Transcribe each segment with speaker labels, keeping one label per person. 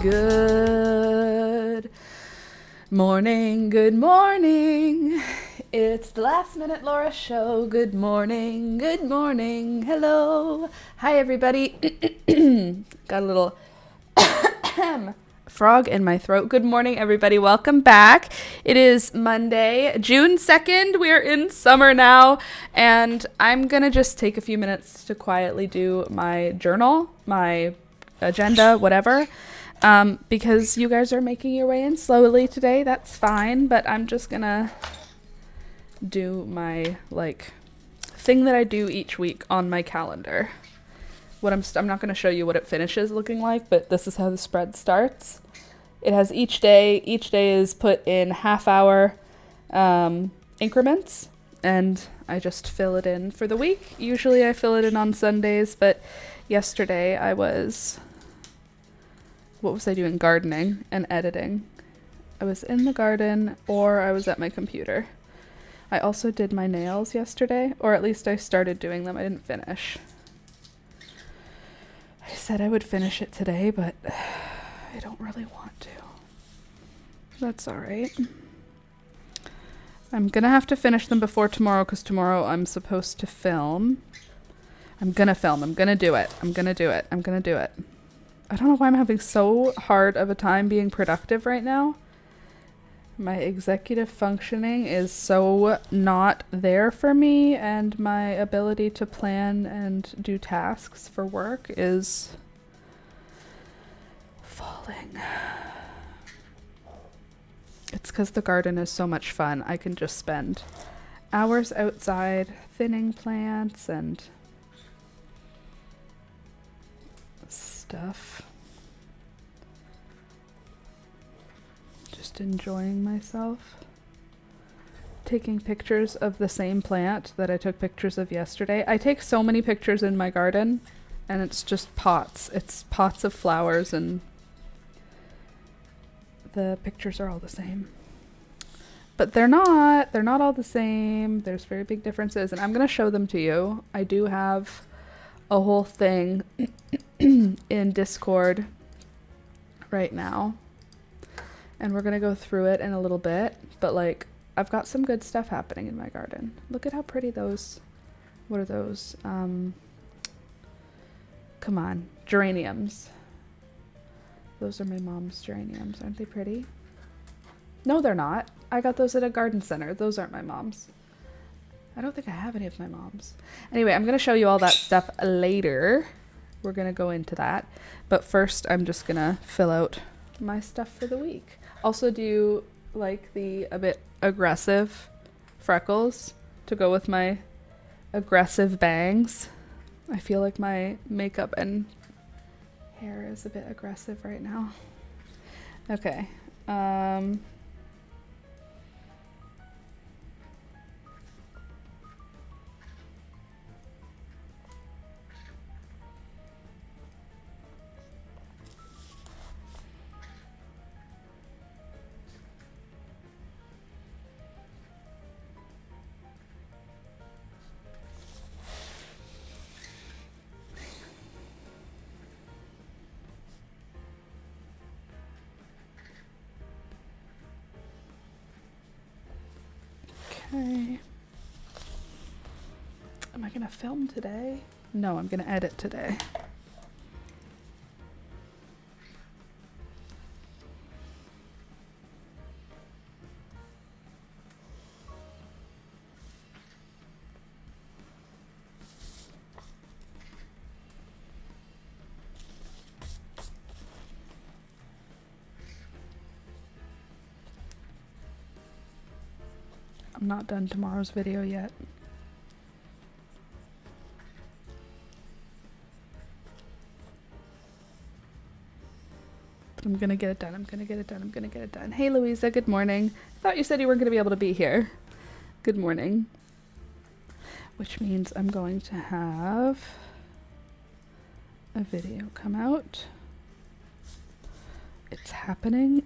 Speaker 1: Good morning, good morning. It's the Last Minute Laura Show. Good morning, hello. Hi, everybody. Got a little frog in my throat. Good morning, everybody. Welcome back. It is Monday, June 2nd. We are in summer now, and I'm going to just take a few minutes to quietly do my journal, my agenda, whatever. Because you guys are making your way in slowly today. That's fine, but I'm just gonna do my thing that I do each week on my calendar. I'm not gonna show you what it finishes looking like, but this is how the spread starts. It has each day is put in half-hour increments, and I just fill it in for the week. Usually I fill it in on Sundays, but yesterday what was I doing? Gardening and editing. I was in the garden or I was at my computer. I also did my nails yesterday, or at least I started doing them. I didn't finish. I said I would finish it today, but I don't really want to. That's all right. I'm gonna have to finish them before tomorrow because tomorrow I'm supposed to film. I'm gonna film. I'm gonna do it. I'm gonna do it. I don't know why I'm having so hard of a time being productive right now. My executive functioning is so not there for me, and my ability to plan and do tasks for work is falling. It's because the garden is so much fun. I can just spend hours outside thinning plants and stuff. Just enjoying myself. Taking pictures of the same plant that I took pictures of yesterday. I take so many pictures in my garden, and it's just pots. It's pots of flowers, and the pictures are all the same. But they're not. They're not all the same. There's very big differences, and I'm going to show them to you. I do have a whole thing in Discord right now, and we're gonna go through it in a little bit, but I've got some good stuff happening in my garden. Look at how pretty those, what are those, come on, geraniums. Those are my mom's geraniums. Aren't they pretty? No, they're not. I got those at a garden center. Those aren't my mom's. I don't think I have any of my mom's. Anyway, I'm going to show you all that stuff later. We're going to go into that. But first, I'm just going to fill out my stuff for the week. Also, do you like the a bit aggressive freckles to go with my aggressive bangs? I feel like my makeup and hair is a bit aggressive right now. Okay. Okay. Am I gonna film today? No, I'm gonna edit today. I'm not done tomorrow's video yet. But I'm gonna get it done. I'm gonna get it done. Hey, Louisa, good morning. I thought you said you weren't gonna be able to be here. Good morning. Which means I'm going to have a video come out. It's happening.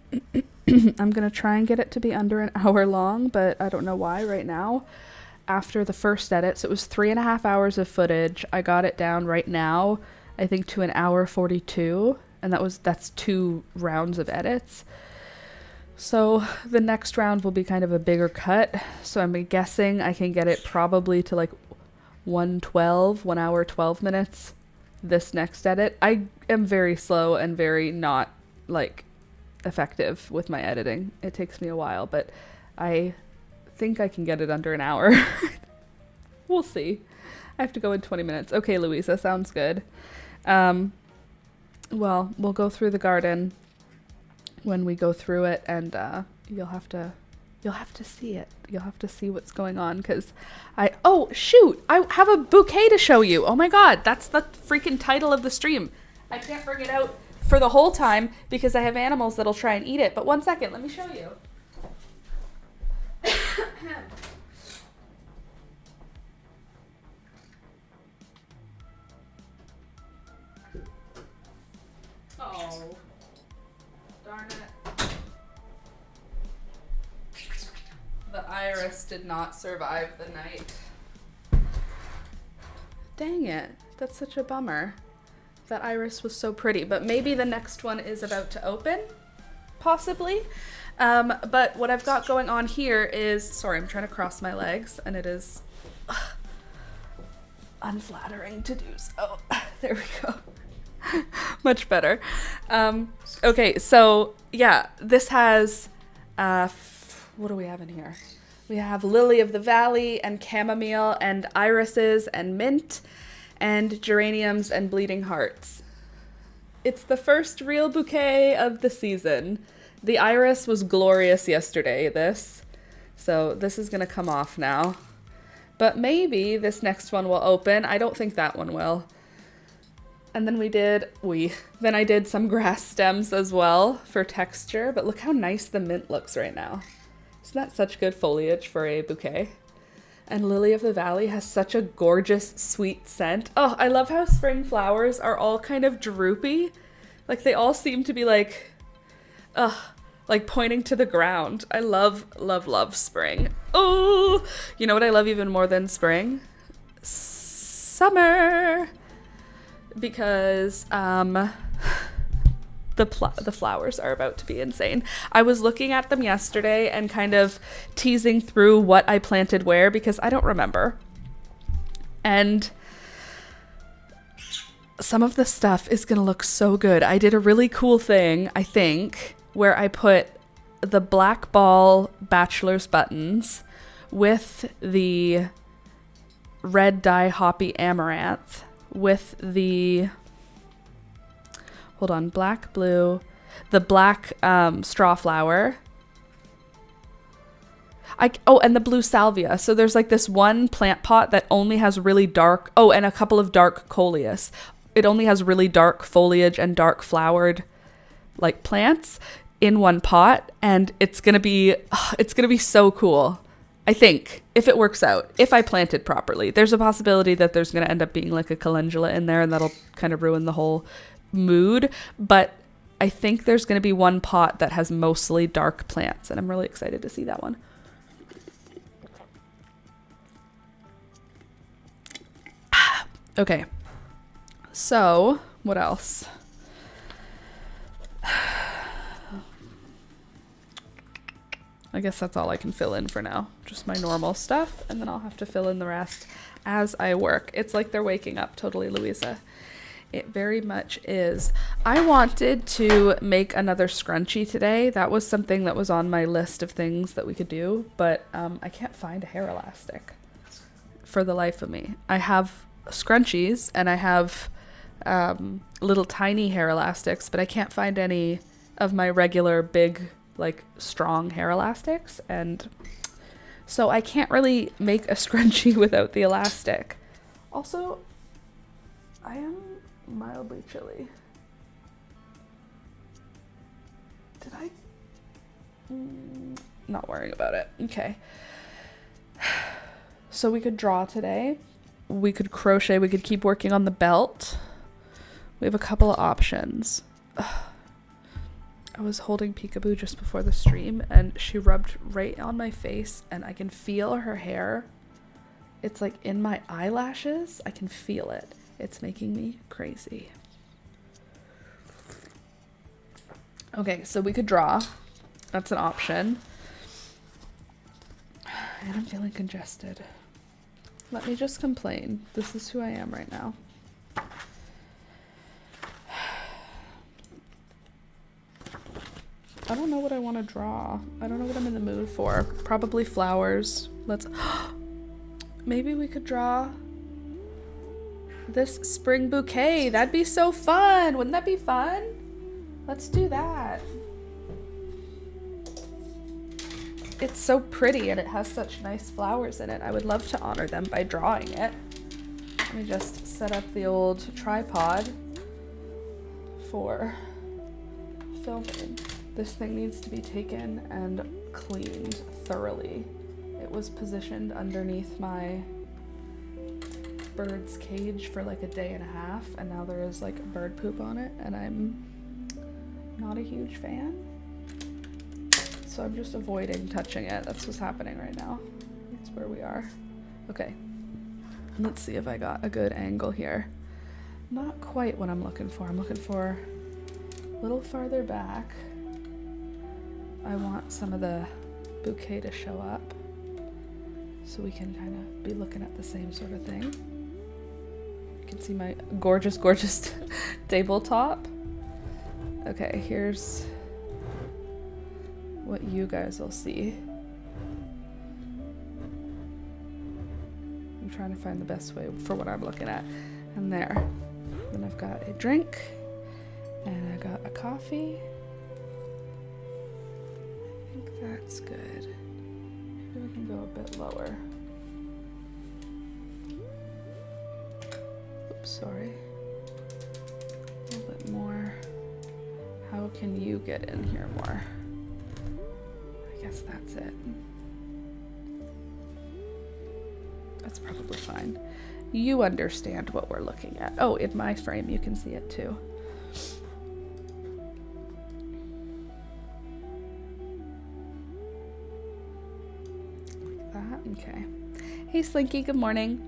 Speaker 1: I'm gonna try and get it to be under an hour long, but I don't know why right now. After the first edit, so it was 3.5 hours of footage. I got it down right now I think, to an hour 42, and that's 2 rounds of edits. So the next round will be kind of a bigger cut. So I'm guessing I can get it probably to like 1 hour 12 minutes this next edit. I am very slow and very not like effective with my editing. It takes me a while, but I think I can get it under an hour. We'll see. I have to go in 20 minutes. Okay, Louisa, sounds good. Well, we'll go through the garden when we go through it, and you'll have to see it. You'll have to see what's going on, because oh shoot, I have a bouquet to show you. Oh my god, that's the freaking title of the stream. I can't bring it out for the whole time because I have animals that'll try and eat it, but 1 second, let me show you. Oh, darn it. The iris did not survive the night. Dang it. That's such a bummer. That iris was so pretty, but maybe the next one is about to open, possibly. But what I've got going on here is, sorry, I'm trying to cross my legs, and it is unflattering to do so. There we go. Much better. Okay, so yeah, this has, what do we have in here? We have lily of the valley and chamomile and irises and mint and geraniums and bleeding hearts. It's the first real bouquet of the season. The iris was glorious yesterday, so this is gonna come off now. But maybe this next one will open. I don't think that one will. And then then I did some grass stems as well for texture, but look how nice the mint looks right now. Isn't that such good foliage for a bouquet? And Lily of the Valley has such a gorgeous, sweet scent. Oh, I love how spring flowers are all kind of droopy. Like they all seem to be like pointing to the ground. I love, love, love spring. Oh, you know what I love even more than spring? Summer. Because the flowers are about to be insane. I was looking at them yesterday and kind of teasing through what I planted where because I don't remember. And some of the stuff is going to look so good. I did a really cool thing, I think, where I put the black ball bachelor's buttons with the red dye hoppy amaranth with the black blue, the black straw flower. And the blue salvia. So there's like this one plant pot that only has really dark, and a couple of dark coleus. It only has really dark foliage and dark flowered like plants in one pot, and it's gonna be so cool. I think, if it works out, if I plant it properly. There's a possibility that there's going to end up being like a calendula in there and that'll kind of ruin the whole mood. But I think there's going to be one pot that has mostly dark plants, and I'm really excited to see that one. Okay, so what else? I guess that's all I can fill in for now. Just my normal stuff, and then I'll have to fill in the rest as I work. It's like they're waking up totally, Louisa. It very much is. I wanted to make another scrunchie today. That was something that was on my list of things that we could do, but I can't find a hair elastic for the life of me. I have scrunchies, and I have little tiny hair elastics, but I can't find any of my regular big like strong hair elastics, and so I can't really make a scrunchie without the elastic. Also, I am mildly chilly. Did I? Not worrying about it. Okay. So we could draw today. We could crochet. We could keep working on the belt. We have a couple of options. I was holding Peekaboo just before the stream, and she rubbed right on my face, and I can feel her hair. It's like in my eyelashes. I can feel it. It's making me crazy. Okay, so we could draw. That's an option. And I'm feeling congested. Let me just complain. This is who I am right now. I don't know what I want to draw. I don't know what I'm in the mood for. Probably flowers. Let's... Maybe we could draw this spring bouquet. That'd be so fun. Wouldn't that be fun? Let's do that. It's so pretty and it has such nice flowers in it. I would love to honor them by drawing it. Let me just set up the old tripod for filming. This thing needs to be taken and cleaned thoroughly. It was positioned underneath my bird's cage for like a day and a half, and now there is like bird poop on it, and I'm not a huge fan. So I'm just avoiding touching it. That's what's happening right now. That's where we are. Okay. Let's see if I got a good angle here. Not quite what I'm looking for. I'm looking for a little farther back. I want some of the bouquet to show up so we can kind of be looking at the same sort of thing. You can see my gorgeous, gorgeous tabletop. Okay, here's what you guys will see. I'm trying to find the best way for what I'm looking at. And there. Then I've got a drink and I got a coffee. I think that's good. Maybe we can go a bit lower. Oops, sorry. A little bit more. How can you get in here more? I guess that's it. That's probably fine. You understand what we're looking at. Oh, in my frame you can see it too. Like that, okay. Hey Slinky, good morning.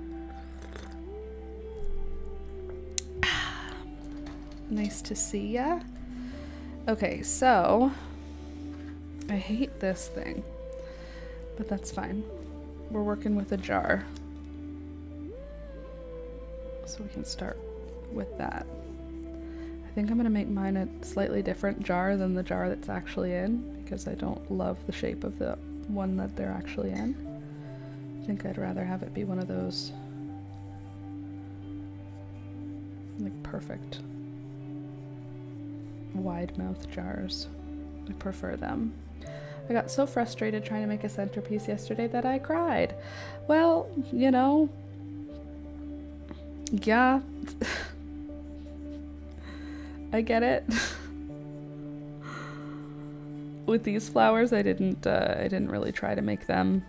Speaker 1: Nice to see ya. Okay, so I hate this thing, but that's fine. We're working with a jar. So we can start with that. I think I'm gonna make mine a slightly different jar than the jar that's actually in, because I don't love the shape of the one that they're actually in. I think I'd rather have it be one of those like perfect wide mouth jars. I prefer them. I got so frustrated trying to make a centerpiece yesterday that I cried. Well, you know, yeah, I get it. With these flowers, I didn't really try to make them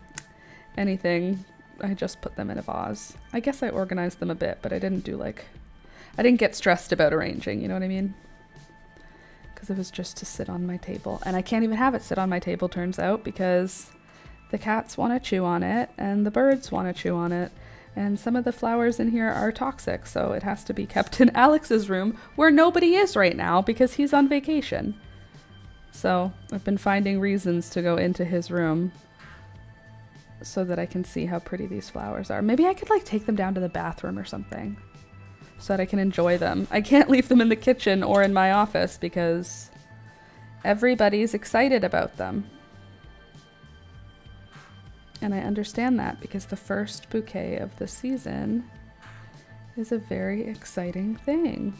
Speaker 1: anything. I just put them in a vase. I guess I organized them a bit, but I didn't get stressed about arranging, you know what I mean? Because it was just to sit on my table. And I can't even have it sit on my table, turns out, because the cats want to chew on it and the birds want to chew on it. And some of the flowers in here are toxic, so it has to be kept in Alex's room, where nobody is right now because he's on vacation. So I've been finding reasons to go into his room so that I can see how pretty these flowers are. Maybe I could like take them down to the bathroom or something so that I can enjoy them. I can't leave them in the kitchen or in my office because everybody's excited about them. And I understand that because the first bouquet of the season is a very exciting thing.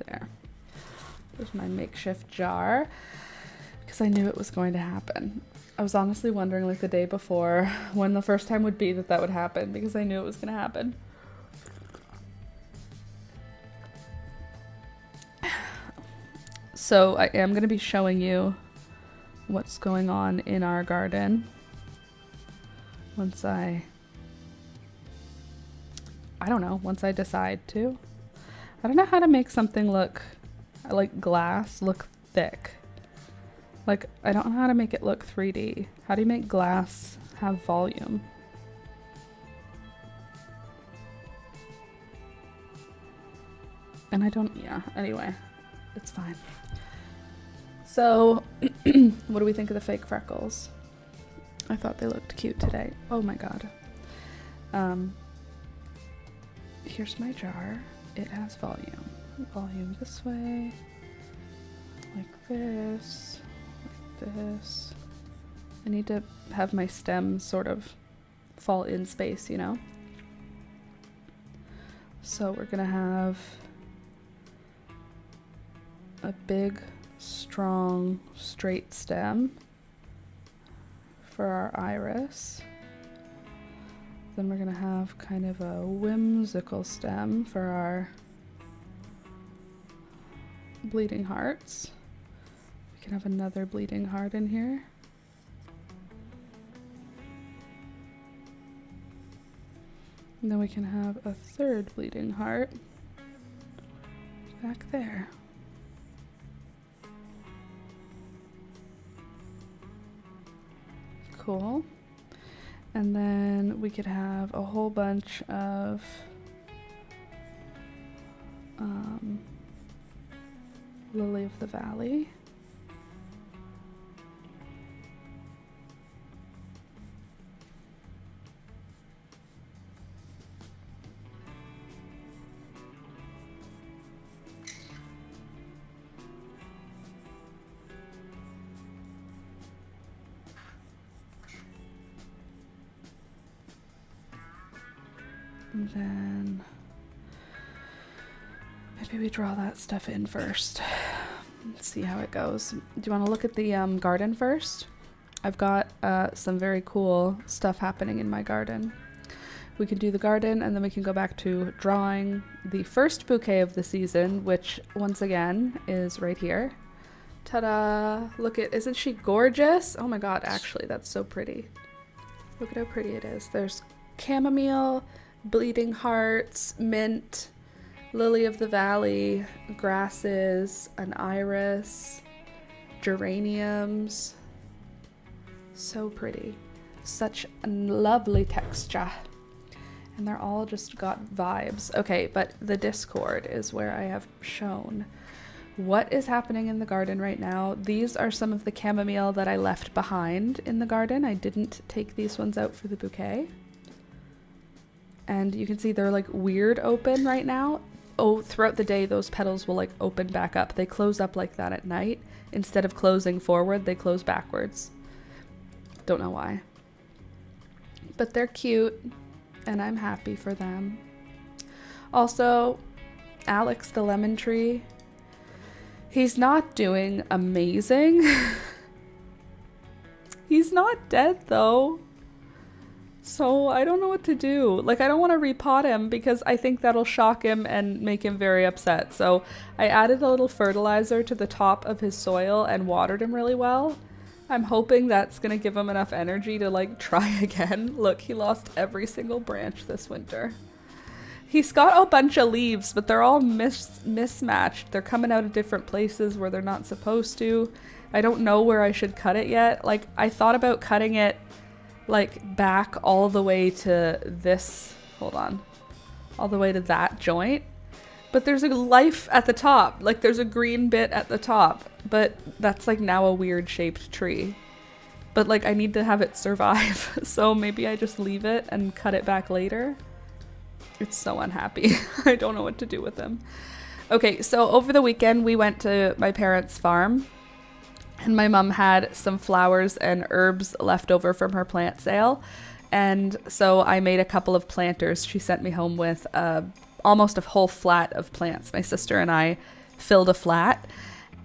Speaker 1: There. There's my makeshift jar because I knew it was going to happen. I was honestly wondering like the day before when the first time would be that would happen because I knew it was going to happen. So I am going to be showing you what's going on in our garden once I decide to. I don't know how to make something look like glass look thick. Like, I don't know how to make it look 3D. How do you make glass have volume? And I don't, yeah, anyway, it's fine. So, what do we think of the fake freckles? I thought they looked cute today. Oh my god. Here's my jar. It has volume. Volume this way, like this, like this. I need to have my stems sort of fall in space, you know? So we're gonna have a big, strong, straight stem for our iris. Then we're gonna have kind of a whimsical stem for our bleeding hearts. We can have another bleeding heart in here. And then we can have a third bleeding heart back there. Cool. And then we could have a whole bunch of Lily of the Valley. And then maybe we draw that stuff in first. Let's see how it goes. Do you want to look at the garden first? I've got some very cool stuff happening in my garden. We can do the garden and then we can go back to drawing the first bouquet of the season, which once again is right here. Ta-da! Look at, isn't she gorgeous? Oh my god, actually, that's so pretty. Look at how pretty it is. There's chamomile, bleeding hearts, mint, lily of the valley, grasses, an iris, geraniums. So pretty. Such a lovely texture. And they're all just got vibes. Okay, but the Discord is where I have shown what is happening in the garden right now. These are some of the chamomile that I left behind in the garden. I didn't take these ones out for the bouquet. And you can see they're like weird open right now. Oh, throughout the day, those petals will like open back up. They close up like that at night. Instead of closing forward, they close backwards. Don't know why. But they're cute, and I'm happy for them. Also, Alex the lemon tree, he's not doing amazing. He's not dead though. So I don't know what to do. Like, I don't want to repot him because I think that'll shock him and make him very upset. So I added a little fertilizer to the top of his soil and watered him really well. I'm hoping that's going to give him enough energy to like try again. Look, he lost every single branch this winter. He's got a bunch of leaves, but they're all mismatched. They're coming out of different places where they're not supposed to. I don't know where I should cut it yet. Like, I thought about cutting it like back all the way to this, hold on, all the way to that joint. But there's a life at the top, like there's a green bit at the top, but that's like now a weird shaped tree. But like I need to have it survive, so maybe I just leave it and cut it back later. It's so unhappy. I don't know what to do with him. Okay, so over the weekend we went to my parents' farm. And my mom had some flowers and herbs left over from her plant sale. And so I made a couple of planters. She sent me home with almost a whole flat of plants. My sister and I filled a flat.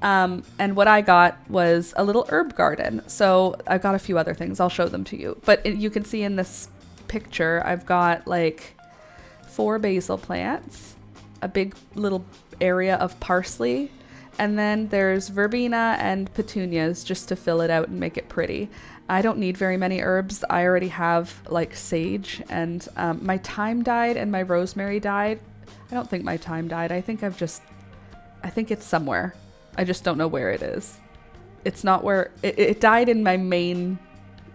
Speaker 1: And what I got was a little herb garden. So I've got a few other things. I'll show them to you. But you can see in this picture, I've got like 4 basil plants, a big little area of parsley, and then there's verbena and petunias just to fill it out and make it pretty. I don't need very many herbs. I already have like sage, and my thyme died and my rosemary died. I don't think my thyme died. I think it's somewhere. I just don't know where it is. it's not where it died in my main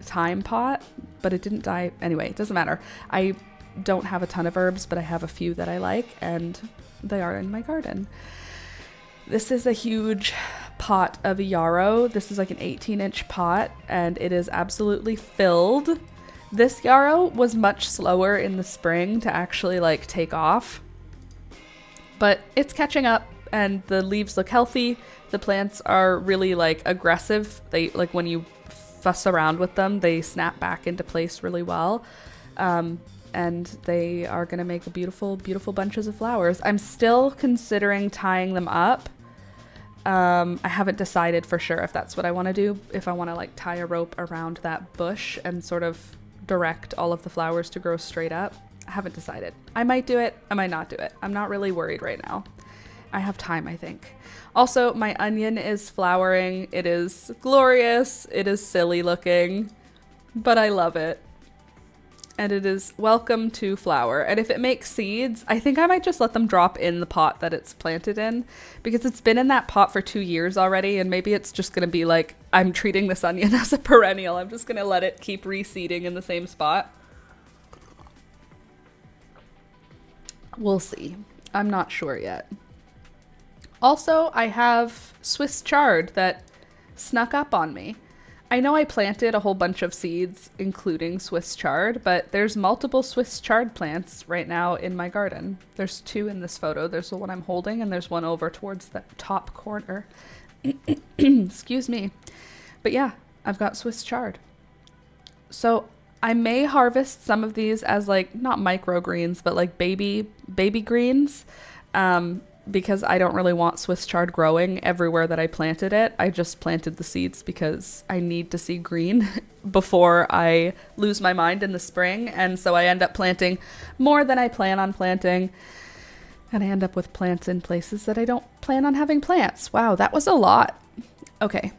Speaker 1: thyme pot, but it didn't die anyway. It doesn't matter. I don't have a ton of herbs, but I have a few that I like, and they are in my garden. This is a huge pot of yarrow. This is like an 18-inch pot, and it is absolutely filled. This yarrow was much slower in the spring to actually like take off, but it's catching up, and the leaves look healthy. The plants are really like aggressive. They like when you fuss around with them, they snap back into place really well. And they are going to make beautiful, beautiful bunches of flowers. I'm still considering tying them up. I haven't decided for sure if that's what I want to do. If I want to like tie a rope around that bush and sort of direct all of the flowers to grow straight up. I haven't decided. I might do it. I might not do it. I'm not really worried right now. I have time, I think. Also, my onion is flowering. It is glorious. It is silly looking, but I love it. And it is welcome to flower. And if it makes seeds, I think I might just let them drop in the pot that it's planted in, because it's been in that pot for 2 years already. And maybe it's just going to be like, I'm treating this onion as a perennial. I'm just going to let it keep reseeding in the same spot. We'll see. I'm not sure yet. Also, I have Swiss chard that snuck up on me. I know I planted a whole bunch of seeds, including Swiss chard, but there's multiple Swiss chard plants right now in my garden. There's 2 in this photo. There's the one I'm holding, and there's one over towards the top corner. Excuse me. But yeah, I've got Swiss chard. So I may harvest some of these as like, not microgreens, but like baby greens. Because I don't really want Swiss chard growing everywhere that I planted it. I just planted the seeds because I need to see green before I lose my mind in the spring. And so I end up planting more than I plan on planting. And I end up with plants in places that I don't plan on having plants. Wow, that was a lot. Okay.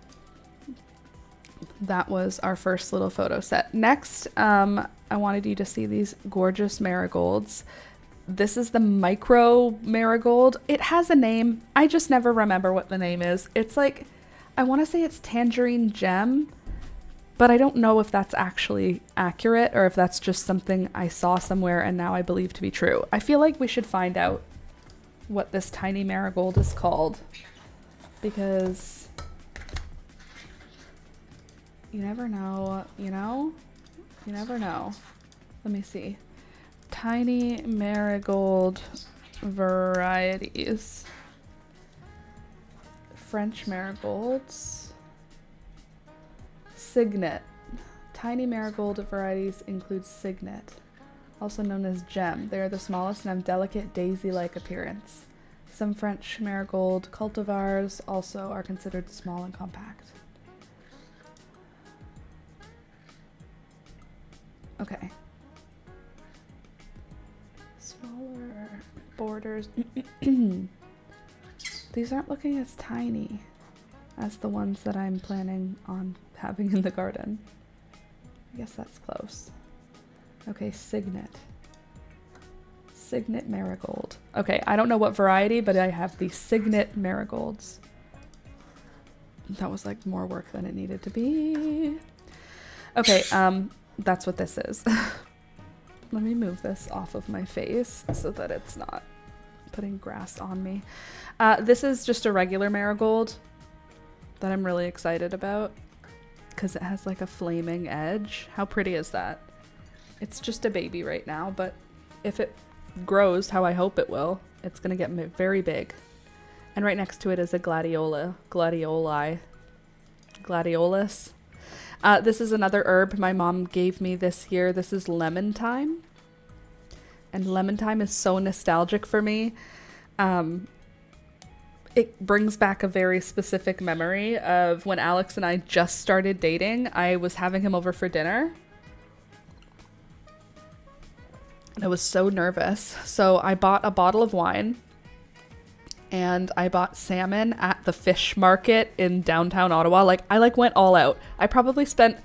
Speaker 1: That was our first little photo set. Next, I wanted you to see these gorgeous marigolds. This is the micro marigold. It has a name. I just never remember what the name is. It's like, I want to say it's tangerine gem, but I don't know if that's actually accurate or if that's just something I saw somewhere and now I believe to be true. I feel like we should find out what this tiny marigold is called, because you never know, you know? You never know. Let me see. Tiny marigold varieties. French marigolds. Signet. Tiny marigold varieties include signet, also known as gem. They are the smallest and have delicate daisy-like appearance. Some French marigold cultivars also are considered small and compact. Okay. Smaller borders. These aren't looking as tiny as the ones that I'm planning on having in the garden. I guess that's close. Okay, signet. Signet marigold. Okay, I don't know what variety, but I have the signet marigolds. That was like more work than it needed to be. Okay, that's what this is. Let me move this off of my face so that it's not putting grass on me. This is just a regular marigold that I'm really excited about because it has like a flaming edge. How pretty is that? It's just a baby right now, but if it grows how I hope it will, it's gonna get very big. And right next to it is a gladiolus. This is another herb my mom gave me this year. This is lemon thyme. And lemon thyme is so nostalgic for me. It brings back a very specific memory of when Alex and I just started dating. I was having him over for dinner. And I was so nervous. So I bought a bottle of wine. And I bought salmon at the fish market in downtown Ottawa. Like, I went all out. I probably spent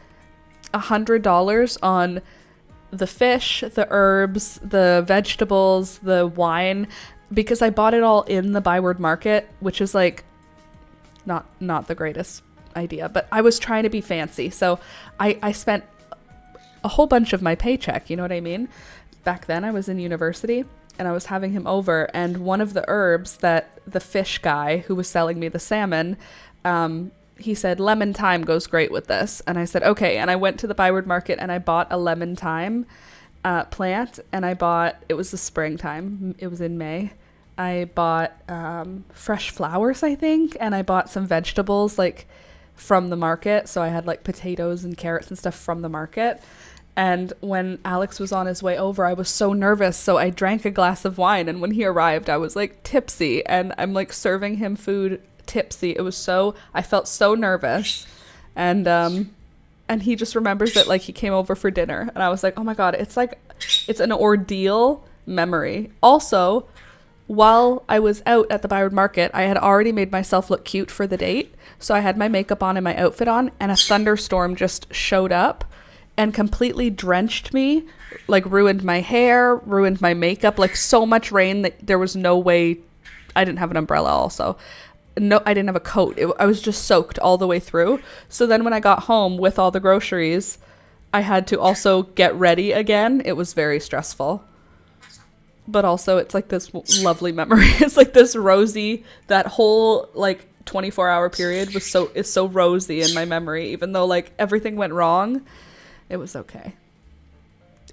Speaker 1: $100 on the fish, the herbs, the vegetables, the wine, because I bought it all in the Byward Market, which is like not the greatest idea, but I was trying to be fancy. So I spent a whole bunch of my paycheck, you know what I mean? Back then I was in university and I was having him over, and one of the herbs that the fish guy who was selling me the salmon, he said lemon thyme goes great with this. And I said, okay. And I went to the Byward Market and I bought a lemon thyme plant, and it was the springtime. It was in May. I bought fresh flowers, I think, and I bought some vegetables like from the market. So I had like potatoes and carrots and stuff from the market. And when Alex was on his way over, I was so nervous. So I drank a glass of wine. And when he arrived, I was like tipsy. And I'm like serving him food tipsy. I felt so nervous. And he just remembers it like he came over for dinner. And I was like, oh my God, it's an ordeal memory. Also, while I was out at the Byward Market, I had already made myself look cute for the date. So I had my makeup on and my outfit on, and a thunderstorm just showed up and completely drenched me, like ruined my hair, ruined my makeup, like so much rain that there was no way. I didn't have an umbrella also. No, I didn't have a coat. I was just soaked all the way through. So then when I got home with all the groceries, I had to also get ready again. It was very stressful. But also it's like this lovely memory. It's like this rosy, that whole like 24-hour period is so rosy in my memory, even though like everything went wrong. It was okay.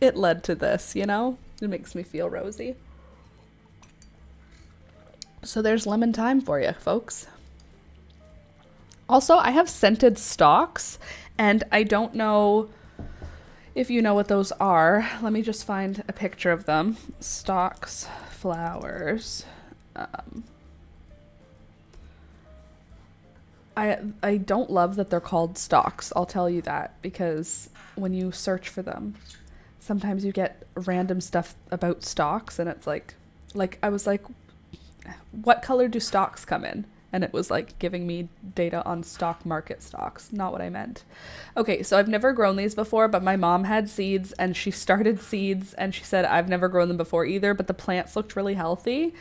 Speaker 1: It led to this, you know? It makes me feel rosy. So there's lemon thyme for you, folks. Also, I have scented stalks, and I don't know if you know what those are. Let me just find a picture of them. Stalks, flowers. I don't love that they're called stalks. I'll tell you that, because when you search for them, sometimes you get random stuff about stalks, and it's like I was like, what color do stalks come in? And it was like giving me data on stock market stocks. Not what I meant. Okay, so I've never grown these before, but my mom had seeds and she started seeds and she said, I've never grown them before either, but the plants looked really healthy.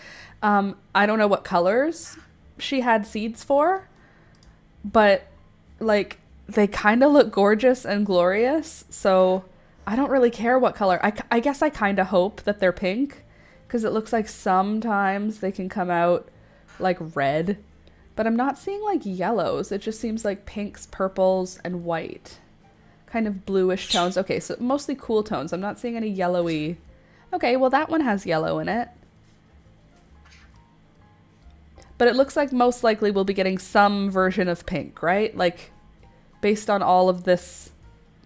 Speaker 1: I don't know what colors she had seeds for, but like they kind of look gorgeous and glorious. So I don't really care what color. I guess I kind of hope that they're pink, because it looks like sometimes they can come out like red. But I'm not seeing like yellows. It just seems like pinks, purples, and white. Kind of bluish tones. Okay, so mostly cool tones. I'm not seeing any yellowy. Okay, well that one has yellow in it. But it looks like most likely we'll be getting some version of pink, right? Like, based on all of this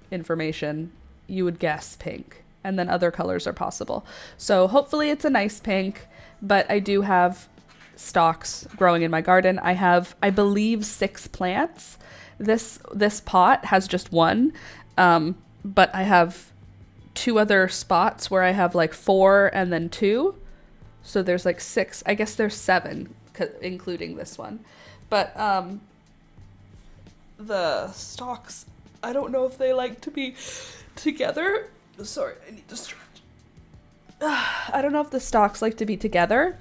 Speaker 1: information, you would guess pink. And then other colors are possible. So hopefully it's a nice pink, but I do have stalks growing in my garden. I have, I believe, 6 plants. This pot has just one, but I have 2 other spots where I have like 4 and then 2. So there's like 6. I guess there's 7, including this one. But the stalks, I don't know if they like to be together. Sorry, I need to stretch. I don't know if the stalks like to be together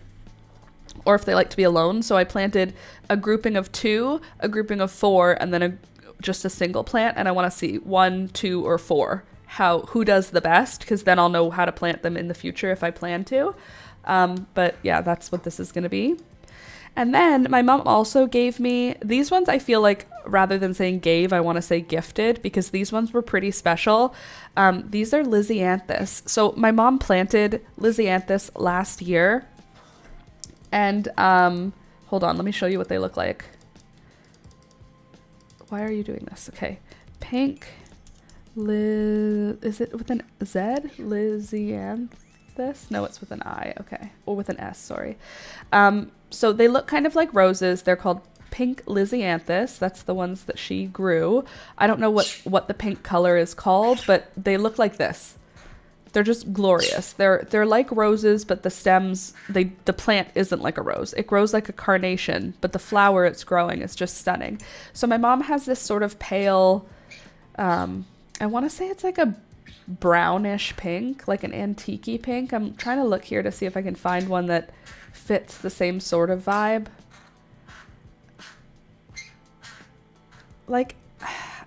Speaker 1: or if they like to be alone. So I planted a grouping of 2, a grouping of 4, and then just a single plant. And I want to see 1, 2, or 4. Who does the best? Because then I'll know how to plant them in the future if I plan to. But yeah, that's what this is going to be. And then my mom also gave me these ones. I feel like rather than saying gave, I want to say gifted, because these ones were pretty special. These are Lisianthus. So my mom planted Lisianthus last year. And hold on, let me show you what they look like. Why are you doing this? Okay. Pink. Is it with an Z? Lisianthus? No, it's with an I. Okay. Or with an S, sorry. So they look kind of like roses. They're called pink Lisianthus. That's the ones that she grew. I don't know what the pink color is called, but they look like this. They're just glorious. They're like roses, but the stems, the plant isn't like a rose. It grows like a carnation, but the flower it's growing is just stunning. So my mom has this sort of pale, I want to say it's like a brownish pink, like an antique-y pink. I'm trying to look here to see if I can find one that fits the same sort of vibe. like,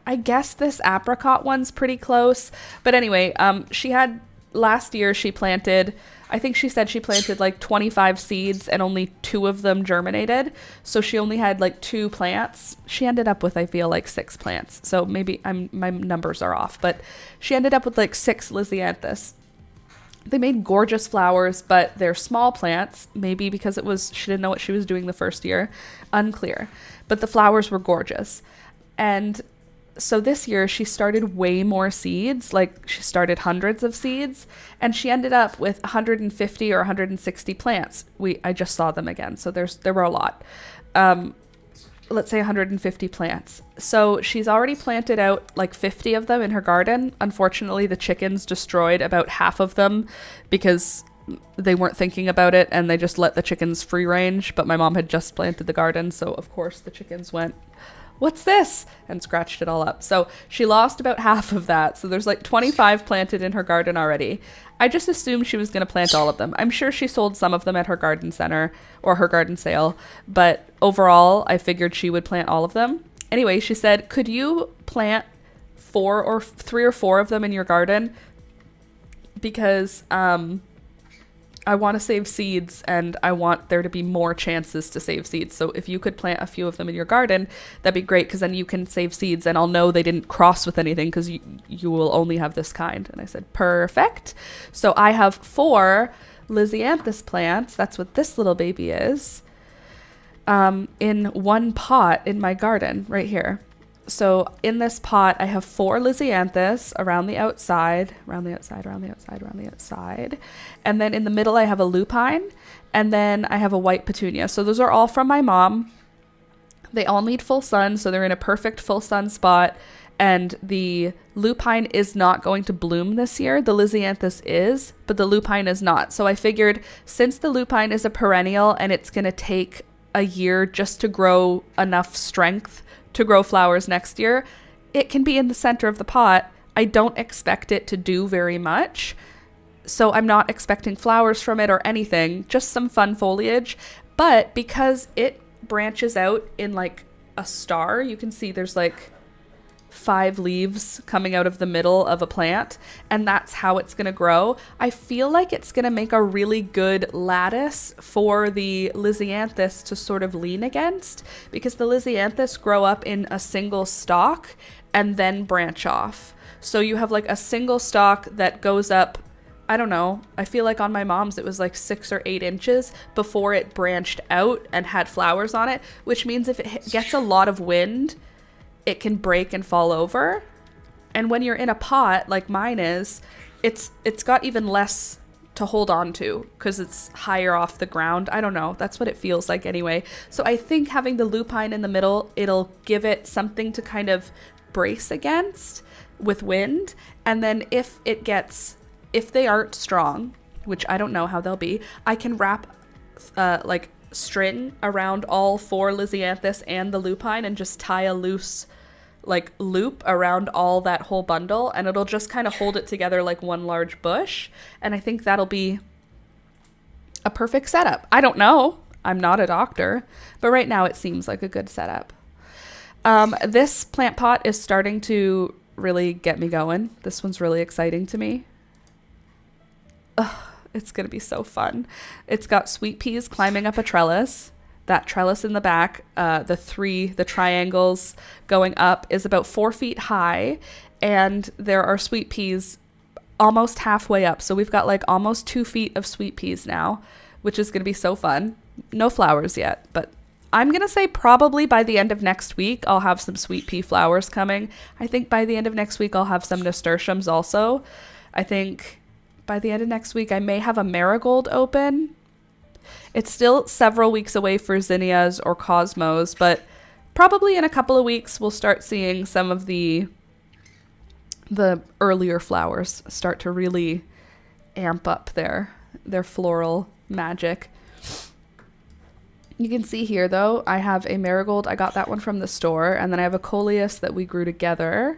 Speaker 1: I guess this apricot one's pretty close. But anyway, she had, last year she planted, I think she said she planted like 25 seeds and only 2 of them germinated. So she only had like 2 plants. She ended up with, I feel like 6 plants. So maybe my numbers are off, but she ended up with like 6 Lysianthus. They made gorgeous flowers, but they're small plants, maybe because she didn't know what she was doing the first year. Unclear. But the flowers were gorgeous. And so this year she started way more seeds, like she started hundreds of seeds, and she ended up with 150 or 160 plants. I just saw them again, so there were a lot. Let's say 150 plants. So she's already planted out like 50 of them in her garden. Unfortunately, the chickens destroyed about half of them because they weren't thinking about it and they just let the chickens free range. But my mom had just planted the garden, so of course the chickens went, "What's this?" and scratched it all up. So she lost about half of that. So there's like 25 planted in her garden already. I just assumed she was going to plant all of them. I'm sure she sold some of them at her garden center or her garden sale, but overall I figured she would plant all of them. Anyway, she said, "Could you plant 3 or 4 of them in your garden? Because I want to save seeds and I want there to be more chances to save seeds. So if you could plant a few of them in your garden, that'd be great, because then you can save seeds and I'll know they didn't cross with anything, because you will only have this kind." And I said, perfect. So I have 4 Lysianthus plants. That's what this little baby is. In one pot in my garden right here. So in this pot, I have 4 Lysianthus around the outside. And then in the middle, I have a lupine. And then I have a white petunia. So those are all from my mom. They all need full sun, so they're in a perfect full sun spot. And the lupine is not going to bloom this year. The Lysianthus is, but the lupine is not. So I figured, since the lupine is a perennial and it's going to take a year just to grow enough strength to grow flowers next year, it can be in the center of the pot. I don't expect it to do very much, so I'm not expecting flowers from it or anything, just some fun foliage. But because it branches out in like a star, you can see there's like 5 leaves coming out of the middle of a plant, and that's how it's going to grow. I feel like it's going to make a really good lattice for the Lysianthus to sort of lean against, because the Lysianthus grow up in a single stalk and then branch off. So you have like a single stalk that goes up, I don't know, I feel like on my mom's it was like 6 or 8 inches before it branched out and had flowers on it, which means if it gets a lot of wind, it can break and fall over. And when you're in a pot like mine is, it's got even less to hold on to because it's higher off the ground. I don't know. That's what it feels like anyway. So I think having the lupine in the middle, it'll give it something to kind of brace against with wind. And then if they aren't strong, which I don't know how they'll be, I can wrap like string around all 4 Lysianthus and the lupine and just tie a loose like loop around all that whole bundle, and it'll just kind of hold it together like one large bush. And I think that'll be a perfect setup. I don't know. I'm not a doctor, but right now it seems like a good setup. This plant pot is starting to really get me going. This one's really exciting to me. Ugh, it's going to be so fun. It's got sweet peas climbing up a trellis. That trellis in the back, the triangles going up, is about 4 feet high, and there are sweet peas almost halfway up. So we've got like almost 2 feet of sweet peas now, which is going to be so fun. No flowers yet, but I'm going to say probably by the end of next week, I'll have some sweet pea flowers coming. I think by the end of next week, I'll have some nasturtiums also. I think by the end of next week, I may have a marigold open. It's still several weeks away for zinnias or cosmos, but probably in a couple of weeks, we'll start seeing some of the earlier flowers start to really amp up their floral magic. You can see here, though, I have a marigold. I got that one from the store, and then I have a coleus that we grew together.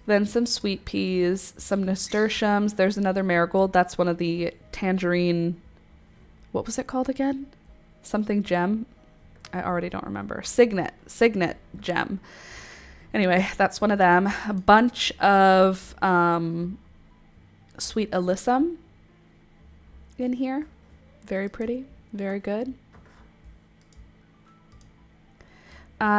Speaker 1: Then some sweet peas, some nasturtiums. There's another marigold. That's one of the tangerine... What was it called again? Something gem. I already don't remember. Signet gem. Anyway, that's one of them. A bunch of sweet alyssum in here. Very pretty. Very good.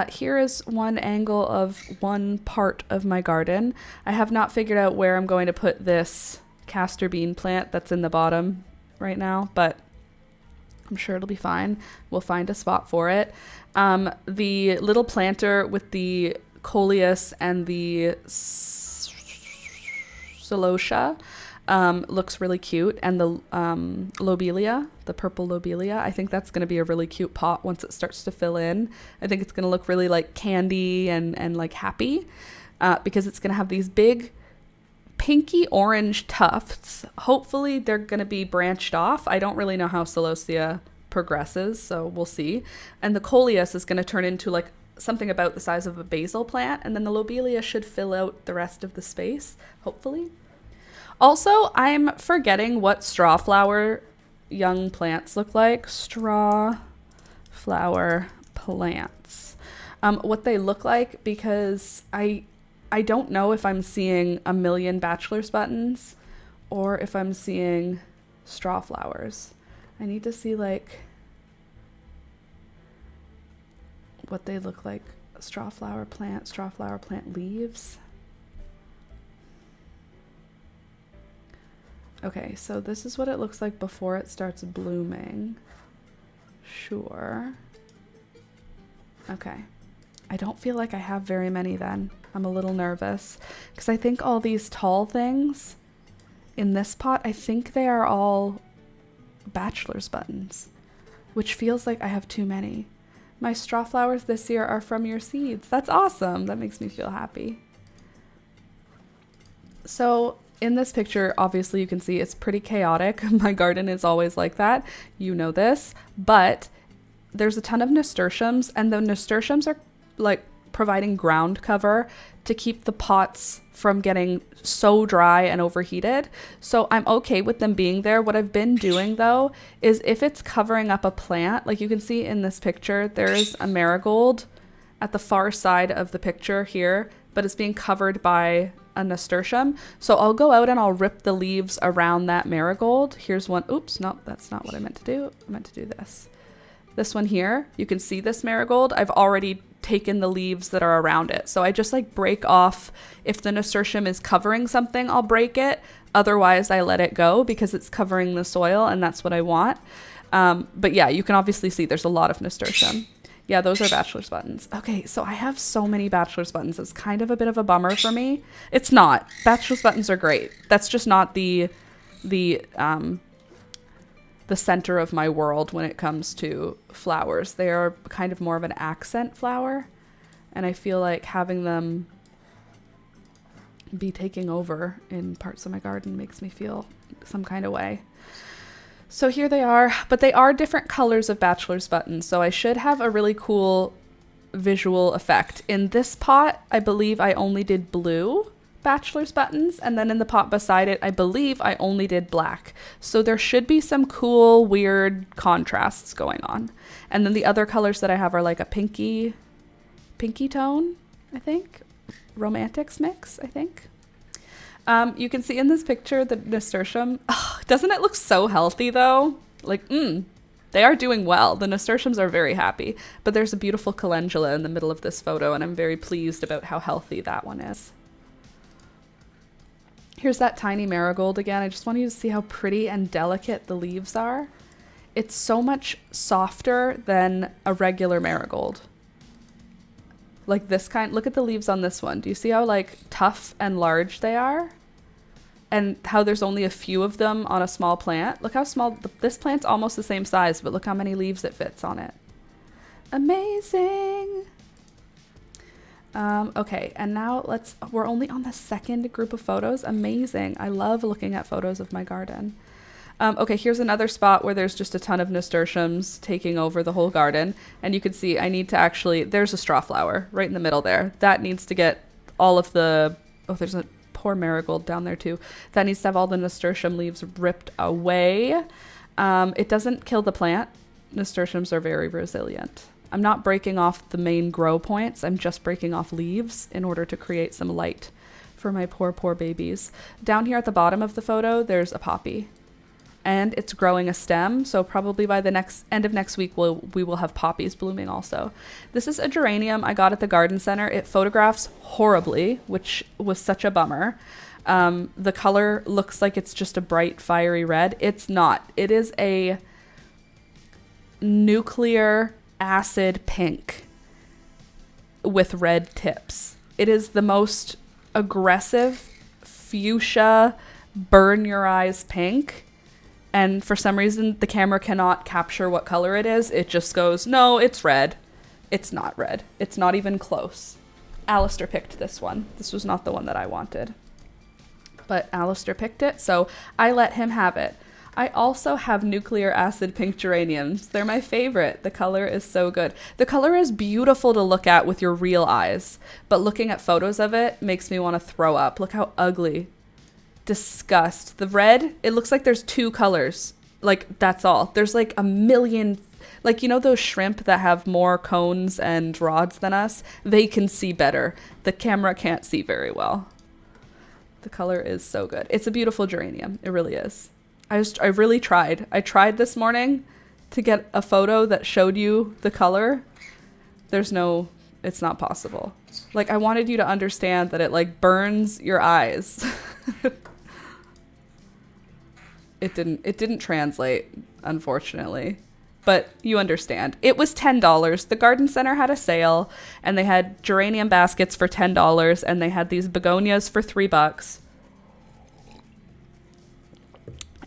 Speaker 1: Here is one angle of one part of my garden. I have not figured out where I'm going to put this castor bean plant that's in the bottom right now, but I'm sure it'll be fine. We'll find a spot for it. The little planter with the coleus and the celosia looks really cute, and the lobelia, the purple lobelia, I think that's going to be a really cute pot once it starts to fill in. I think it's going to look really like candy and like happy, because it's going to have these big pinky orange tufts. Hopefully they're going to be branched off. I don't really know how celosia progresses, so we'll see. And the coleus is going to turn into like something about the size of a basil plant, and then the lobelia should fill out the rest of the space, hopefully. Also, I'm forgetting what straw flower young plants look like. Straw flower plants. What they look like, because I don't know if I'm seeing a million bachelor's buttons or if I'm seeing straw flowers. I need to see like what they look like. Straw flower plant leaves. Okay, so this is what it looks like before it starts blooming. Sure. Okay. I don't feel like I have very many then. I'm a little nervous because I think all these tall things in this pot, I think they are all bachelor's buttons, which feels like I have too many. My straw flowers this year are from your seeds. That's awesome. That makes me feel happy. So in this picture, obviously you can see it's pretty chaotic. My garden is always like that. You know this, but there's a ton of nasturtiums, and the nasturtiums are like providing ground cover to keep the pots from getting so dry and overheated. So I'm okay with them being there. What I've been doing though is if it's covering up a plant, like you can see in this picture, there's a marigold at the far side of the picture here, but it's being covered by a nasturtium. So I'll go out and I'll rip the leaves around that marigold. Here's one. Oops, no, that's not what I meant to do. I meant to do this. This one here, you can see this marigold. I've already taken the leaves that are around it. So I just like break off. If the nasturtium is covering something, I'll break it. Otherwise I let it go because it's covering the soil and that's what I want. But yeah, you can obviously see there's a lot of nasturtium. Yeah, those are bachelor's buttons. Okay, so I have so many bachelor's buttons. It's kind of a bit of a bummer for me. It's not. Bachelor's buttons are great. That's just not the center of my world when it comes to flowers. They are kind of more of an accent flower, and I feel like having them be taking over in parts of my garden makes me feel some kind of way. So here they are, but they are different colors of bachelor's buttons, so I should have a really cool visual effect. In this pot, I believe I only did blue bachelor's buttons, and then in the pot beside it, I believe I only did black. So there should be some cool, weird contrasts going on. And then the other colors that I have are like a pinky tone, I think. Romantics mix, I think. You can see in this picture the nasturtium. Oh, doesn't it look so healthy though? Like, they are doing well. The nasturtiums are very happy. But there's a beautiful calendula in the middle of this photo, and I'm very pleased about how healthy that one is. Here's that tiny marigold again. I just want you to see how pretty and delicate the leaves are. It's so much softer than a regular marigold. Like this kind, look at the leaves on this one. Do you see how like tough and large they are? And how there's only a few of them on a small plant. Look how small, this plant's almost the same size, but look how many leaves it fits on it. Amazing. Okay, and now we're only on the second group of photos. Amazing. I love looking at photos of my garden. Okay, here's another spot where there's just a ton of nasturtiums taking over the whole garden. And you can see I need to actually, there's a straw flower right in the middle there. That needs to get all of the, oh, there's a poor marigold down there too. That needs to have all the nasturtium leaves ripped away. It doesn't kill the plant. Nasturtiums are very resilient. I'm not breaking off the main grow points. I'm just breaking off leaves in order to create some light for my poor, poor babies. Down here at the bottom of the photo, there's a poppy. And it's growing a stem, so probably by the end of next week we will have poppies blooming also. This is a geranium I got at the garden center. It photographs horribly, which was such a bummer. The color looks like it's just a bright fiery red. It's not. It is a nuclear acid pink with red tips. It is the most aggressive fuchsia, burn your eyes pink. And for some reason, the camera cannot capture what color it is. It just goes, no, it's red. It's not red. It's not even close. Alistair picked this one. This was not the one that I wanted. But Alistair picked it, so I let him have it. I also have nuclear acid pink geraniums. They're my favorite. The color is so good. The color is beautiful to look at with your real eyes, but looking at photos of it makes me want to throw up. Look how ugly. Disgust. The red, it looks like there's two colors. Like, that's all. There's like a million, like, you know those shrimp that have more cones and rods than us? They can see better. The camera can't see very well. The color is so good. It's a beautiful geranium. It really is. I really tried. I tried this morning to get a photo that showed you the color. It's not possible. Like, I wanted you to understand that it like burns your eyes. It didn't translate, unfortunately, but you understand. It was $10. The garden center had a sale, and they had geranium baskets for $10, and they had these begonias for $3.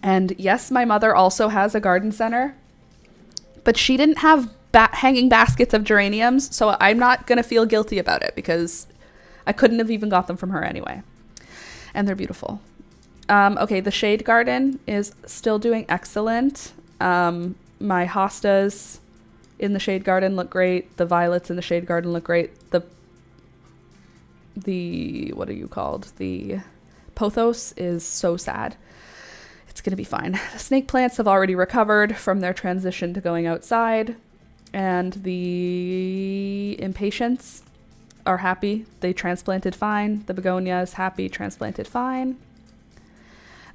Speaker 1: And yes, my mother also has a garden center, but she didn't have hanging baskets of geraniums, so I'm not gonna feel guilty about it because I couldn't have even got them from her anyway. And they're beautiful. Okay, the shade garden is still doing excellent. My hostas in the shade garden look great. The violets in the shade garden look great. The what are you called? The pothos is so sad. It's going to be fine. The snake plants have already recovered from their transition to going outside. And the impatiens are happy. They transplanted fine. The begonia is happy, transplanted fine.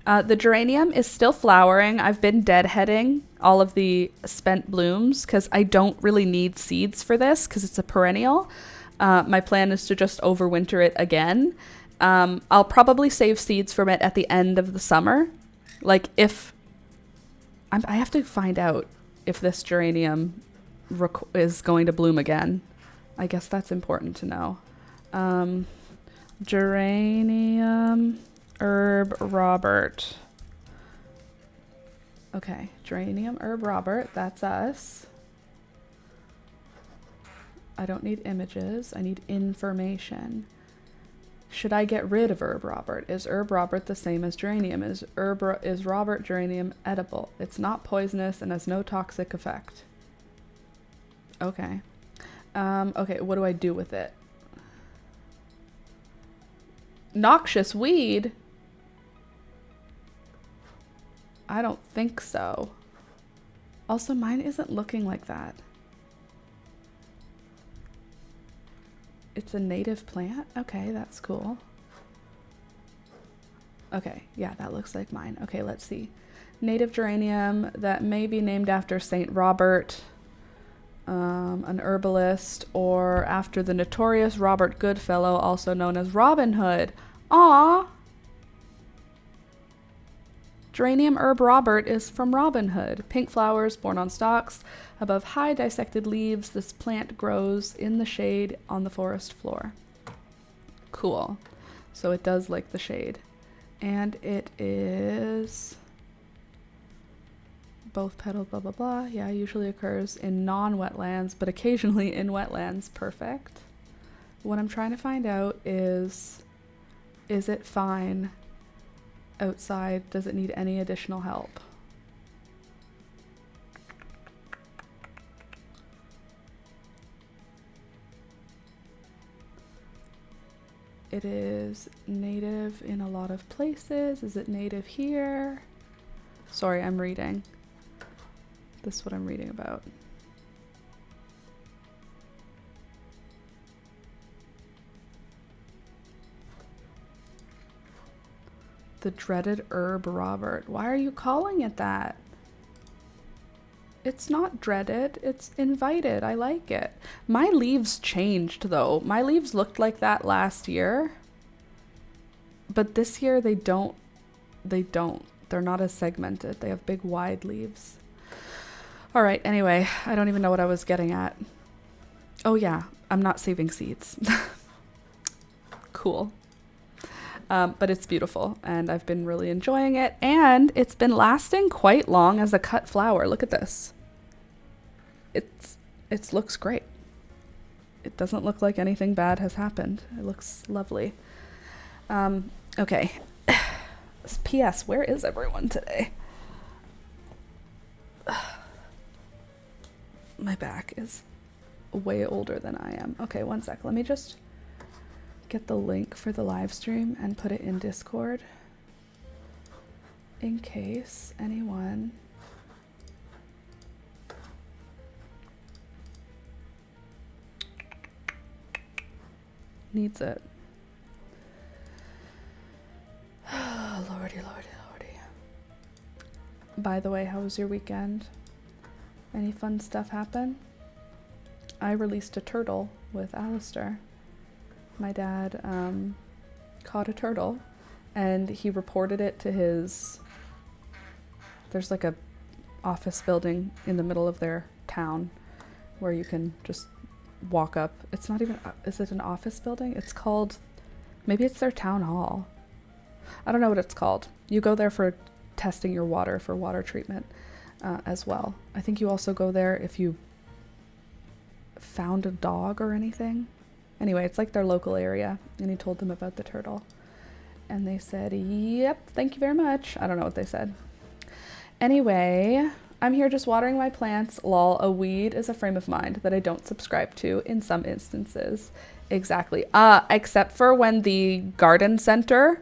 Speaker 1: The geranium is still flowering. I've been deadheading all of the spent blooms because I don't really need seeds for this because it's a perennial. My plan is to just overwinter it again. I'll probably save seeds from it at the end of the summer. Like I have to find out if this geranium is going to bloom again. I guess that's important to know. Geranium Herb Robert. Okay, geranium Herb Robert, that's us. I don't need images, I need information. Should I get rid of Herb Robert? Is Herb Robert the same as geranium? Is Robert geranium edible? It's not poisonous and has no toxic effect. Okay. Okay, what do I do with it? Noxious weed? I don't think so. Also, mine isn't looking like that. It's a native plant? Okay, that's cool. Okay, yeah, that looks like mine. Okay, let's see. Native geranium that may be named after Saint Robert, an herbalist, or after the notorious Robert Goodfellow, also known as Robin Hood. Aww! Geranium Herb Robert is from Robin Hood. Pink flowers borne on stalks. Above high dissected leaves, this plant grows in the shade on the forest floor. Cool. So it does like the shade. And it is both petal, blah, blah, blah. Yeah, usually occurs in non-wetlands, but occasionally in wetlands. Perfect. What I'm trying to find out is it fine outside? Does it need any additional help? It is native in a lot of places. Is it native here? Sorry, I'm reading. This is what I'm reading about. The dreaded herb Robert. Why are you calling it that? It's not dreaded, it's invited. I like it. My leaves changed though. My leaves looked like that last year. But this year they don't. They're not as segmented. They have big wide leaves. All right, anyway, I don't even know what I was getting at. Oh yeah, I'm not saving seeds. Cool. But it's beautiful and I've been really enjoying it, and it's been lasting quite long as a cut flower. Look at this. It looks great. It doesn't look like anything bad has happened. It looks lovely. Okay. P.S. Where is everyone today? My back is way older than I am. Okay, one sec. Let me just get the link for the live stream and put it in Discord in case anyone needs it. Lordy, lordy, lordy. By the way, how was your weekend? Any fun stuff happen? I released a turtle with Alistair. My dad caught a turtle and he reported it to his, there's like a office building in the middle of their town where you can just walk up. It's not even, is it an office building? It's called, maybe it's their town hall. I don't know what it's called. You go there for testing your water for water treatment as well. I think you also go there if you found a dog or anything. Anyway, it's like their local area, and he told them about the turtle. And they said, yep, thank you very much. I don't know what they said. Anyway, I'm here just watering my plants. Lol, a weed is a frame of mind that I don't subscribe to in some instances. Exactly. Except for when the garden center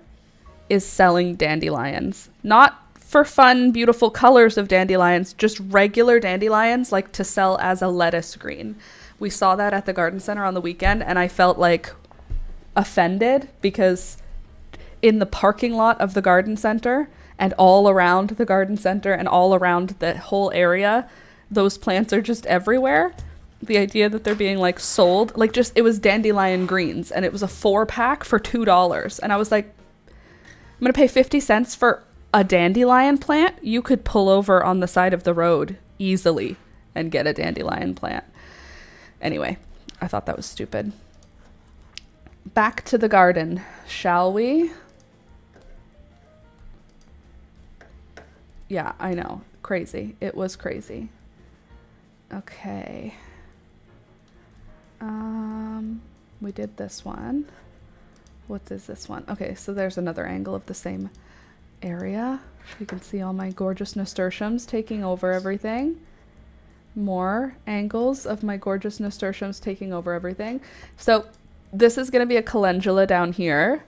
Speaker 1: is selling dandelions. Not for fun, beautiful colors of dandelions, just regular dandelions, like to sell as a lettuce green. We saw that at the garden center on the weekend, and I felt like offended because in the parking lot of the garden center and all around the garden center and all around the whole area, those plants are just everywhere. The idea that they're being like sold, like just, it was dandelion greens and it was a 4-pack for $2. And I was like, I'm going to pay 50 cents for a dandelion plant? You could pull over on the side of the road easily and get a dandelion plant. Anyway, I thought that was stupid. Back to the garden, shall we? Yeah, I know. Crazy. It was crazy. Okay. We did this one. What is this one? Okay, so there's another angle of the same area. You can see all my gorgeous nasturtiums taking over everything. More angles of my gorgeous nasturtiums taking over everything. So this is going to be a calendula down here.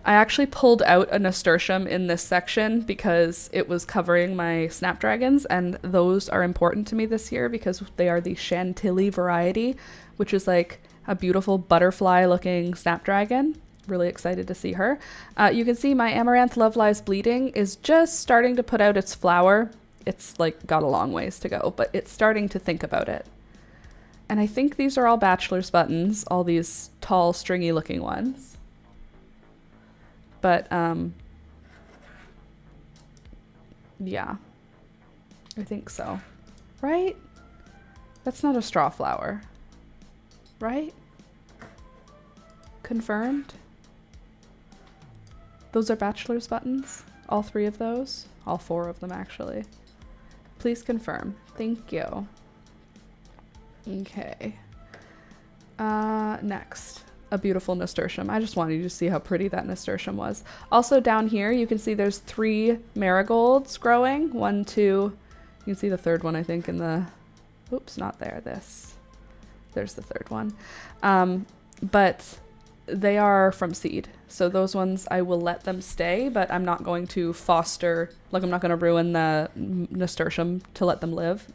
Speaker 1: I actually pulled out a nasturtium in this section because it was covering my snapdragons, and those are important to me this year because they are the Chantilly variety, which is like a beautiful butterfly looking snapdragon. Really excited to see her. You can see my Amaranth Love Lies Bleeding is just starting to put out its flower. It's like got a long ways to go, but it's starting to think about it. And I think these are all bachelor's buttons, all these tall, stringy looking ones. But, yeah, I think so. Right? That's not a straw flower. Right? Confirmed? Those are bachelor's buttons? All 3 of those? All 4 of them, actually. Please confirm. Thank you. Okay. Next, a beautiful nasturtium. I just wanted you to see how pretty that nasturtium was. Also down here, you can see there's 3 marigolds growing. 1, 2, you can see the 3rd one, I think, in the, oops, not there, there's the 3rd one. But they are from seed. So those ones, I will let them stay, but I'm not going to foster, like I'm not going to ruin the nasturtium to let them live.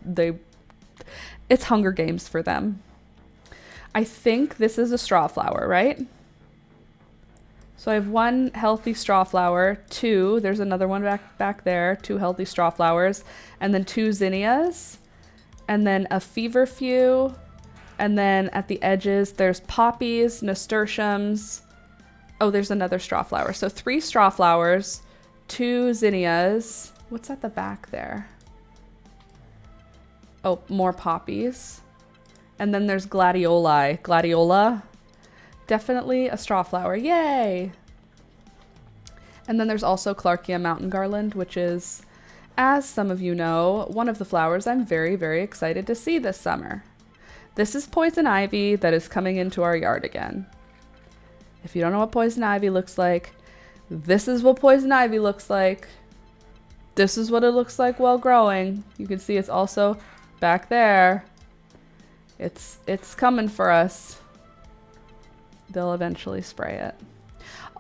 Speaker 1: It's Hunger Games for them. I think this is a straw flower, right? So I have one healthy straw flower, two, there's another one back there, two healthy straw flowers, and then two zinnias, and then a feverfew, and then at the edges there's poppies, nasturtiums. Oh, there's another straw flower. So 3 straw flowers, 2 zinnias. What's at the back there? Oh, more poppies. And then there's gladioli. Gladiola. Definitely a straw flower. Yay! And then there's also Clarkia mountain garland, which is, as some of you know, one of the flowers I'm very, very excited to see this summer. This is poison ivy that is coming into our yard again. If you don't know what poison ivy looks like, this is what poison ivy looks like. This is what it looks like while growing. You can see it's also back there. It's coming for us. They'll eventually spray it.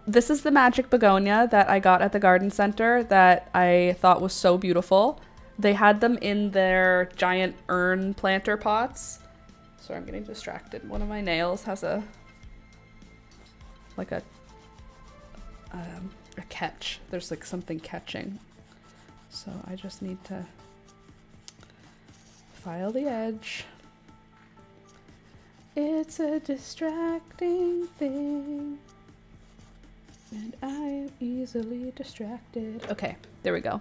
Speaker 1: This is the magic begonia that I got at the garden center that I thought was so beautiful. They had them in their giant urn planter pots. Sorry, I'm getting distracted. One of my nails has a catch. There's like something catching. So I just need to file the edge. It's a distracting thing. And I am easily distracted. Okay, there we go.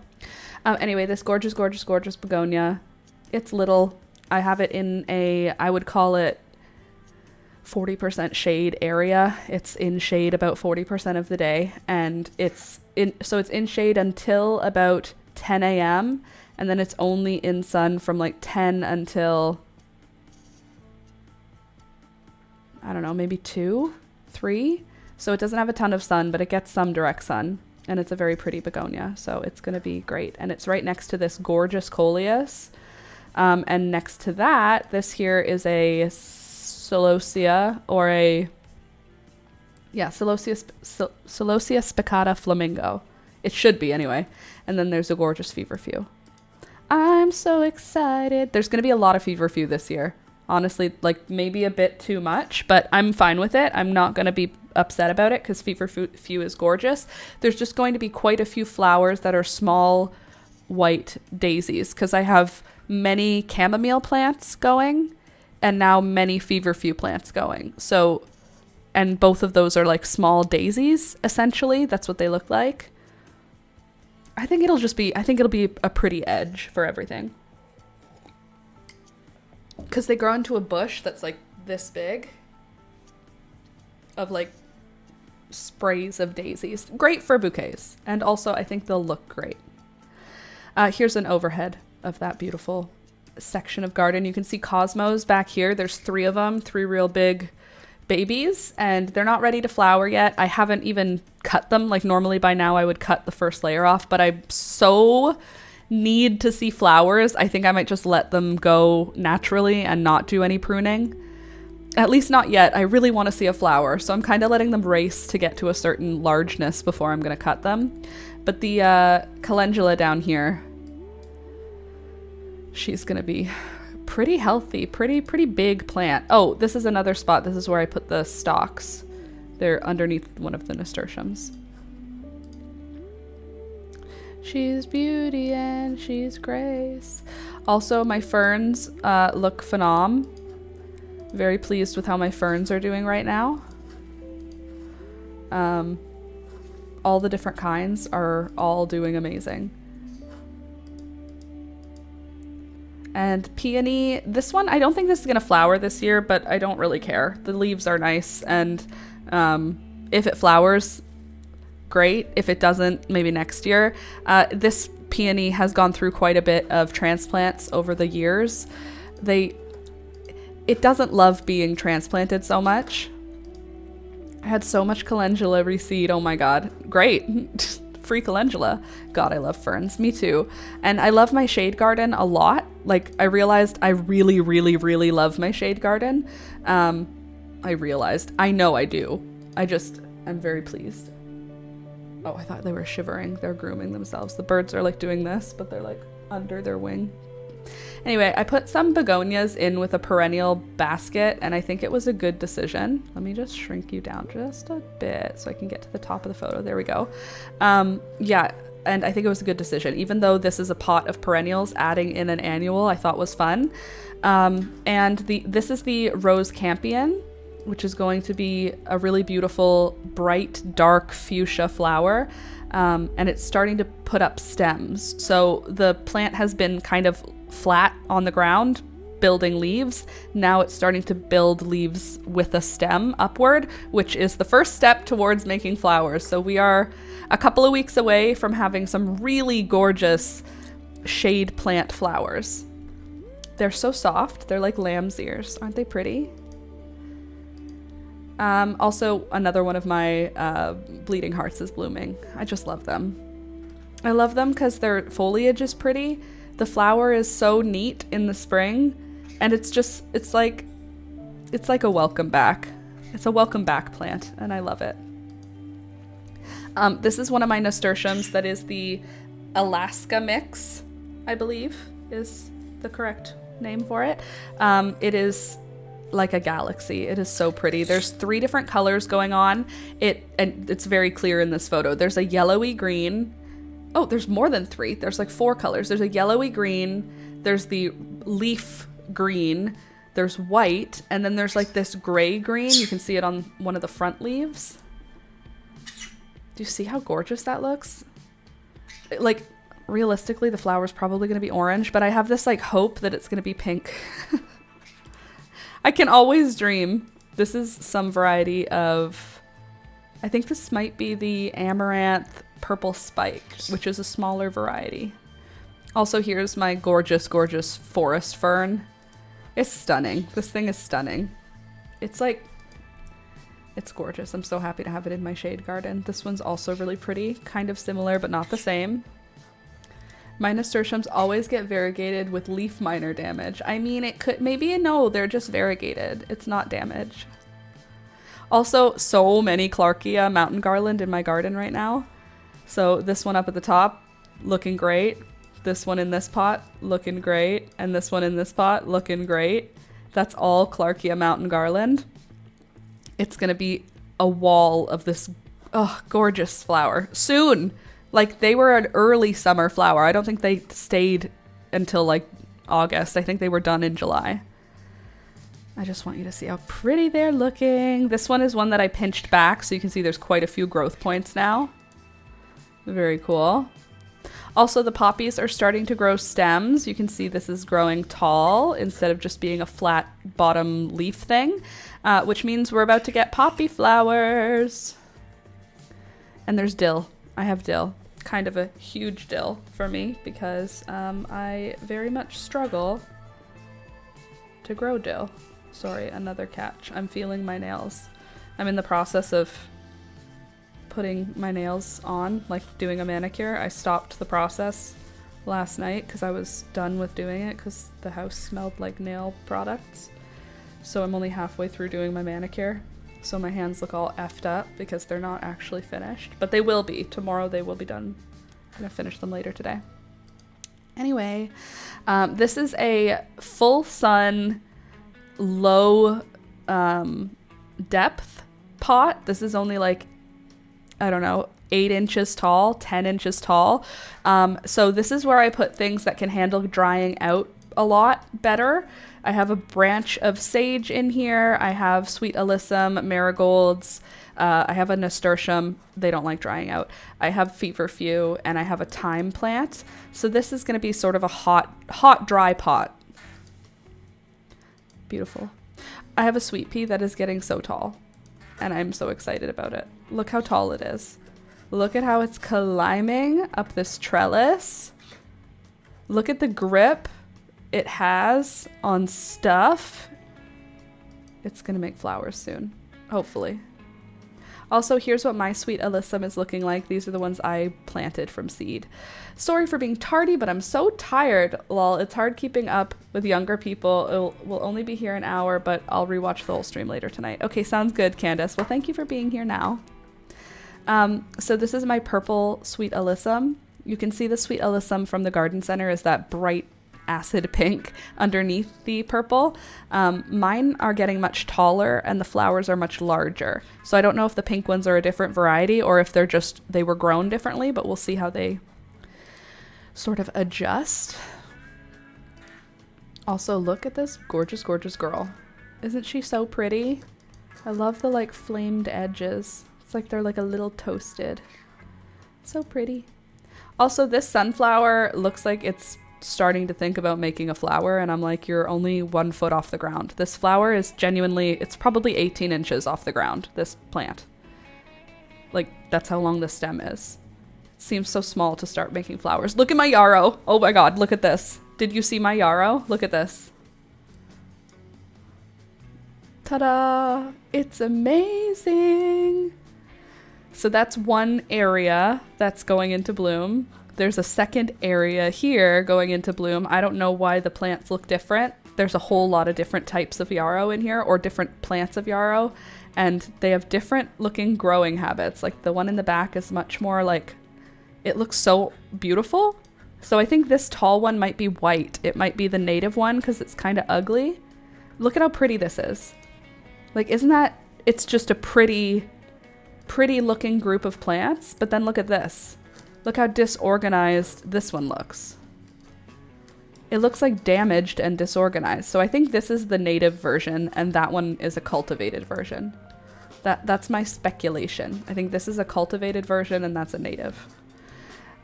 Speaker 1: Anyway, this gorgeous, gorgeous, gorgeous begonia. It's little. I have it in a, I would call it 40% shade area. It's in shade about 40% of the day. And it's in shade until about 10 a.m. And then it's only in sun from like 10 until, I don't know, maybe 2, 3. So it doesn't have a ton of sun, but it gets some direct sun. And it's a very pretty begonia. So it's going to be great. And it's right next to this gorgeous coleus. And next to that, this here is a celosia or celosia spicata flamingo. It should be anyway. And then there's a gorgeous feverfew. I'm so excited. There's going to be a lot of feverfew this year. Honestly, like maybe a bit too much, but I'm fine with it. I'm not going to be upset about it because feverfew is gorgeous. There's just going to be quite a few flowers that are small white daisies because I have many chamomile plants going and now many feverfew plants going. So, and both of those are like small daisies, essentially. That's what they look like. I think it'll be a pretty edge for everything. Because they grow into a bush that's like this big of like sprays of daisies. Great for bouquets. And also I think they'll look great. Here's an overhead of that beautiful section of garden. You can see cosmos back here. There's 3 of them, 3 real big babies, and they're not ready to flower yet. I haven't even cut them. Like normally by now I would cut the first layer off, but I so need to see flowers. I think I might just let them go naturally and not do any pruning. At least not yet. I really want to see a flower, so I'm kind of letting them race to get to a certain largeness before I'm going to cut them. But the calendula down here, she's going to be pretty healthy, pretty big plant. Oh, this is another spot. This is where I put the stalks. They're underneath one of the nasturtiums. She's beauty and she's grace. Also, my ferns look phenom. Very pleased with how my ferns are doing right now. All the different kinds are all doing amazing. And peony, this one, I don't think this is going to flower this year, but I don't really care. The leaves are nice, and if it flowers, great. If it doesn't, maybe next year. This peony has gone through quite a bit of transplants over the years. It doesn't love being transplanted so much. I had so much calendula reseed. Oh my god. Great. Free calendula. God, I love ferns. Me too. And I love my shade garden a lot. Like, I realized I really, really, really love my shade garden. I know I do. I'm very pleased. Oh, I thought they were shivering. They're grooming themselves. The birds are like doing this, but they're like under their wing. Anyway, I put some begonias in with a perennial basket, and I think it was a good decision. Let me just shrink you down just a bit so I can get to the top of the photo. There we go. Yeah, and I think it was a good decision. Even though this is a pot of perennials, adding in an annual I thought was fun. And this is the Rose Campion, which is going to be a really beautiful, bright, dark fuchsia flower. And it's starting to put up stems. So the plant has been kind of flat on the ground, building leaves. Now it's starting to build leaves with a stem upward, which is the first step towards making flowers. So we are a couple of weeks away from having some really gorgeous shade plant flowers. They're so soft. They're like lamb's ears. Aren't they pretty? Also, another one of my bleeding hearts is blooming. I just love them. I love them because their foliage is pretty. The flower is so neat in the spring, and it's like a welcome back. It's a welcome back plant, and I love it. This is one of my nasturtiums that is the Alaska mix, I believe is the correct name for it. It is like a galaxy. It is so pretty. There's 3 different colors going on. And it's very clear in this photo. There's a yellowy green. Oh, there's more than 3. There's like 4 colors. There's a yellowy green. There's the leaf green. There's white. And then there's like this gray green. You can see it on one of the front leaves. Do you see how gorgeous that looks? Like, realistically, the flower's probably going to be orange, but I have this like hope that it's going to be pink. I can always dream. This is some variety of, I think this might be the Amaranth Purple Spike, which is a smaller variety. Also, here's my gorgeous, gorgeous forest fern. It's stunning. This thing is stunning. It's like, it's gorgeous. I'm so happy to have it in my shade garden. This one's also really pretty, kind of similar, but not the same. My nasturtiums always get variegated with leaf miner damage. I mean, it could, maybe, no, they're just variegated. It's not damage. Also, so many Clarkia mountain garland in my garden right now. So this one up at the top, looking great. This one in this pot, looking great. And this one in this pot, looking great. That's all Clarkia mountain garland. It's gonna be a wall of this gorgeous flower soon. Like, they were an early summer flower. I don't think they stayed until like August. I think they were done in July. I just want you to see how pretty they're looking. This one is one that I pinched back, so you can see there's quite a few growth points now. Very cool. Also, the poppies are starting to grow stems. You can see this is growing tall instead of just being a flat bottom leaf thing, which means we're about to get poppy flowers. And there's dill. I have dill. Kind of a huge dill for me because I very much struggle to grow dill. Sorry, another catch. I'm feeling my nails. I'm in the process of putting my nails on, like doing a manicure. I stopped the process last night because I was done with doing it because the house smelled like nail products. So I'm only halfway through doing my manicure. So my hands look all effed up because they're not actually finished. But they will be. Tomorrow they will be done. I'm going to finish them later today. Anyway, this is a full sun, low depth pot. This is only like, I don't know, 8 inches tall, 10 inches tall. So this is where I put things that can handle drying out a lot better. I have a branch of sage in here. I have sweet alyssum, marigolds. I have a nasturtium. They don't like drying out. I have feverfew, and I have a thyme plant. So this is going to be sort of a hot, dry pot. Beautiful. I have a sweet pea that is getting so tall, and I'm so excited about it. Look how tall it is. Look at how it's climbing up this trellis. Look at the grip it has on stuff. It's gonna make flowers soon, hopefully. Also, here's what my sweet alyssum is looking like. These are the ones I planted from seed. Sorry for being tardy, but I'm so tired. Lol, it's hard keeping up with younger people. We'll only be here an hour, but I'll rewatch the whole stream later tonight. Okay, sounds good, Candace. Well, thank you for being here now. So this is my purple sweet alyssum. You can see the sweet alyssum from the garden center is that bright acid pink underneath the purple. Mine are getting much taller and the flowers are much larger. So I don't know if the pink ones are a different variety or if they were grown differently, but we'll see how they sort of adjust. Also, look at this gorgeous, gorgeous girl. Isn't she so pretty? I love the like flamed edges. It's like they're like a little toasted. So pretty. Also, this sunflower looks like it's starting to think about making a flower, and I'm like, you're only 1 foot off the ground. This flower is genuinely, it's probably 18 inches off the ground, this plant. Like, that's how long this stem is. It seems so small to start making flowers. Look at my yarrow. Oh my god, look at this. Did you see my yarrow? Look at this. Ta-da! It's amazing! So that's one area that's going into bloom. There's a second area here going into bloom. I don't know why the plants look different. There's a whole lot of different types of yarrow in here, or different plants of yarrow, and they have different looking growing habits. Like the one in the back is much more like, it looks so beautiful. So I think this tall one might be white. It might be the native one because it's kind of ugly. Look at how pretty this is. Like, isn't that, it's just a pretty looking group of plants, but then look at this. Look how disorganized this one looks. It looks like damaged and disorganized. So I think this is the native version and that one is a cultivated version. That's my speculation. I think this is a cultivated version and that's a native.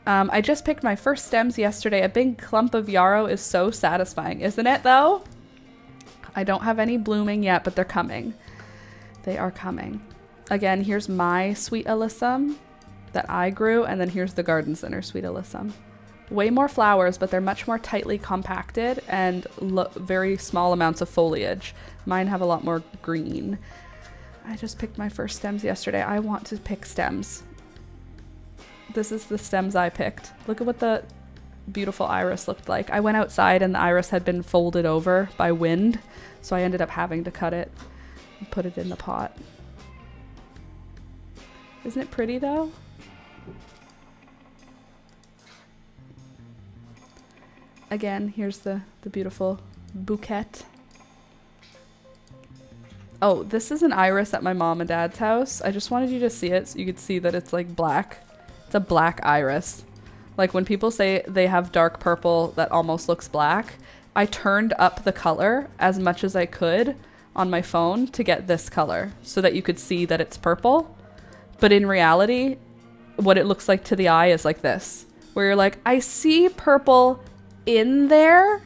Speaker 1: I just picked my first stems yesterday. A big clump of yarrow is so satisfying, isn't it though? I don't have any blooming yet, but they're coming. They are coming. Again, here's my sweet alyssum that I grew, and then here's the garden center sweet alyssum. Way more flowers, but they're much more tightly compacted and very small amounts of foliage. Mine have a lot more green. I just picked my first stems yesterday. I want to pick stems. This is the stems I picked. Look at what the beautiful iris looked like. I went outside and the iris had been folded over by wind, so I ended up having to cut it and put it in the pot. Isn't it pretty though? Again, here's the beautiful bouquet. Oh, this is an iris at my mom and dad's house. I just wanted you to see it so you could see that it's like black. It's a black iris. Like when people say they have dark purple that almost looks black, I turned up the color as much as I could on my phone to get this color so that you could see that it's purple. But in reality, what it looks like to the eye is like this, where you're like, I see purple in there,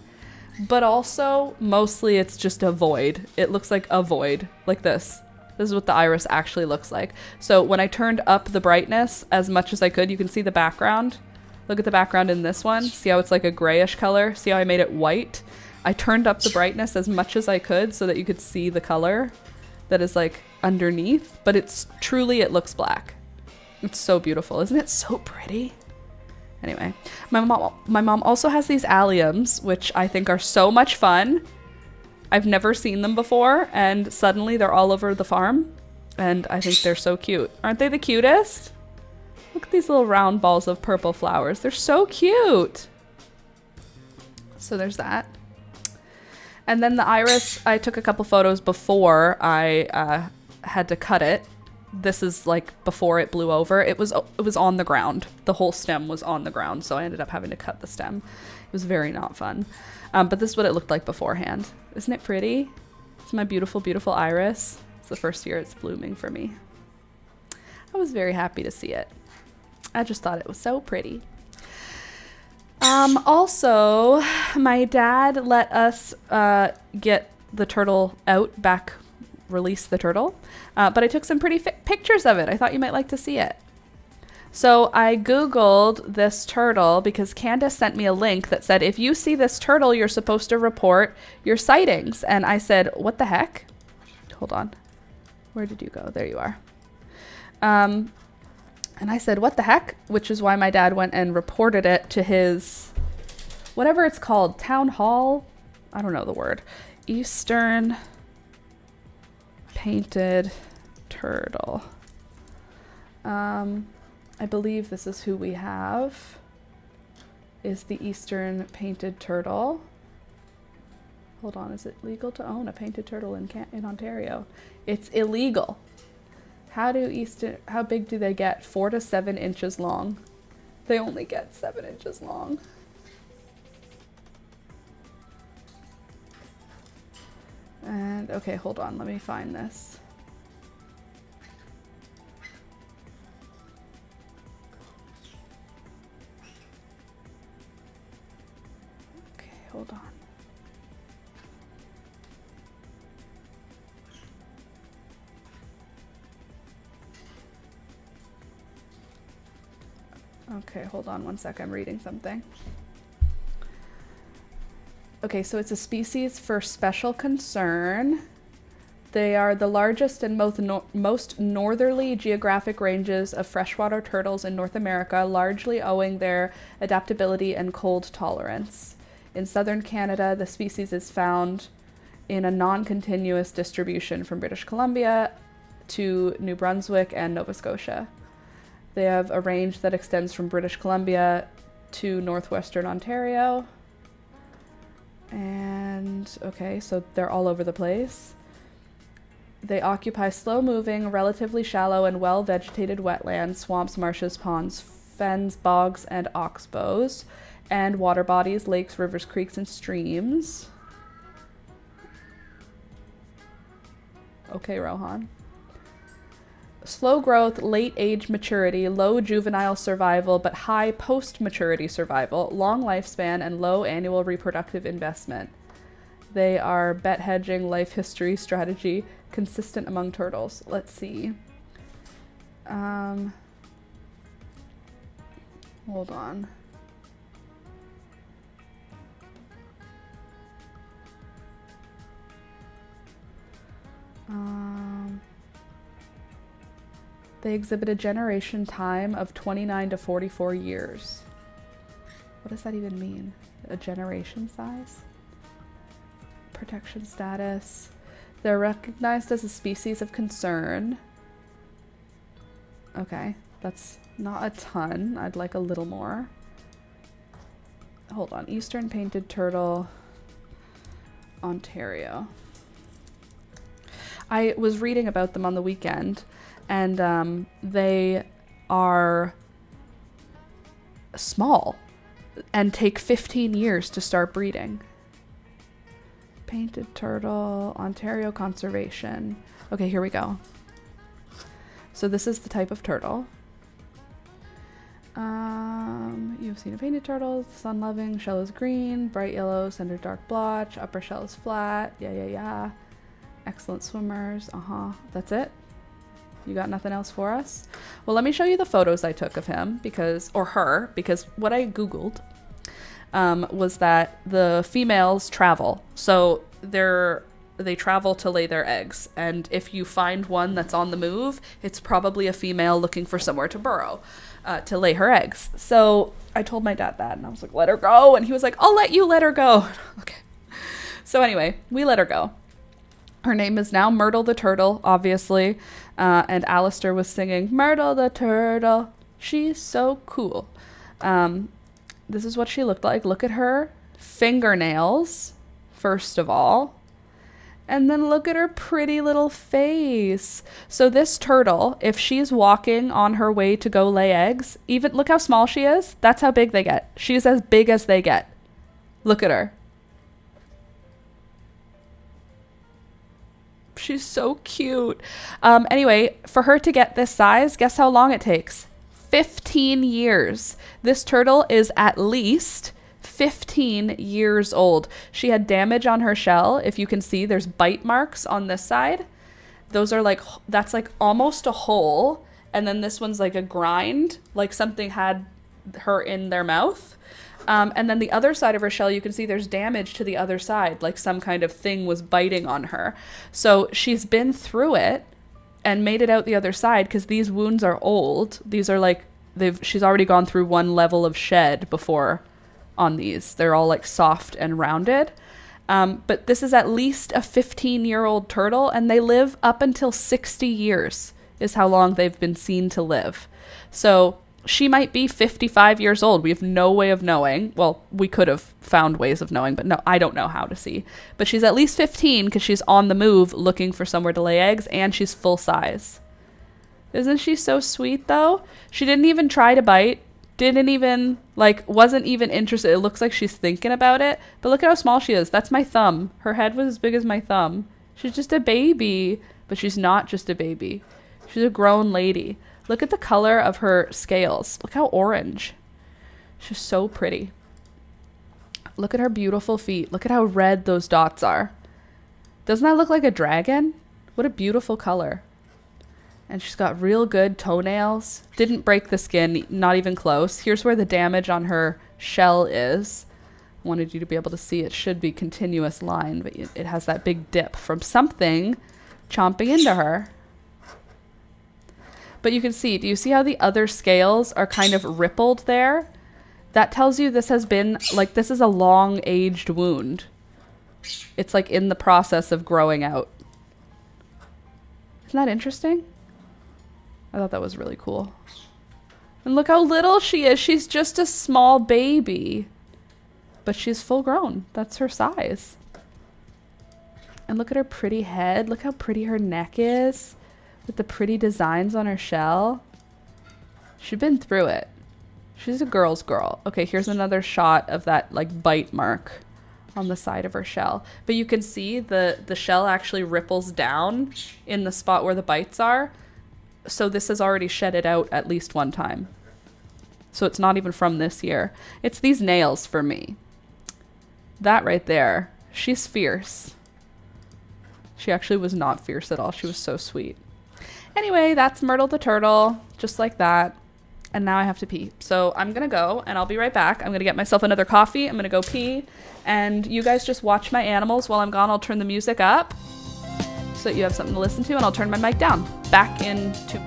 Speaker 1: but also mostly it's just a void. It looks like a void, like this. This is what the iris actually looks like. So when I turned up the brightness as much as I could, you can see the background. Look at the background in this one. See how it's like a grayish color? See how I made it white? I turned up the brightness as much as I could so that you could see the color that is like underneath, but it's truly, it looks black. It's so beautiful. Isn't it so pretty? Anyway, my mom also has these alliums, which I think are so much fun. I've never seen them before, and suddenly they're all over the farm, and I think they're so cute. Aren't they the cutest? Look at these little round balls of purple flowers. They're so cute. So there's that. And then the iris, I took a couple photos before I had to cut it. This is like before it blew over. It was on the ground. The whole stem was on the ground, so I ended up having to cut the stem. It was very not fun. But this is what it looked like beforehand. Isn't it pretty? It's my beautiful, beautiful iris. It's the first year it's blooming for me. I was very happy to see it. I just thought it was so pretty. Also, my dad let us get the turtle out back, release the turtle, but I took some pretty pictures of it. I thought you might like to see it. So I Googled this turtle because Candace sent me a link that said, if you see this turtle, you're supposed to report your sightings. And I said, what the heck? Hold on. Where did you go? There you are. And I said, what the heck? Which is why my dad went and reported it to his, whatever it's called, town hall? I don't know the word. Eastern painted turtle. I believe this is who we have, is the Eastern painted turtle. Hold on, is it legal to own a painted turtle in Ontario? It's illegal. How big do they get? 4 to 7 inches long. They only get 7 inches long. And okay, hold on, let me find this. Okay, hold on. Okay, hold on one sec, I'm reading something. Okay, so it's a species for special concern. They are the largest and most northerly geographic ranges of freshwater turtles in North America, largely owing their adaptability and cold tolerance. In southern Canada, the species is found in a non-continuous distribution from British Columbia to New Brunswick and Nova Scotia. They have a range that extends from British Columbia to northwestern Ontario. And okay, so they're all over the place. They occupy slow-moving, relatively shallow and well-vegetated wetlands, swamps, marshes, ponds, fens, bogs, and oxbows, and water bodies, lakes, rivers, creeks, and streams. Okay, Rohan. Slow growth, late age maturity, low juvenile survival, but high post-maturity survival, long lifespan, and low annual reproductive investment. They are bet hedging, life history strategy, consistent among turtles. Let's see. Hold on. They exhibit a generation time of 29 to 44 years. What does that even mean? A generation size? Protection status. They're recognized as a species of concern. Okay, that's not a ton. I'd like a little more. Hold on. Eastern painted turtle, Ontario. I was reading about them on the weekend, and they are small and take 15 years to start breeding. Painted turtle, Ontario Conservation. Okay, here we go. So this is the type of turtle. You've seen a painted turtle, sun-loving, shell is green, bright yellow, center dark blotch, upper shell is flat, yeah. Excellent swimmers, that's it? You got nothing else for us? Well, let me show you the photos I took of him, or her, because what I Googled was that the females travel. So they travel to lay their eggs. And if you find one that's on the move, it's probably a female looking for somewhere to burrow, to lay her eggs. So I told my dad that, and I was like, let her go. And he was like, I'll let you let her go. Okay. So anyway, we let her go. Her name is now Myrtle the Turtle, obviously. And Alistair was singing, Myrtle the Turtle, she's so cool. This is what she looked like. Look at her fingernails, first of all. And then look at her pretty little face. So this turtle, if she's walking on her way to go lay eggs, even look how small she is. That's how big they get. She's as big as they get. Look at her. She's so cute. Anyway, for her to get this size, guess how long it takes? 15 years. This turtle is at least 15 years old. She had damage on her shell. If you can see, there's bite marks on this side. Those are like, that's like almost a hole. And then this one's like a grind, like something had her in their mouth. And then the other side of her shell, you can see there's damage to the other side, like some kind of thing was biting on her. So she's been through it and made it out the other side, because these wounds are old. These are like, she's already gone through one level of shed before on these. They're all like soft and rounded. But this is at least a 15-year-old turtle, and they live up until 60 years is how long they've been seen to live. So she might be 55 years old. We have no way of knowing. Well, we could have found ways of knowing, but no, I don't know how to see. But she's at least 15 because she's on the move looking for somewhere to lay eggs, and she's full size. Isn't she so sweet, though? She didn't even try to bite. Didn't even, like, wasn't even interested. It looks like she's thinking about it. But look at how small she is. That's my thumb. Her head was as big as my thumb. She's just a baby. But she's not just a baby. She's a grown lady. Look at the color of her scales. Look how orange. She's so pretty. Look at her beautiful feet. Look at how red those dots are. Doesn't that look like a dragon? What a beautiful color. And she's got real good toenails. Didn't break the skin, not even close. Here's where the damage on her shell is. Wanted you to be able to see it should be continuous line, but it has that big dip from something chomping into her. But you can see, do you see how the other scales are kind of rippled there? That tells you this has been, like, this is a long-aged wound. It's like in the process of growing out. Isn't that interesting? I thought that was really cool. And look how little she is. She's just a small baby. But she's full grown. That's her size. And look at her pretty head. Look how pretty her neck is. With the pretty designs on her shell. She's been through it. She's a girl's girl. Okay, here's another shot of that, like, bite mark on the side of her shell. But you can see the shell actually ripples down in the spot where the bites are. So this has already shedded out at least one time. So it's not even from this year. It's these nails for me. That right there. She's fierce. She actually was not fierce at all. She was so sweet. Anyway, that's Myrtle the turtle. Just like that. And now I have to pee. So I'm going to go and I'll be right back. I'm going to get myself another coffee. I'm going to go pee. And you guys just watch my animals while I'm gone. I'll turn the music up so that you have something to listen to, and I'll turn my mic down. Back in 2.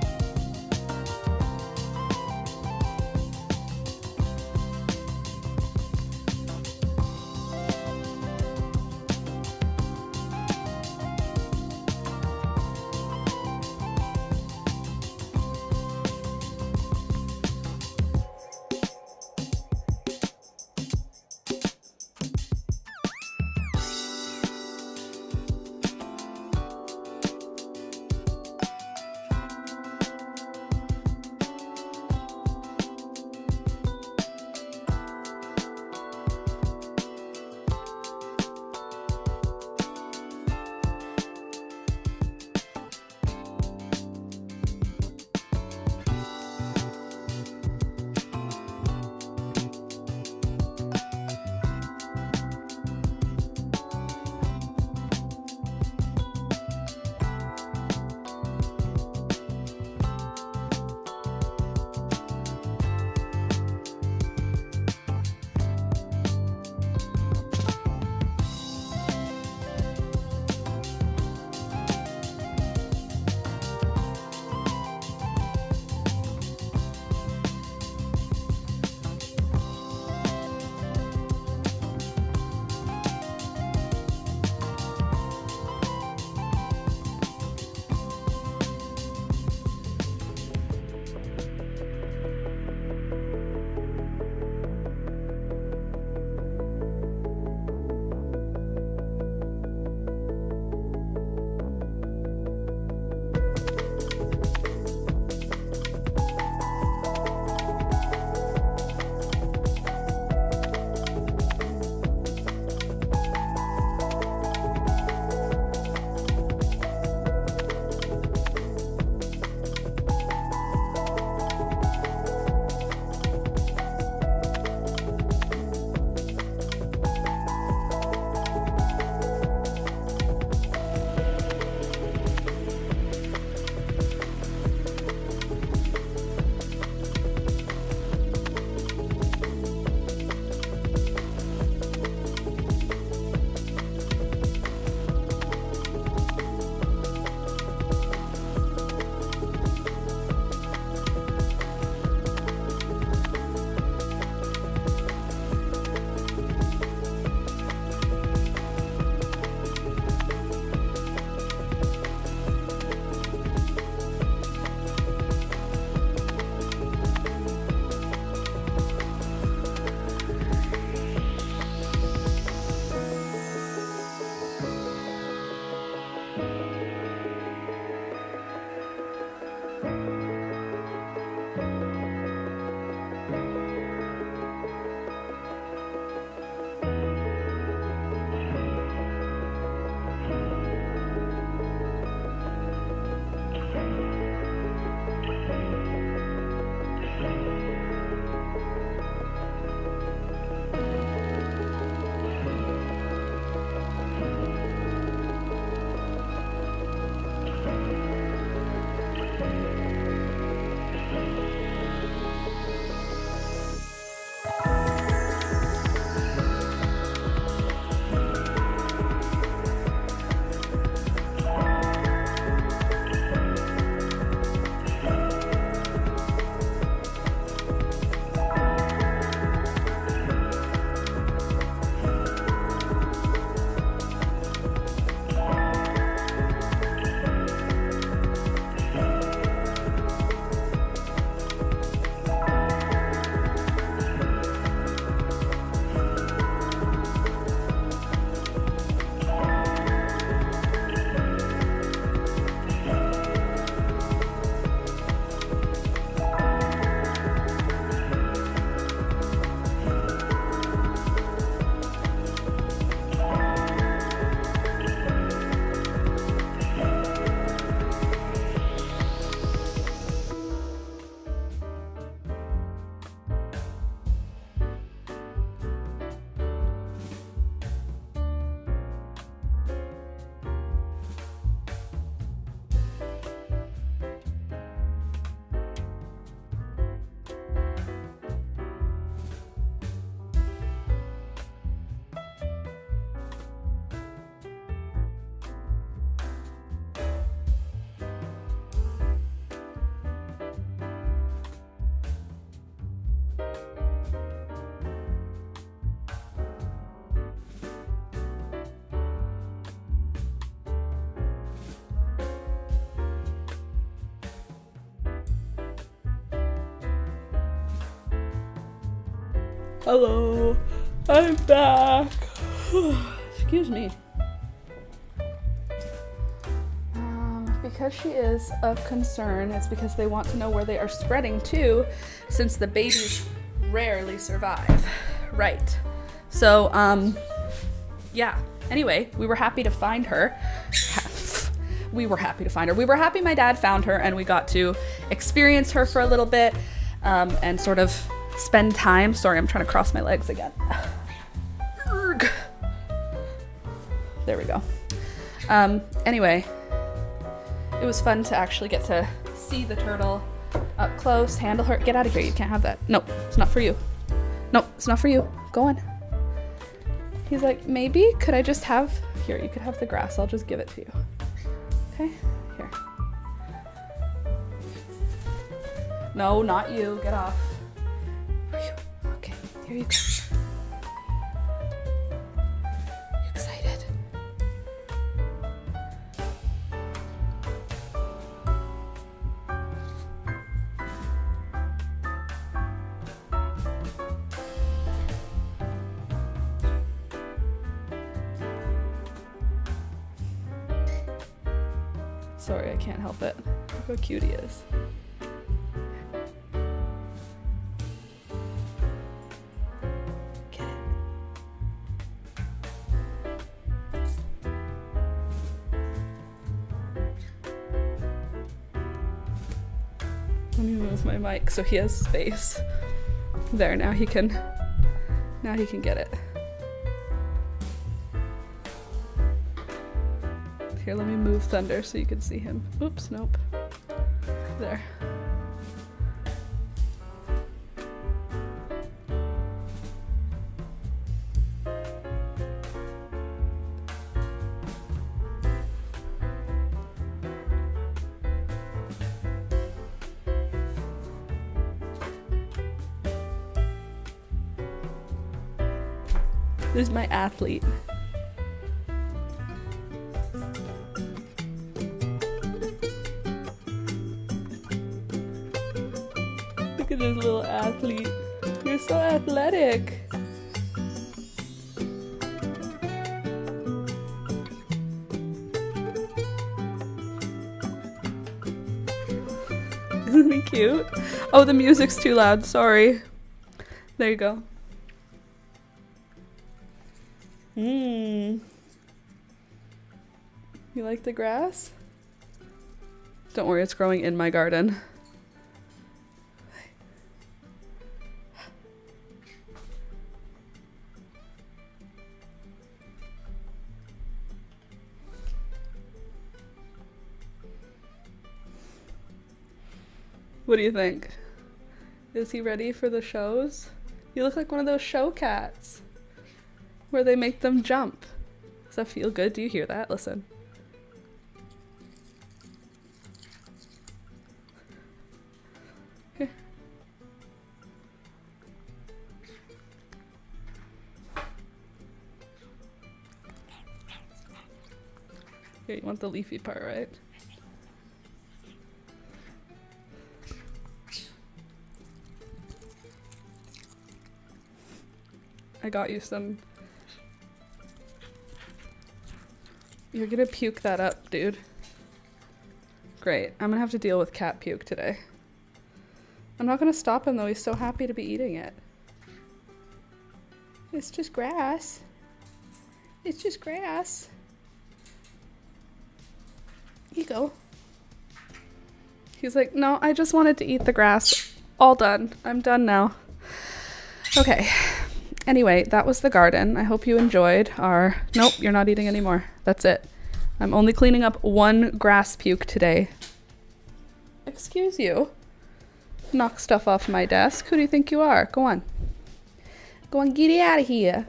Speaker 1: Hello, I'm back. Excuse me. Because she is of concern, it's because they want to know where they are spreading to, since the babies rarely survive. Right. So, yeah. Anyway, we were happy to find her. We were happy my dad found her, and we got to experience her for a little bit, and sort of spend time. Sorry, I'm trying to cross my legs again. There we go. Anyway, it was fun to actually get to see the turtle up close, handle her. Get out of here, you can't have that. No, it's not for you. No, it's not for you. Go on. He's like, maybe could I just have, here, you could have the grass. I'll just give it to you. Okay, here. No, not you, get off. Okay, here you go. You excited? Sorry, I can't help it. Look how cute he is. Get it. Let me move my mic so he has space. There, now he can get it. Here, let me move Thunder so you can see him. Oops, nope. There. This is my athlete. Look at this little athlete. You're so athletic. Isn't he cute? Oh, the music's too loud. Sorry. There you go. You like the grass? Don't worry, it's growing in my garden. What do you think? Is he ready for the shows? You look like one of those show cats where they make them jump. Does that feel good? Do you hear that? Listen. Here. Here, you want the leafy part, right? I got you some. You're gonna puke that up, dude. Great. I'm gonna have to deal with cat puke today. I'm not gonna stop him though. He's so happy to be eating it. It's just grass. It's just grass. Here you go. He's like, no, I just wanted to eat the grass. All done. I'm done now. Okay. Anyway, that was the garden. I hope you enjoyed our... Nope, you're not eating anymore. That's it. I'm only cleaning up one grass puke today. Excuse you. Knock stuff off my desk. Who do you think you are? Go on. Go on, get it out of here.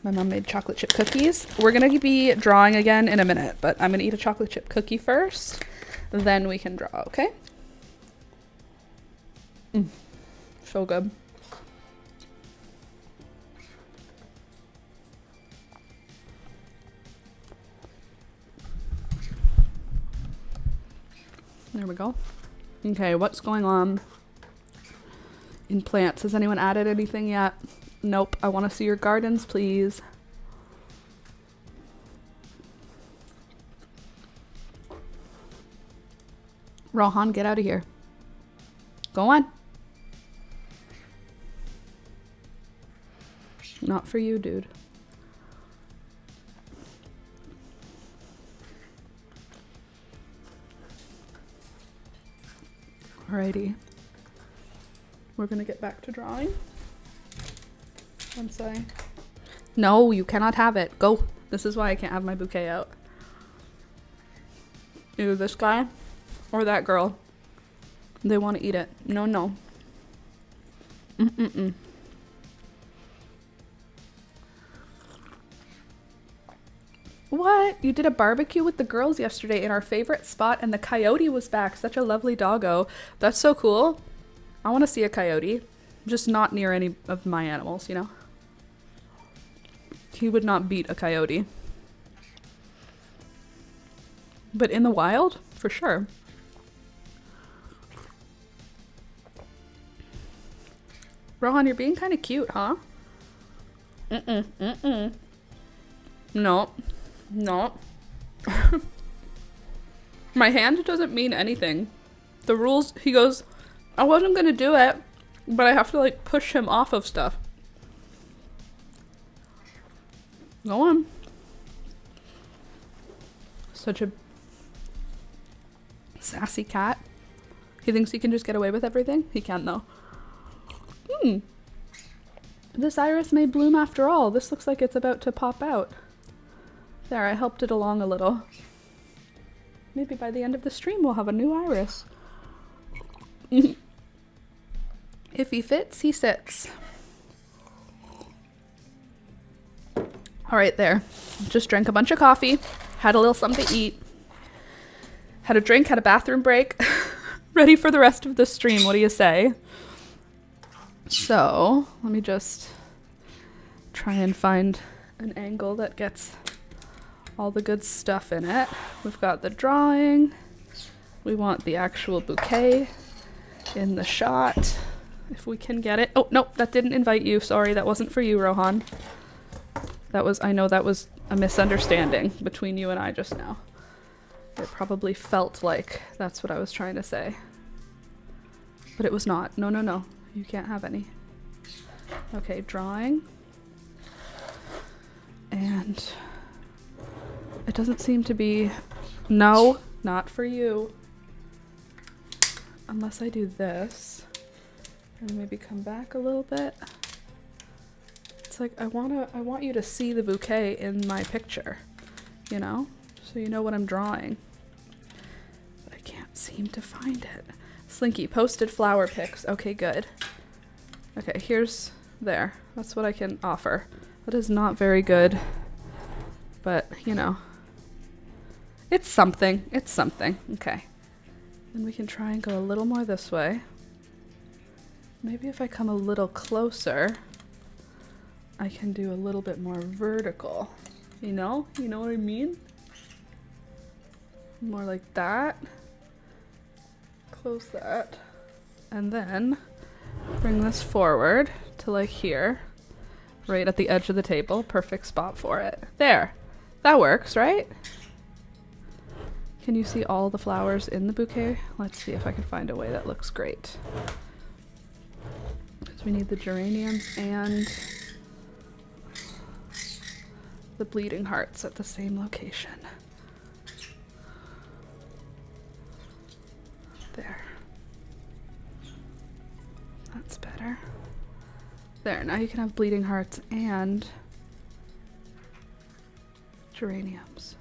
Speaker 1: My mom made chocolate chip cookies. We're going to be drawing again in a minute, but I'm going to eat a chocolate chip cookie first. Then we can draw, okay? So good. There we go. Okay, what's going on In plants, has anyone added anything yet? Nope. I want to see your gardens, please. Rohan, get out of here. Go on. Not for you, dude. Alrighty. We're gonna get back to drawing. Once I... No, you cannot have it. Go. This is why I can't have my bouquet out. Either this guy or that girl. They want to eat it. No, no. Mm-mm-mm. What? You did a barbecue with the girls yesterday in our favorite spot and the coyote was back. Such a lovely doggo. That's so cool. I want to see a coyote. Just not near any of my animals, you know? He would not beat a coyote. But in the wild, for sure. Rohan, you're being kind of cute, huh? Mm-mm, mm-mm. No. No. My hand doesn't mean anything. The rules, he goes, I wasn't gonna do it, but I have to like push him off of stuff. Go on. Such a sassy cat. He thinks he can just get away with everything? He can though. This iris may bloom after all. This looks like it's about to pop out. There, I helped it along a little. Maybe by the end of the stream we'll have a new iris. If he fits, he sits. All right, there. Just drank a bunch of coffee, had a little something to eat, had a drink, had a bathroom break, ready for the rest of the stream. What do you say? So, let me just try and find an angle that gets all the good stuff in it. We've got the drawing. We want the actual bouquet in the shot, if we can get it. Oh, no, that didn't invite you. Sorry, that wasn't for you, Rohan. I know that was a misunderstanding between you and I just now. It probably felt like that's what I was trying to say. But it was not. No, no, no. You can't have any. Okay, drawing. And it doesn't seem to be... No, not for you. Unless I do this. And maybe come back a little bit. It's like, I want you to see the bouquet in my picture. You know? So you know what I'm drawing. But I can't seem to find it. Slinky, posted flower pics. Okay, good. Okay, here's... There. That's what I can offer. That is not very good. But, you know. It's something. It's something. Okay. Then we can try and go a little more this way. Maybe if I come a little closer, I can do a little bit more vertical. You know? You know what I mean? More like that. Close that. And then bring this forward to like here. Right at the edge of the table. Perfect spot for it. There. That works, right? Can you see all the flowers in the bouquet? Let's see if I can find a way that looks great. Because we need the geraniums and the bleeding hearts at the same location. There. That's better. There, now you can have bleeding hearts and geraniums.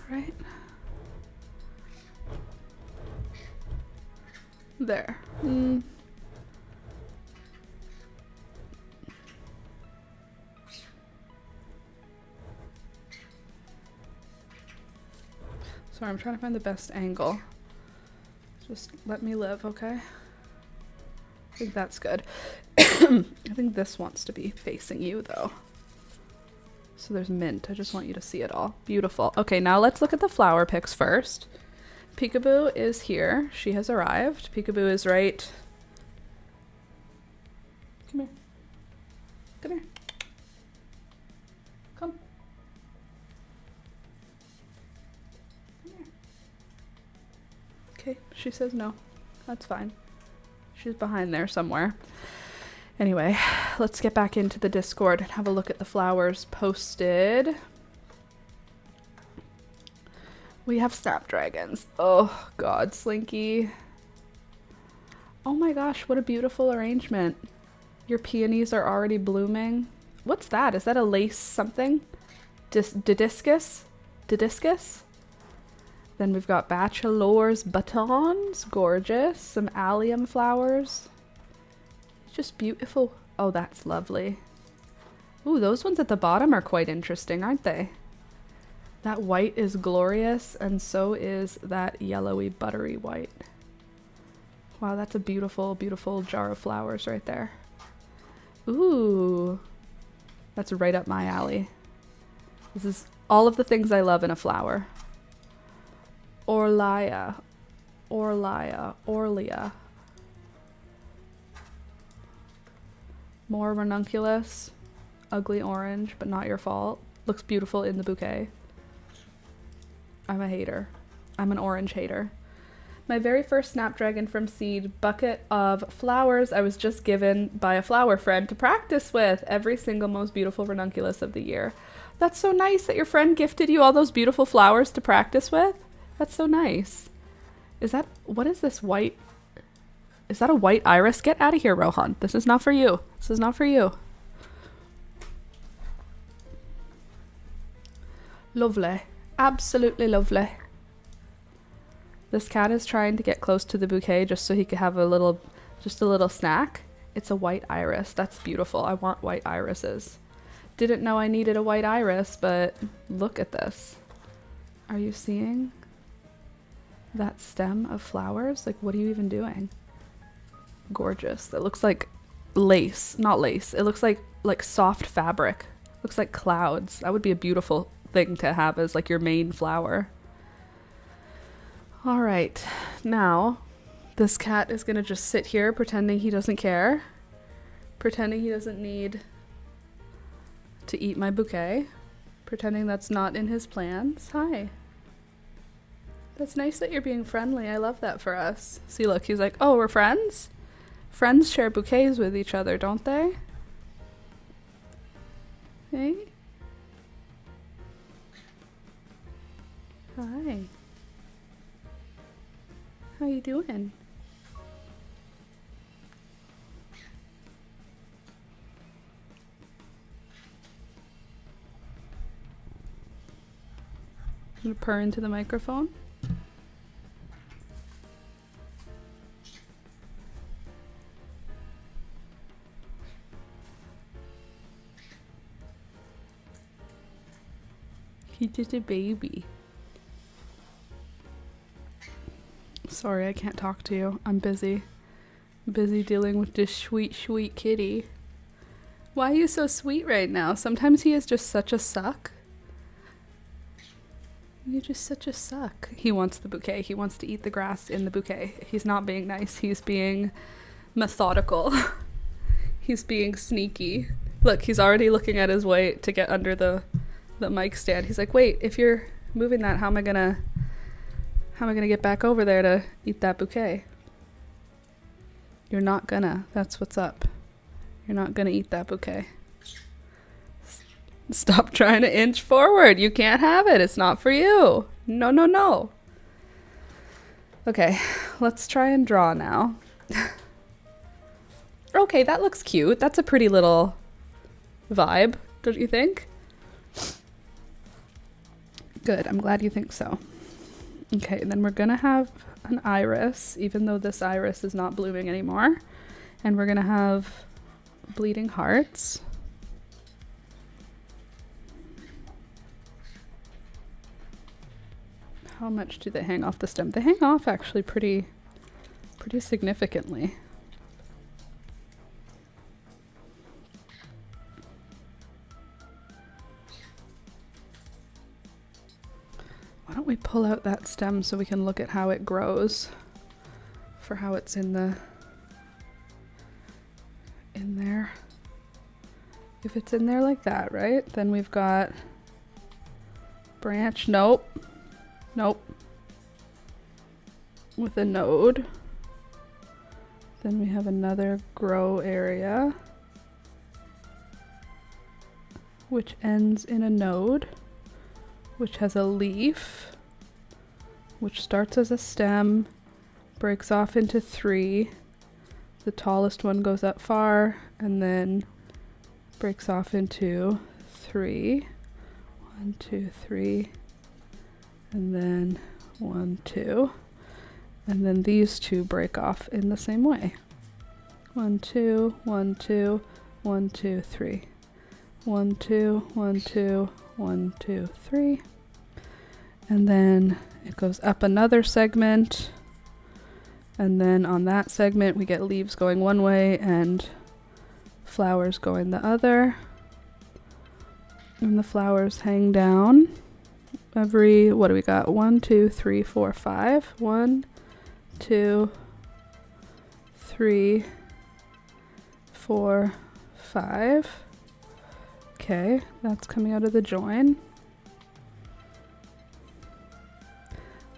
Speaker 1: Right? There. Sorry, I'm trying to find the best angle. Just let me live, okay? I think that's good. I think this wants to be facing you, though. So there's mint. I just want you to see it all. Beautiful. Okay, now let's look at the flower pics first. Peekaboo is here. She has arrived. Peekaboo is right Come here. Come. Come here. Okay, she says no. That's fine. She's behind there somewhere. Anyway, let's get back into the Discord and have a look at the flowers posted. We have snapdragons. Oh god, Slinky. Oh my gosh, what a beautiful arrangement. Your peonies are already blooming. What's that? Is that a lace something? Didiscus? Didiscus? Then we've got bachelor's batons. Gorgeous. Some allium flowers. It's just beautiful. Oh, that's lovely. Ooh, those ones at the bottom are quite interesting, aren't they? That white is glorious, and so is that yellowy, buttery white. Wow, that's a beautiful, beautiful jar of flowers right there. Ooh, that's right up my alley. This is all of the things I love in a flower. Orlia. More ranunculus. Ugly orange, but not your fault. Looks beautiful in the bouquet. I'm a hater. I'm an orange hater. My very first snapdragon from seed bucket of flowers I was just given by a flower friend to practice with. Every single most beautiful ranunculus of the year. That's so nice that your friend gifted you all those beautiful flowers to practice with. That's so nice. Is that, what is this white? Is that a white iris? Get out of here, Rohan. This is not for you. This is not for you. Lovely. Absolutely lovely. This cat is trying to get close to the bouquet just so he could have a little snack. It's a white iris. That's beautiful. I want white irises. Didn't know I needed a white iris, but look at this. Are you seeing that stem of flowers? Like, what are you even doing? Gorgeous. That looks like lace. Not lace. It looks like soft fabric. Looks like clouds. That would be a beautiful thing to have as like your main flower. All right, now this cat is gonna just sit here pretending he doesn't care, pretending he doesn't need to eat my bouquet, pretending that's not in his plans. Hi. That's nice that you're being friendly. I love that for us. See, look, he's like, oh, we're friends? Friends share bouquets with each other, don't they? Hey? Hi. How you doing? I'm gonna purr into the microphone. He's just a baby. Sorry, I can't talk to you. I'm busy. Busy dealing with this sweet, sweet kitty. Why are you so sweet right now? Sometimes he is just such a suck. You're just such a suck. He wants the bouquet. He wants to eat the grass in the bouquet. He's not being nice. He's being methodical. He's being sneaky. Look, he's already looking at his way to get under the mic stand. He's like, wait, if you're moving that, how am I gonna get back over there to eat that bouquet? You're not gonna. That's what's up. You're not gonna eat that bouquet. Stop trying to inch forward. You can't have it. It's not for you. No, no, no. Okay, let's try and draw now. Okay, that looks cute. That's a pretty little vibe, don't you think? Good, I'm glad you think so. Okay, and then we're gonna have an iris, even though this iris is not blooming anymore. And we're gonna have bleeding hearts. How much do they hang off the stem? They hang off actually pretty significantly. Why don't we pull out that stem so we can look at how it grows for how it's in there. if it's in there like that, right? Then we've got branch, nope, nope, with a node. Then we have another grow area, which ends in a node, which has a leaf, which starts as a stem, breaks off into 3. The tallest one goes up far, and then breaks off into 3. 1, 2, 3, and then 1, 2. And then these two break off in the same way. 1, 2, 1, 2, 1, 2, 3. 1, 2, 1, 2, 1, 2, 3. And then it goes up another segment. And then on that segment, we get leaves going one way and flowers going the other. And the flowers hang down every, what do we got? 1, 2, 3, 4, 5. 1, 2, 3, 4, 5. Okay, that's coming out of the join.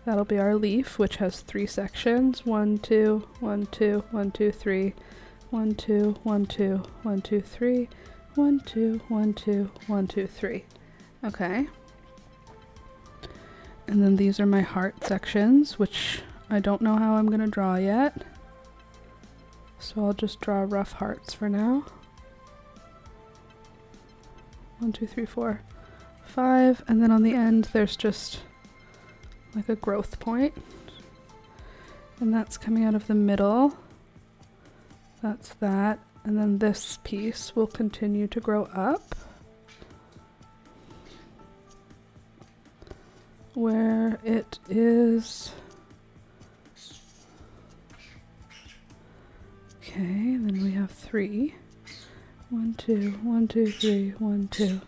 Speaker 1: That'll be our leaf, which has 3 sections. 1, 2, 1, 2, 1, 2, 3. 1, 2, 1, 2, 1, 2, 3. 1, 2, 1, 2, 1, 2, 3. Okay. And then these are my heart sections, which I don't know how I'm gonna draw yet. So I'll just draw rough hearts for now. 1, 2, 3, 4, 5. And then on the end, there's just like a growth point. And that's coming out of the middle. That's that. And then this piece will continue to grow up, where it is. Okay, then we have 3. 1, 2, 1, 2, 3, 1, 2.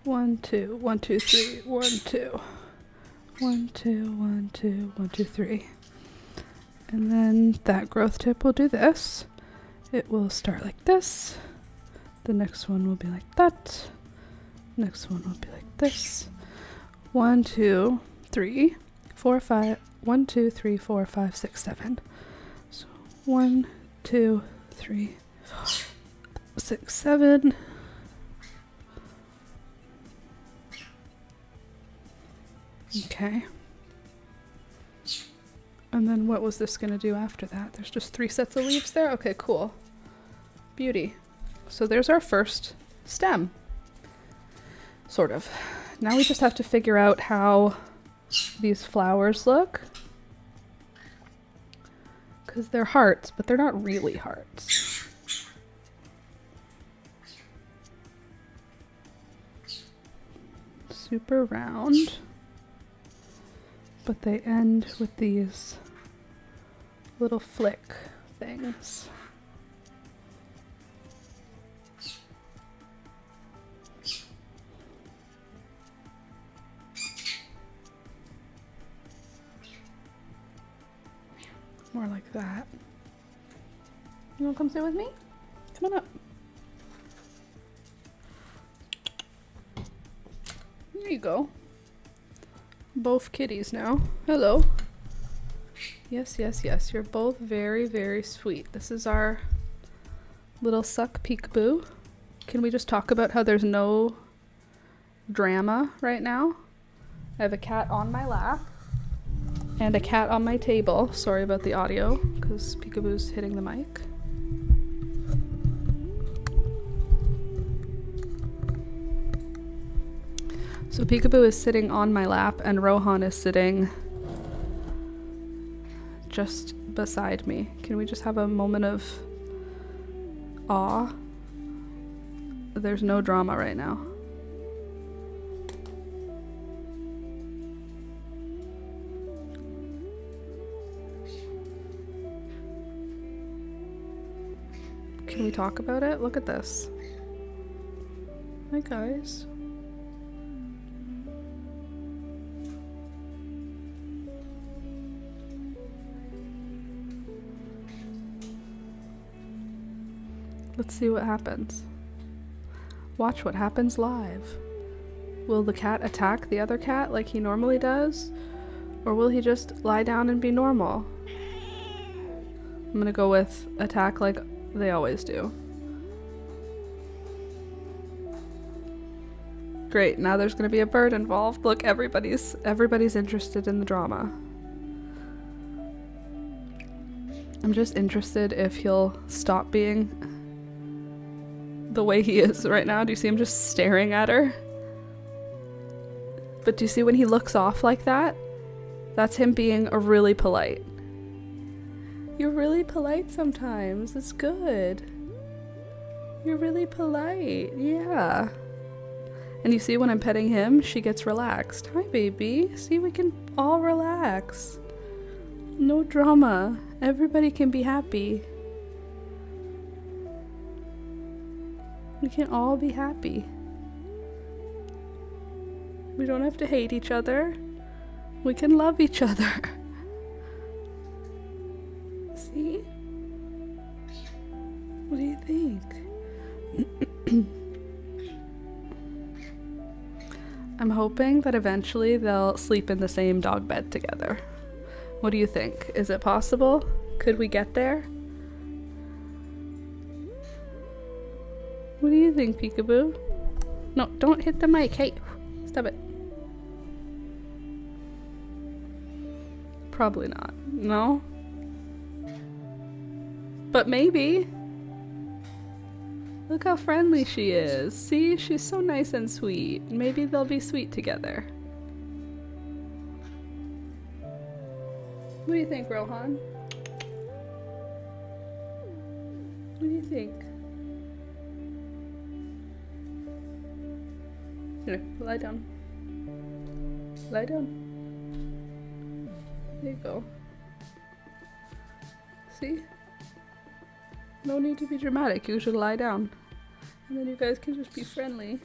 Speaker 1: 1, 2, 1, 2, 3, 1, 2. 1, 2, 1, 2, 1, 2, 3. And then that growth tip will do this. It will start like this. The next one will be like that. Next one will be like this. 1, 2, 3, 4, 5. 1, 2, 3, 4, 5, 6, 7. So 1, 2, 3, 4, 6, 7. Okay. And then what was this going to do after that? There's just 3 sets of leaves there? Okay, cool. Beauty. So there's our first stem. Sort of. Now we just have to figure out how these flowers look. Because they're hearts, but they're not really hearts. Super round. But they end with these little flick things. More like that. You wanna come sit with me? Come on up. There you go. Both kitties now. Hello. Yes, yes, yes. You're both very, very sweet. This is our little suck peekaboo. Can we just talk about how there's no drama right now? I have a cat on my lap and a cat on my table. Sorry about the audio because Peekaboo's hitting the mic. So Peekaboo is sitting on my lap and Rohan is sitting just beside me. Can we just have a moment of awe? There's no drama right now. Can we talk about it? Look at this. Hi guys. Let's see what happens. Watch what happens live. Will the cat attack the other cat like he normally does? Or will he just lie down and be normal? I'm gonna go with attack like they always do. Great, now there's gonna be a bird involved. Look, everybody's interested in the drama. I'm just interested if he'll stop being the way he is right now. Do you see him just staring at her? But do you see when he looks off like that? That's him being a really polite. You're really polite sometimes. It's good. You're really polite. Yeah. And you see when I'm petting him, she gets relaxed. Hi, baby. See, we can all relax. No drama. Everybody can be happy. We can all be happy. We don't have to hate each other. We can love each other. See? What do you think? I'm hoping that eventually they'll sleep in the same dog bed together. What do you think? Is it possible? Could we get there? What do you think, Peekaboo? No, don't hit the mic. Hey, stop it. Probably not. No? But maybe. Look how friendly she is. See, she's so nice and sweet. Maybe they'll be sweet together. What do you think, Rohan? What do you think? Here, lie down. Lie down. There you go. See? No need to be dramatic. You should lie down. And then you guys can just be friendly.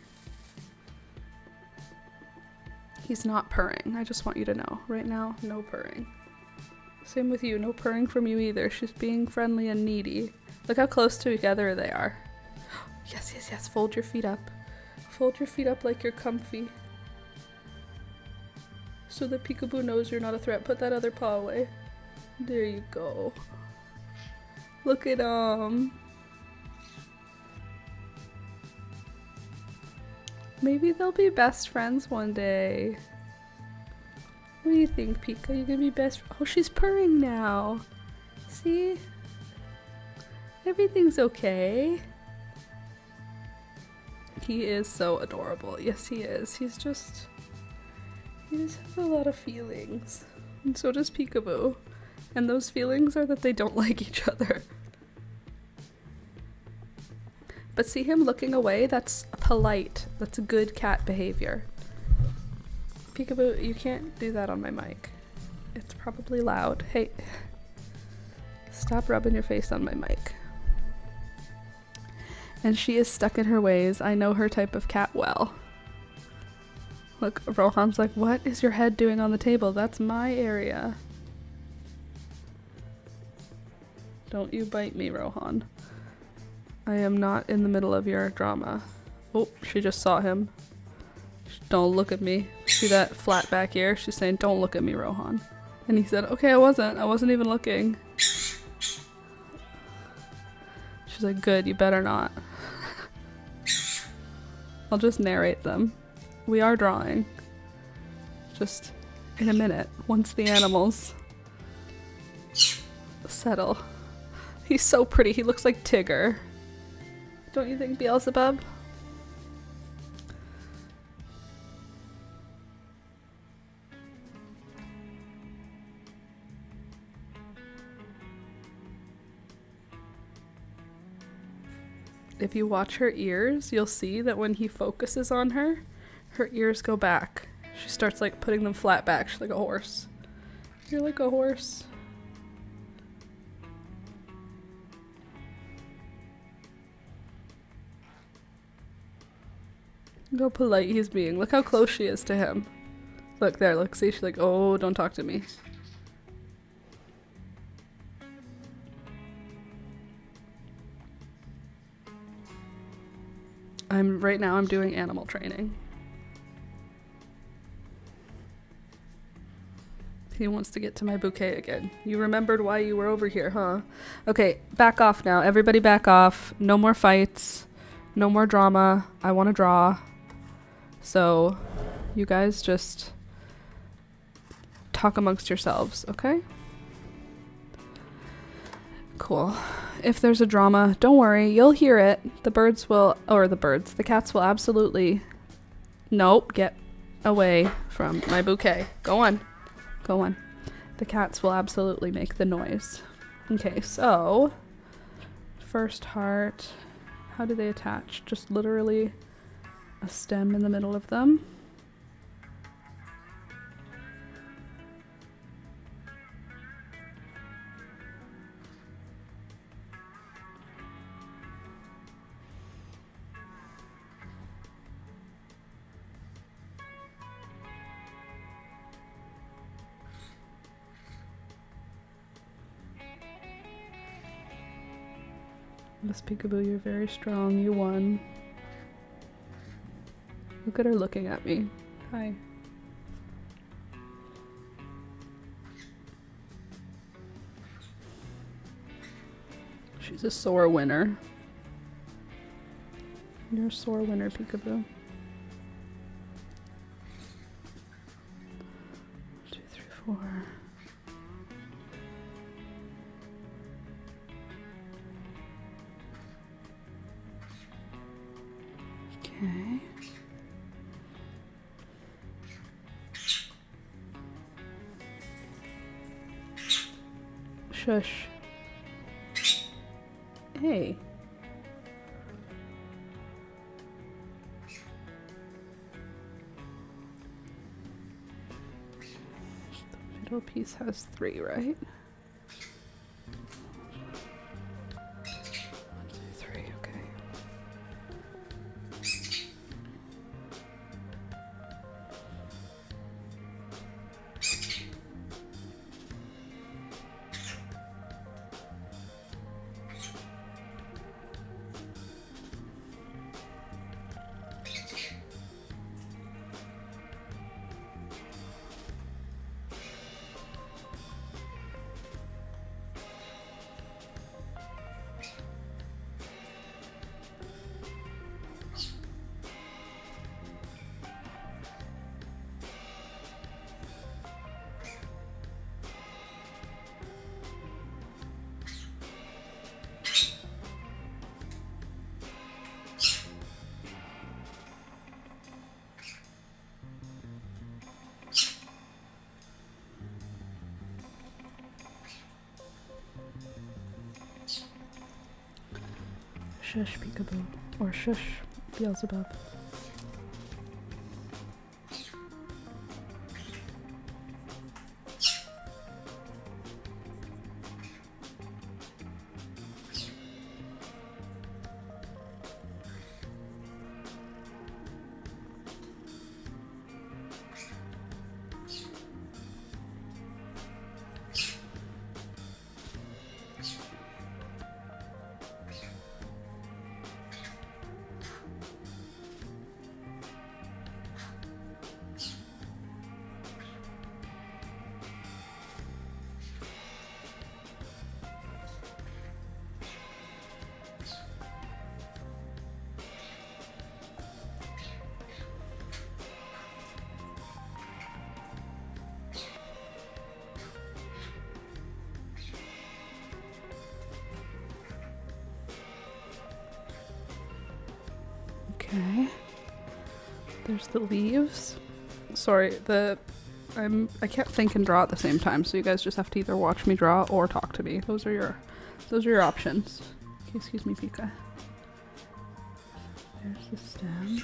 Speaker 1: He's not purring. I just want you to know. Right now, no purring. Same with you. No purring from you either. She's being friendly and needy. Look how close together they are. Yes, yes, yes. Fold your feet up. Fold your feet up like you're comfy. So the Peekaboo knows you're not a threat. Put that other paw away. There you go. Look at him. Maybe they'll be best friends one day. What do you think, Pika? You gonna be best? Oh, she's purring now. See? Everything's okay. He is so adorable. Yes, he is. He just has a lot of feelings. And so does Peekaboo. And those feelings are that they don't like each other. But see him looking away? That's polite. That's good cat behavior. Peekaboo, you can't do that on my mic. It's probably loud. Hey, stop rubbing your face on my mic. And she is stuck in her ways. I know her type of cat well. Look, Rohan's like, what is your head doing on the table? That's my area. Don't you bite me, Rohan. I am not in the middle of your drama. Oh, she just saw him. Don't look at me. See that flat back ear? She's saying, don't look at me, Rohan. And he said, okay, I wasn't even looking. She's like, good, you better not. I'll just narrate them. We are drawing. Just in a minute, once the animals settle. He's so pretty, he looks like Tigger. Don't you think, Beelzebub? If you watch her ears, you'll see that when he focuses on her, her ears go back. She starts like putting them flat back. She's like a horse. You're like a horse. Look how polite he's being. Look how close she is to him. Look there, look, see, she's like, oh, don't talk to me. Right now I'm doing animal training. He wants to get to my bouquet again. You remembered why you were over here, huh? Okay, back off now. Everybody back off. No more fights. No more drama. I want to draw. So, you guys just talk amongst yourselves, okay? Cool. If there's a drama, don't worry. You'll hear it. The cats will absolutely... Nope, get away from my bouquet. Go on. Go on. The cats will absolutely make the noise. Okay, so first heart. How do they attach? Just literally a stem in the middle of them. Miss Peekaboo, you're very strong. You won. Look at her looking at me. Hi. She's a sore winner. You're a sore winner, Peekaboo. 1, 2, 3, 4. Okay. Shush. Hey. The middle piece has 3, right? 1, 2, 3, okay. Shush, Peekaboo. Or shush, Beelzebub. Okay. There's the leaves. Sorry, I can't think and draw at the same time, so you guys just have to either watch me draw or talk to me. Those are your options. Okay, excuse me, Pika. There's the stem.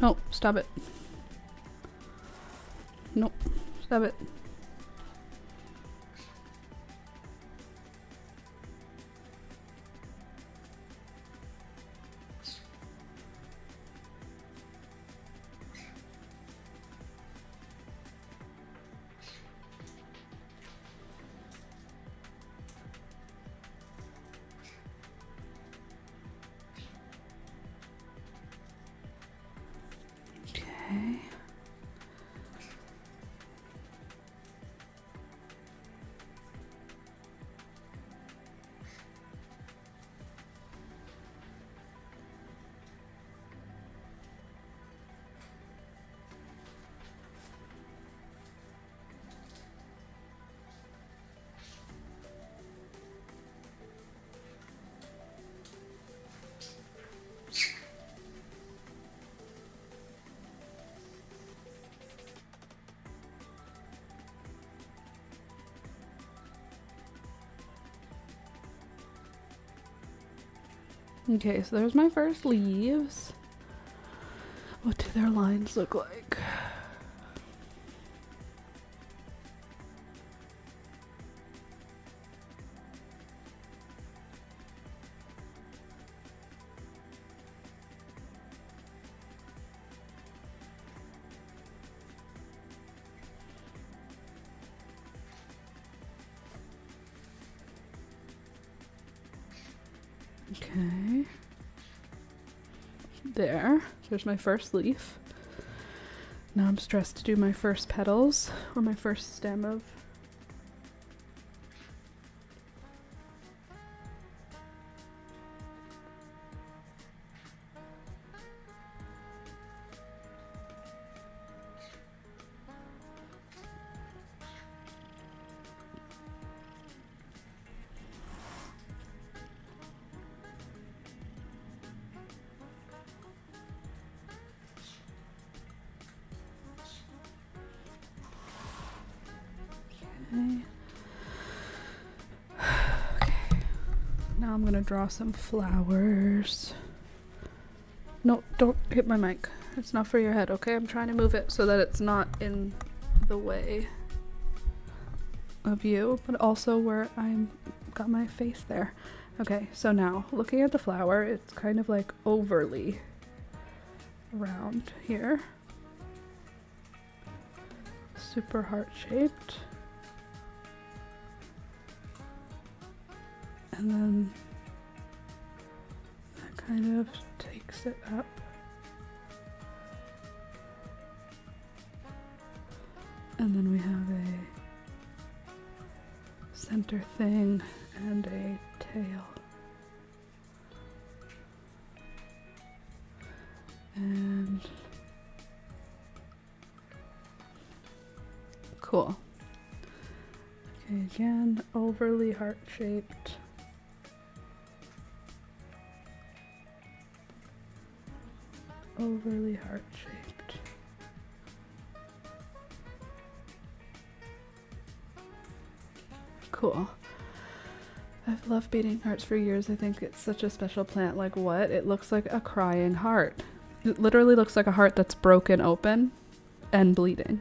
Speaker 1: No, stop it. Nope, stop it. Okay, so there's my first leaves. What do their lines look like? Okay. There's my first leaf. Now I'm stressed to do my first petals or my first stem of okay. Now I'm gonna draw some flowers. No, don't hit my mic. It's not for your head, okay? I'm trying to move it so that it's not in the way of you, but also where I'm got my face there. Okay, so now looking at the flower, it's kind of like overly round here. Super heart-shaped. And then that kind of takes it up. And then we have a center thing and a tail. And cool. Okay, again, overly heart-shaped. Overly heart-shaped. Cool. I've loved beating hearts for years. I think it's such a special plant. Like what? It looks like a crying heart. It literally looks like a heart that's broken open and bleeding.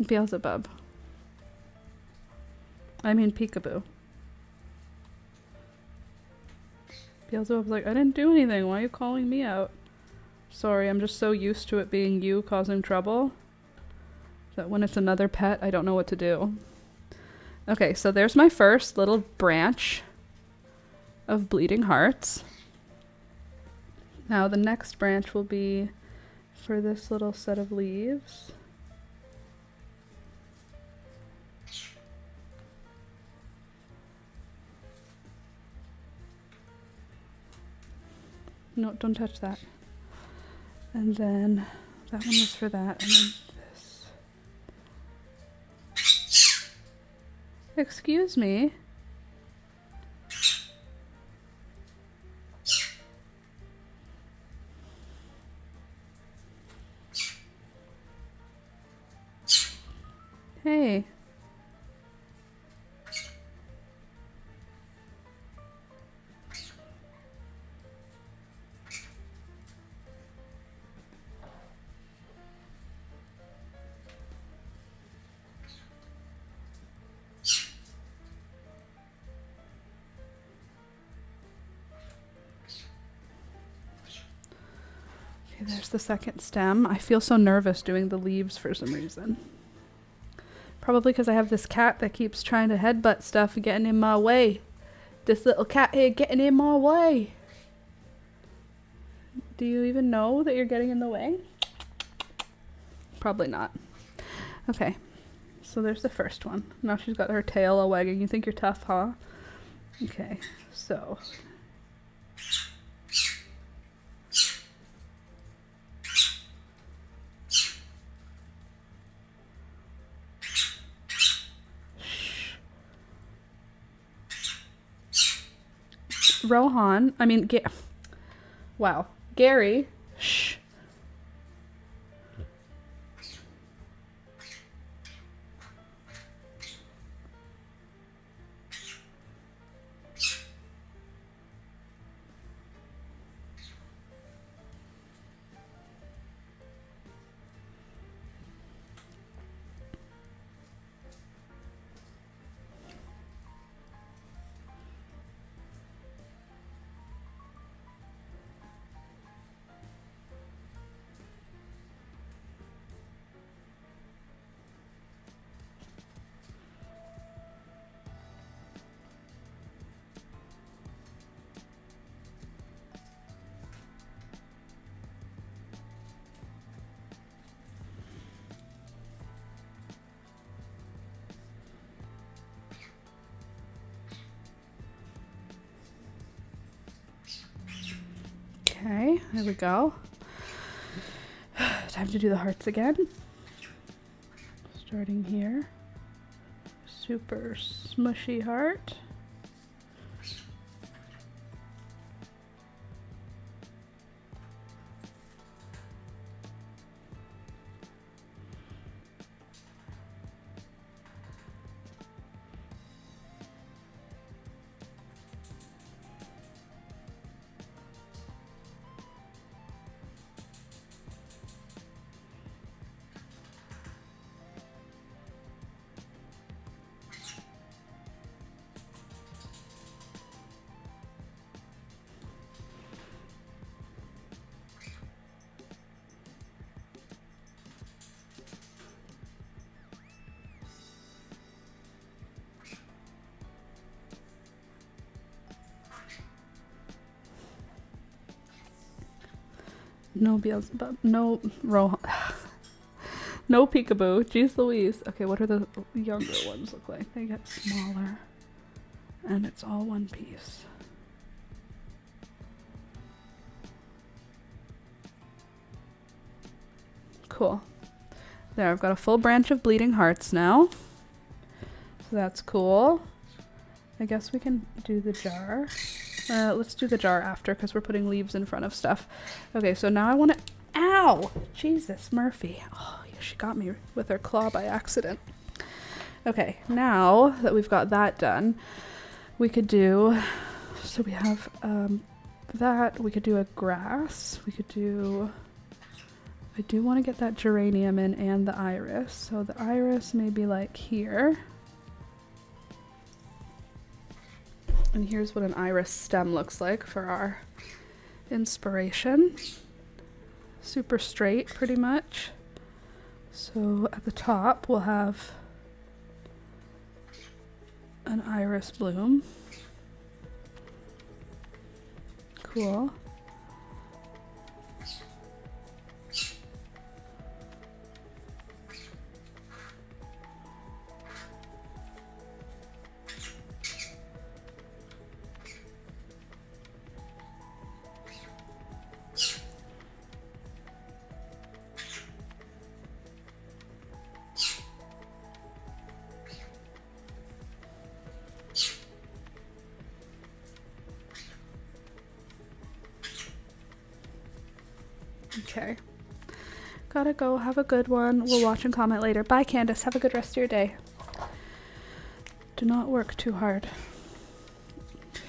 Speaker 1: Beelzebub. I mean peekaboo. Beelzebub's like, I didn't do anything. Why are you calling me out? Sorry, I'm just so used to it being you causing trouble that when it's another pet, I don't know what to do. Okay, so there's my first little branch of bleeding hearts. Now the next branch will be for this little set of leaves. No, don't touch that. And then that one was for that, and then this. Excuse me. Hey. Okay, there's the second stem. I feel so nervous doing the leaves for some reason. Probably because I have this cat that keeps trying to headbutt stuff and getting in my way. This little cat here getting in my way. Do you even know that you're getting in the way? Probably not. Okay, so there's the first one. Now she's got her tail all wagging. You think you're tough, huh? Okay, so Wow. Gary. Shh. Okay, there we go. Time to do the hearts again. Starting here. Super smushy heart. No Beelzebub, no Rohan, no Peekaboo. Jeez Louise. Okay, what are the younger ones look like? They get smaller, and it's all one piece. Cool. There, I've got a full branch of bleeding hearts now. So that's cool. I guess we can do the jar. Let's do the jar after because we're putting leaves in front of stuff. Okay, so now I want to... Ow! Jesus, Murphy. Oh, she got me with her claw by accident. Okay, now that we've got that done, we could do... So we have that. We could do a grass. We could do... I do want to get that geranium in and the iris. So the iris maybe like here. And here's what an iris stem looks like for our inspiration. Super straight, pretty much. So at the top, we'll have an iris bloom. Cool. Okay. Gotta go. Have a good one. We'll watch and comment later. Bye, Candace. Have a good rest of your day. Do not work too hard. Okay.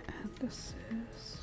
Speaker 1: And this is...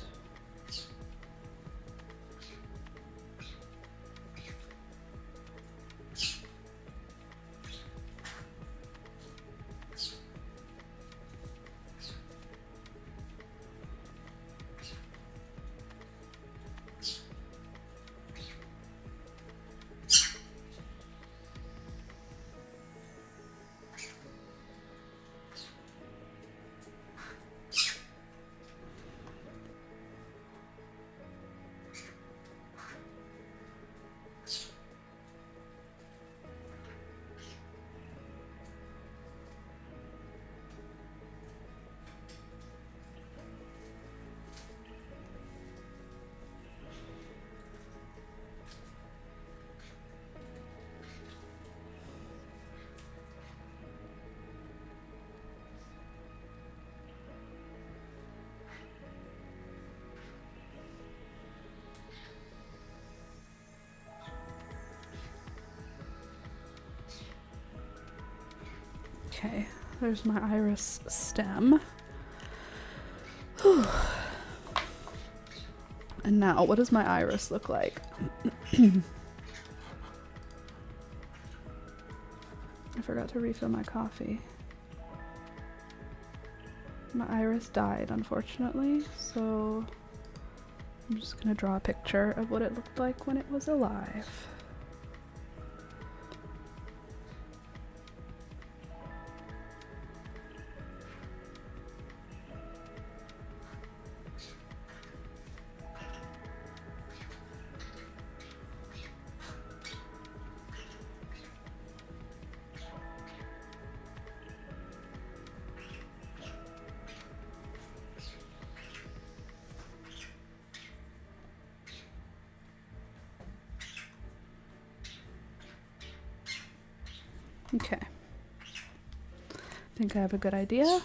Speaker 1: Okay, there's my iris stem. Whew. And now, what does my iris look like? I forgot to refill my coffee. My iris died, unfortunately, so I'm just gonna draw a picture of what it looked like when it was alive. Okay, I think I have a good idea.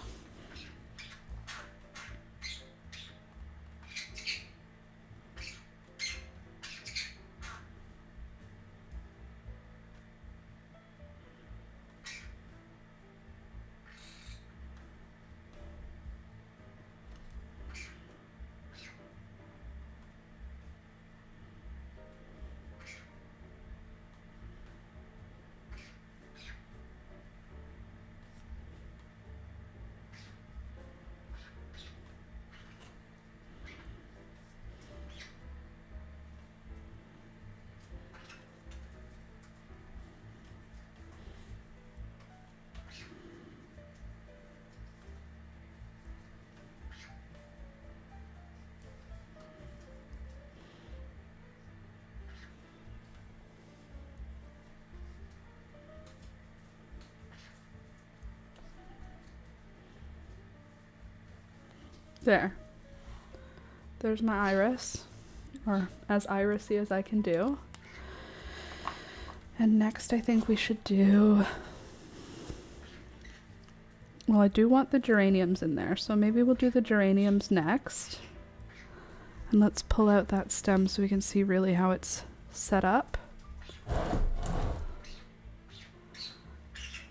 Speaker 1: There. There's my iris, or as irisy as I can do. And next I think we should do, well, I do want the geraniums in there, so maybe we'll do the geraniums next. And let's pull out that stem so we can see really how it's set up.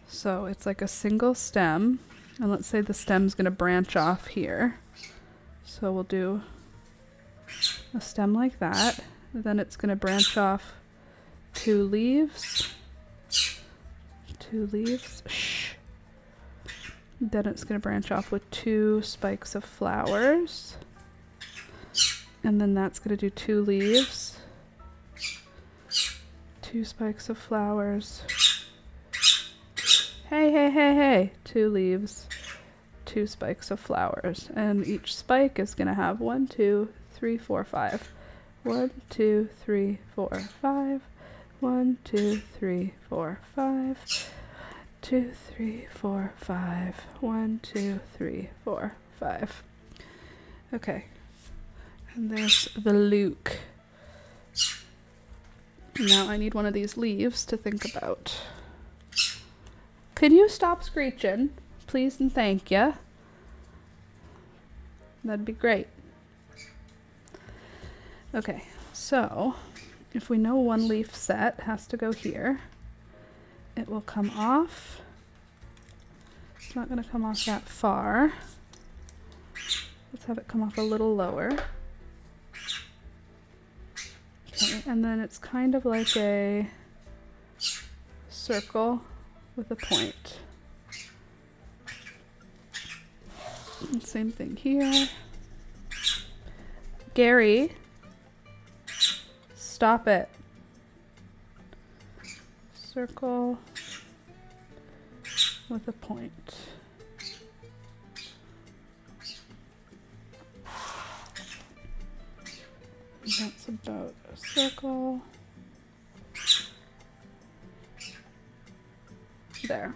Speaker 1: So it's like a single stem, and let's say the stem's gonna branch off here. So we'll do a stem like that, then it's going to branch off two leaves, shh. Then it's going to branch off with two spikes of flowers, and then that's going to do two leaves, two spikes of flowers, hey, two leaves, two spikes of flowers, and each spike is going to have 1, 2, 3, 4, 5. 1, 2, 3, 4, 5. 1, 2, 3, 4, 5. 2, 3, 4, 5. 1, 2, 3, 4, 5. Okay, and there's the Luke. Now I need one of these leaves to think about. Could you stop screeching? Please and thank you. That'd be great. Okay, so if we know one leaf set has to go here, it will come off. It's not going to come off that far. Let's have it come off a little lower. Okay, and then it's kind of like a circle with a point. And same thing here. Gary, stop it. Circle with a point. That's about a circle. There.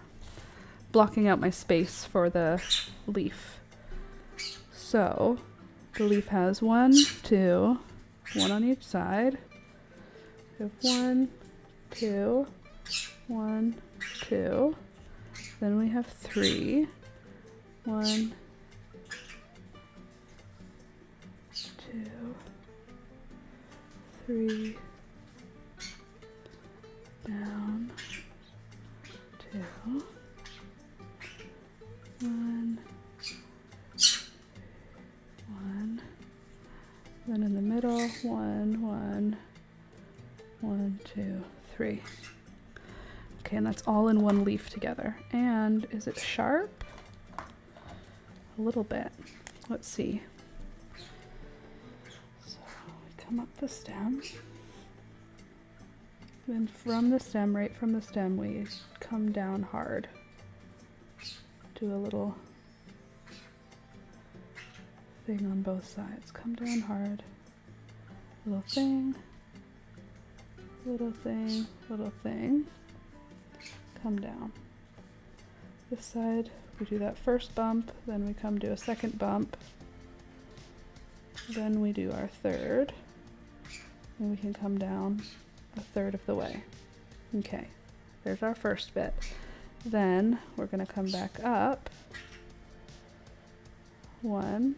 Speaker 1: Blocking out my space for the leaf. So the leaf has 1, 2, 1 on each side. We have 1, 2, 1, 2. Then we have 3. 1, 2, 3. Down. 2. 1, 1. Then in the middle, 1, 1, 1, 2, 3. Okay, and that's all in one leaf together. And is it sharp? A little bit. Let's see. So we come up the stem. Then from the stem, right from the stem, we come down hard. Do a little thing on both sides. Come down hard. Little thing. Little thing. Little thing. Come down. This side, we do that first bump, then we come to a second bump, then we do our third, and we can come down a third of the way. Okay, there's our first bit. Then we're going to come back up 1,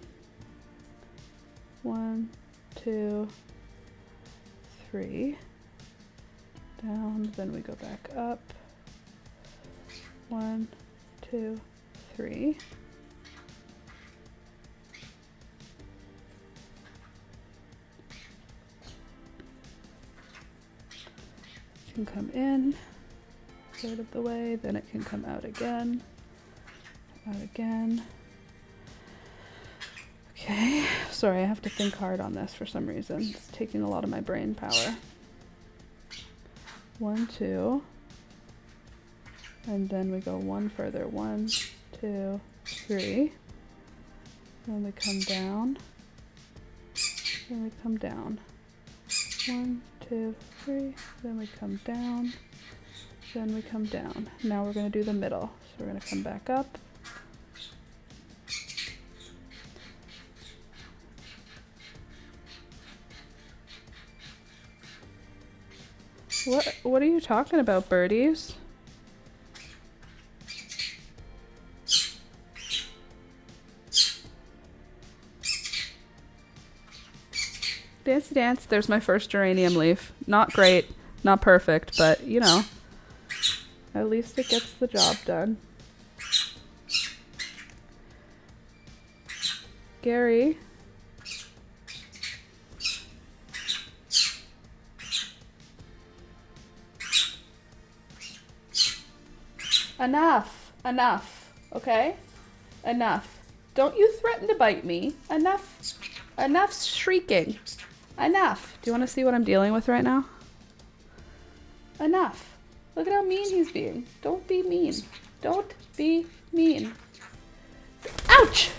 Speaker 1: 1, 2, 3, down, then we go back up 1, 2, 3. It can come in a third of the way, then it can come out again, out again. Okay, sorry, I have to think hard on this for some reason. It's taking a lot of my brain power. 1, 2. And then we go one further. 1, 2, 3. Then we come down. Then we come down. 1, 2, 3. Then we come down. Then we come down. Now we're going to do the middle. So we're going to come back up. What are you talking about, birdies? Dancey dance. There's my first geranium leaf. Not great, not perfect, but you know, at least it gets the job done. Gary. Enough. Enough. Okay? Enough. Don't you threaten to bite me. Enough. Enough shrieking. Enough. Do you want to see what I'm dealing with right now? Enough. Look at how mean he's being. Don't be mean. Don't be mean. Ouch!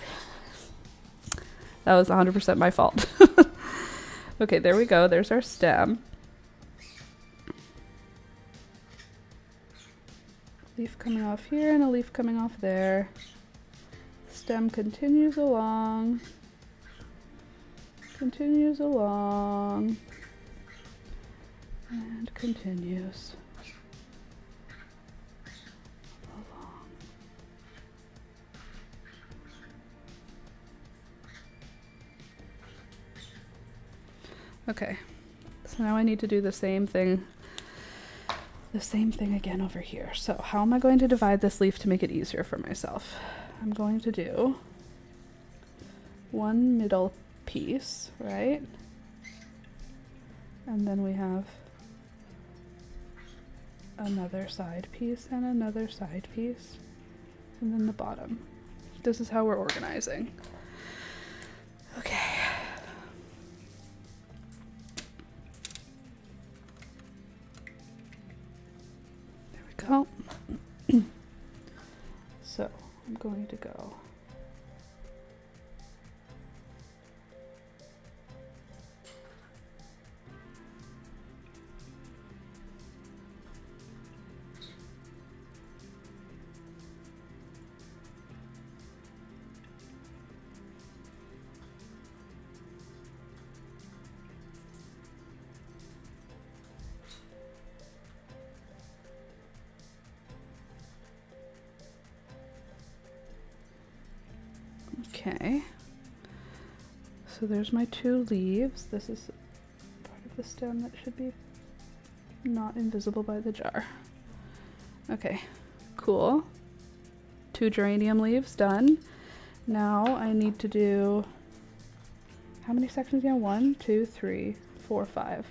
Speaker 1: That was 100% my fault. Okay, there we go. There's our stem. Leaf coming off here and a leaf coming off there. Stem continues along. Continues along. And continues along. Okay, so now I need to do the same thing again over here. So how am I going to divide this leaf to make it easier for myself? I'm going to do one middle piece, right? And then we have another side piece and another side piece, and then the bottom. This is how we're organizing. Okay. Go. So I'm going to go Okay, so there's my two leaves. This is part of the stem that should be not invisible by the jar. Okay, cool. 2 geranium leaves done. Now I need to do, how many sections again? 1, 2, 3, 4, 5.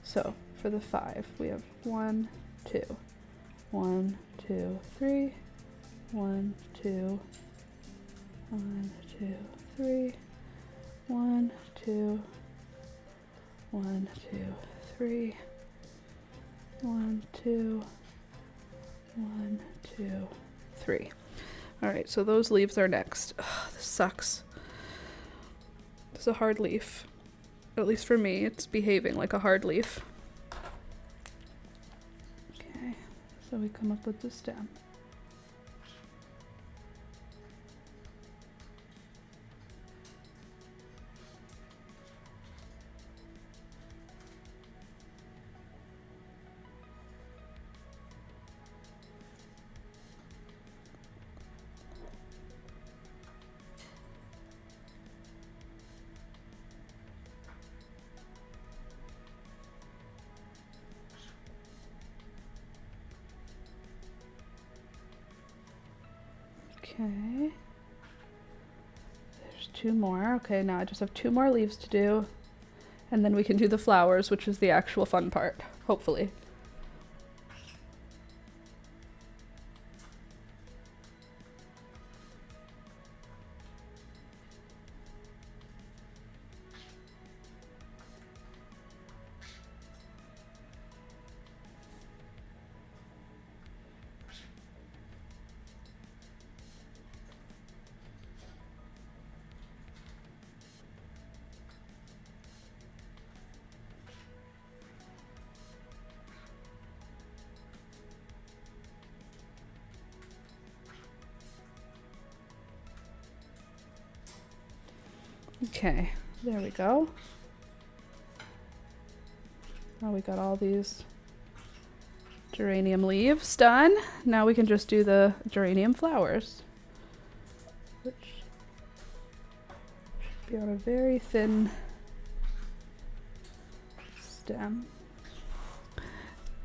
Speaker 1: So for the 5, we have 1, 2, 1, 2, 3, 1, 2, 1, 2, 3, 1, 2, 1, 2, 3, 1, 2, 1, 2, 3. All right, so those leaves are next. Ugh, this sucks. It's a hard leaf. At least for me, it's behaving like a hard leaf. Okay, so we come up with the stem. Okay, there's 2 more. Okay, now I just have 2 more leaves to do, and then we can do the flowers, which is the actual fun part, hopefully. Okay, there we go. Now we got all these geranium leaves done. Now we can just do the geranium flowers, which should be on a very thin stem.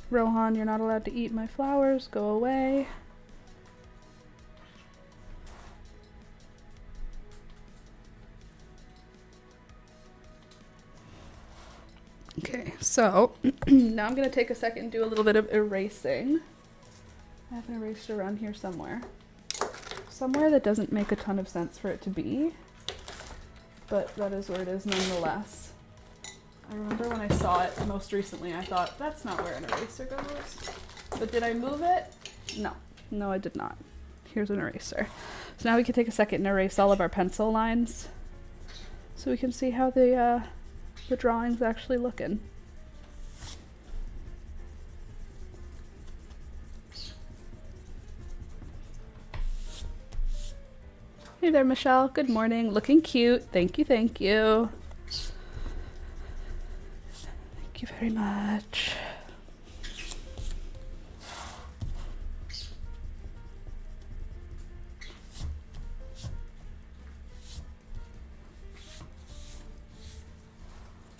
Speaker 1: Rohan, you're not allowed to eat my flowers. Go away. Okay, so now I'm gonna take a second and do a little bit of erasing. I have an eraser around here somewhere. Somewhere that doesn't make a ton of sense for it to be, but that is where it is nonetheless. I remember when I saw it most recently, I thought, that's not where an eraser goes. But did I move it? No. No, I did not. Here's an eraser. So now we can take a second and erase all of our pencil lines so we can see how the drawing's actually looking. Hey there, Michelle. Good morning. Looking cute. Thank you, thank you. Thank you very much.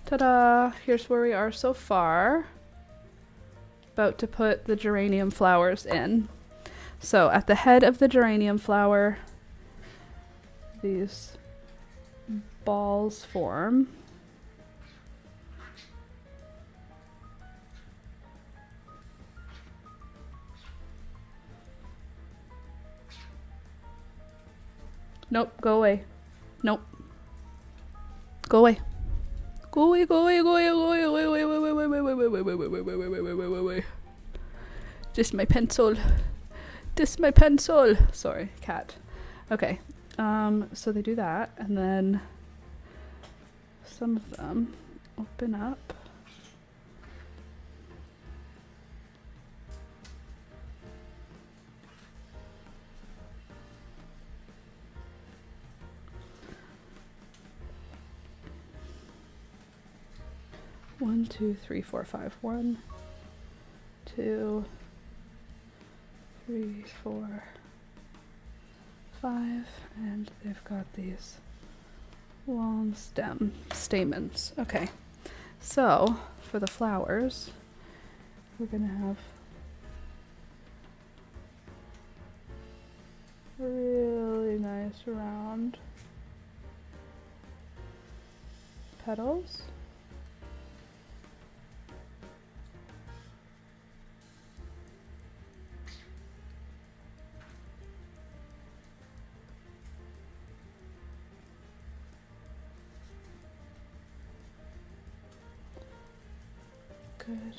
Speaker 1: Ta-da! Here's where we are so far. About to put the geranium flowers in. So at the head of the geranium flower, these balls form. Nope, go away. Nope. Go away. Go away, go away, go away, go away, go away, wait, wait, wait, wait, wait, wait, wait, wait, wait, wait, wait, wait, wait, wait, wait, wait, wait. Just my pencil. Just my pencil. Sorry, cat. Okay. So they do that, and then some of them open up. One, two, three, four, five. 1, 2, 3, 4, 5, and they've got these long stamens. Okay, so for the flowers, we're gonna have a around petals. Good.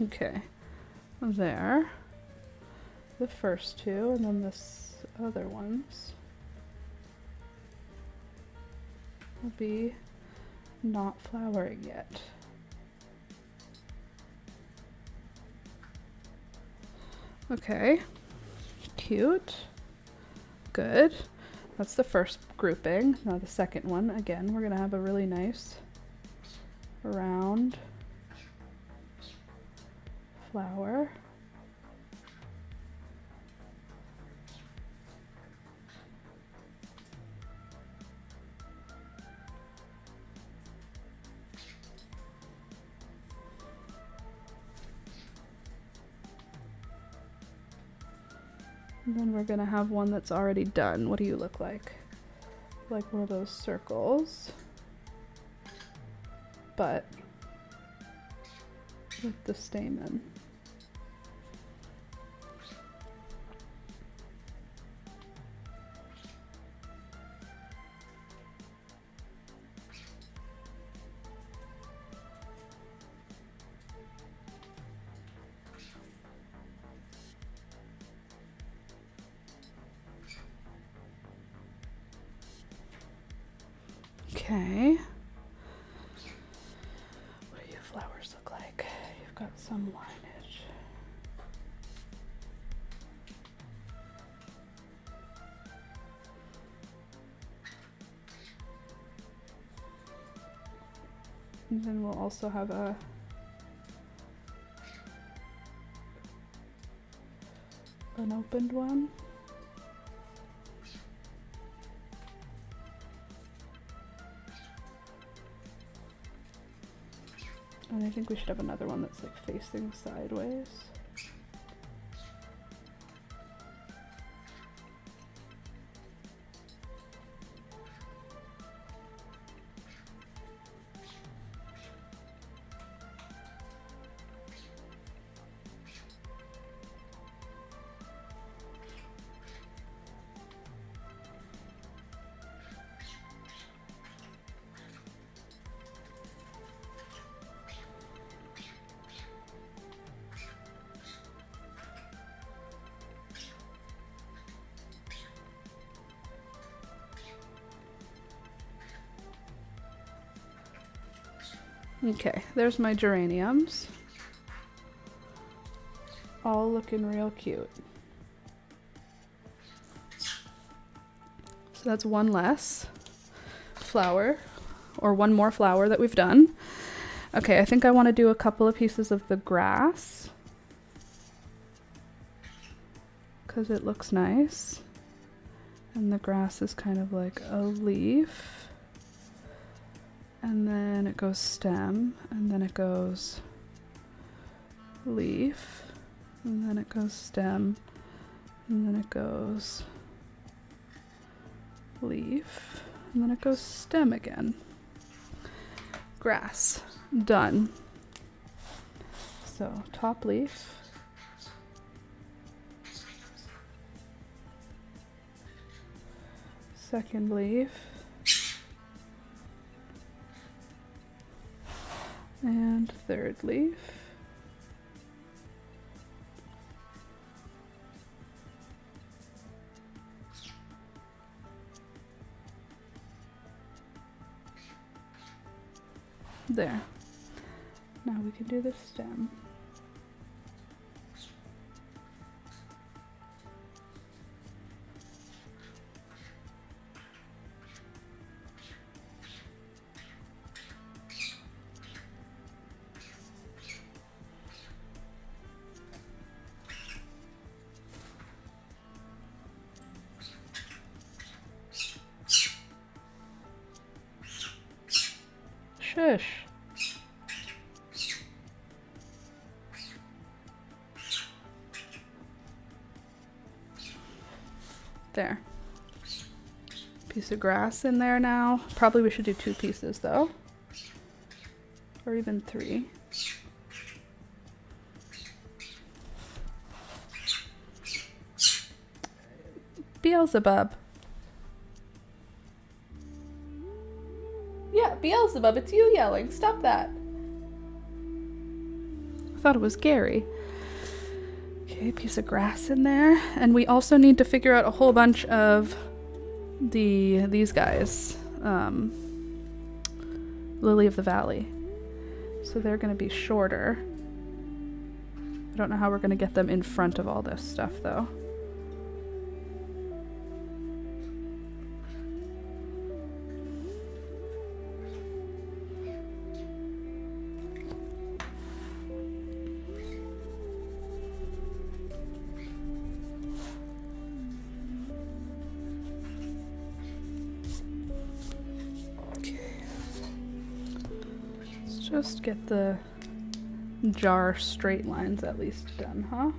Speaker 1: Okay, there, the first two, and then this other ones will be not flowering yet. Okay, cute, good. That's the first grouping. Now the second one, again, we're gonna have a really nice round flower. And then we're gonna have one that's already done. What do you look like? Like one of those circles, but with the stamen. Okay. What do your flowers look like? You've got some lineage. And then we'll also have a unopened one. And I think we should have another one that's like facing sideways. Okay, there's my geraniums. All looking real cute. So that's one less flower, or one more flower that we've done. Okay, I think I want to do a couple of pieces of the grass because it looks nice. And the grass is kind of like a leaf. And then it goes stem, and then it goes leaf, and then it goes stem, and then it goes leaf, and then it goes stem again. Grass, done. So top leaf, second leaf, and third leaf. There. Now we can do the stem. Shush. There. Piece of grass in there now. Probably we should do 2 pieces though. Or even 3. Beelzebub. Yeah, Beelzebub, it's you yelling. Stop that. I thought it was Gary. Okay, piece of grass in there. And we also need to figure out a whole bunch of these guys. Lily of the Valley. So they're going to be shorter. I don't know how we're going to get them in front of all this stuff though. Just get the jar straight lines at least done, huh?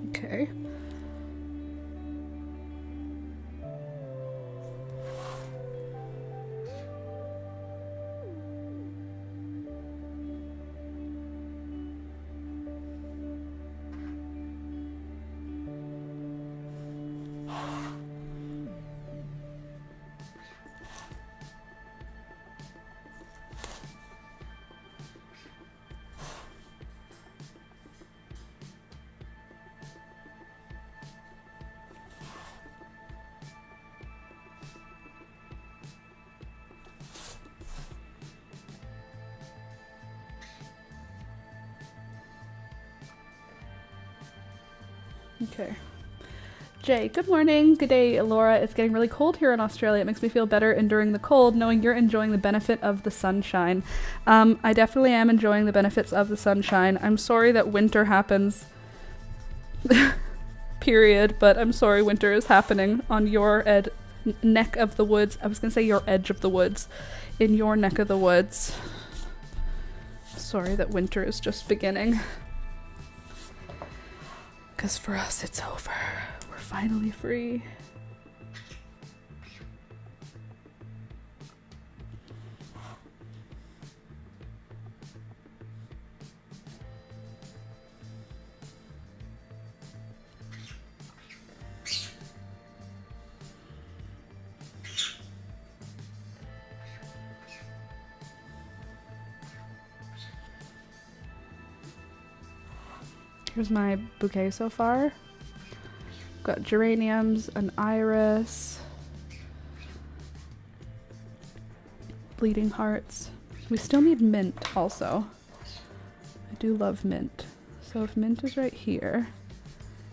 Speaker 1: Okay. Okay. Jay, good morning. Good day, Laura. It's getting really cold here in Australia. It makes me feel better enduring the cold, knowing you're enjoying the benefit of the sunshine. I definitely am enjoying the benefits of the sunshine. I'm sorry that winter happens, period, but I'm sorry winter is happening on your neck of the woods. I was going to say your edge of the woods. In your neck of the woods. Sorry that winter is just beginning. Because for us, it's over. We're finally free. Here's my bouquet so far. Got geraniums, an iris, bleeding hearts. We still need mint also. I do love mint. So if mint is right here,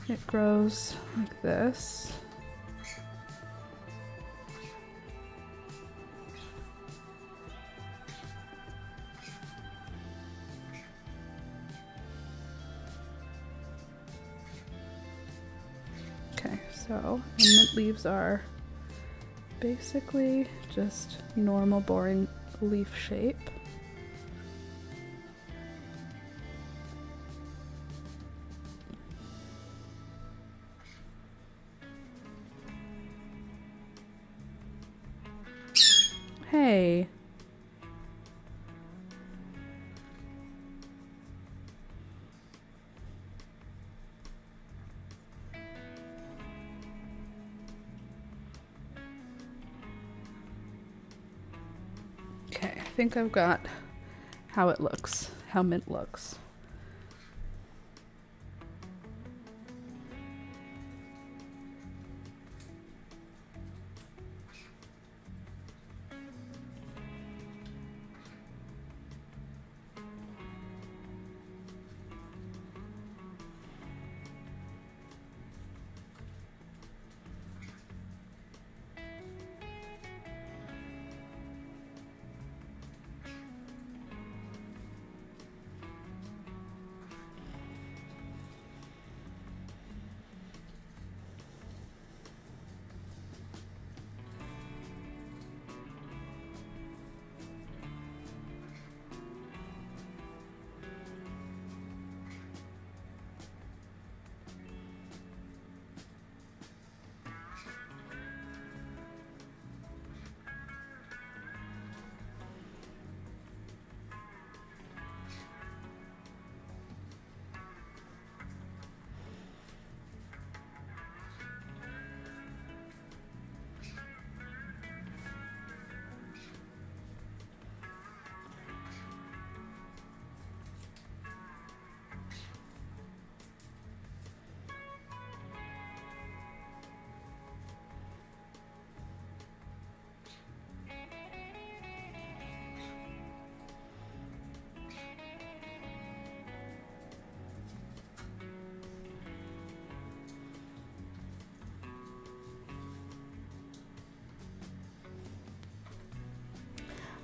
Speaker 1: it grows like this. Okay, so the mint leaves are basically just normal boring leaf shape. Hey. Okay, I think I've got how it looks, how mint looks.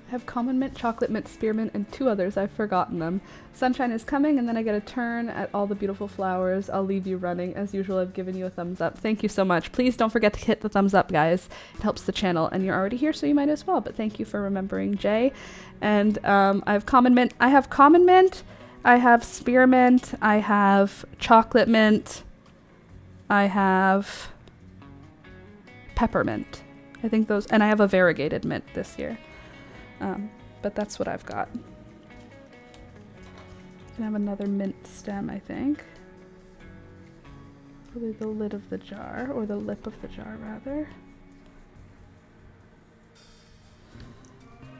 Speaker 1: I have common mint, chocolate mint, spearmint, and 2 others. I've forgotten them. Sunshine is coming, and then I get a turn at all the beautiful flowers. I'll leave you running. As usual, I've given you a thumbs up. Thank you so much. Please don't forget to hit the thumbs up, guys. It helps the channel, and you're already here, so you might as well. But thank you for remembering, Jay. And I have common mint. I have common mint. I have spearmint. I have chocolate mint. I have peppermint. I think those, and I have a variegated mint this year. But that's what I've got. I have another mint stem, I think. Probably the lid of the jar, or the lip of the jar, rather.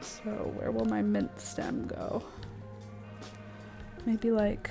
Speaker 1: So where will my mint stem go? Maybe like...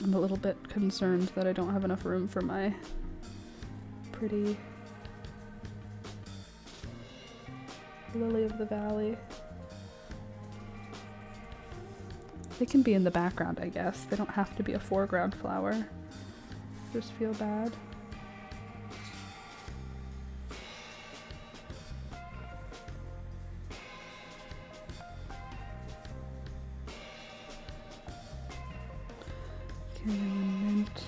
Speaker 1: I'm a little bit concerned that I don't have enough room for my pretty Lily of the Valley. They can be in the background, I guess. They don't have to be a foreground flower. Just feel bad. Mint.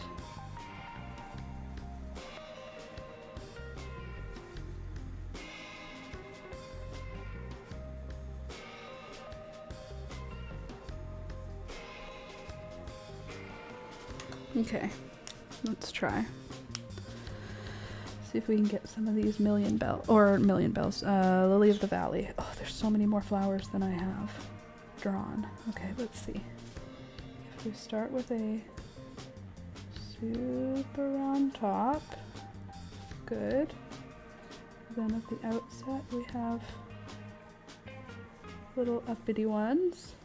Speaker 1: Okay, let's try. See if we can get some of these Lily of the Valley. Oh, there's so many more flowers than I have drawn. Okay, let's see. If we start with a super round top, good. Then at the outset we have little uppity ones.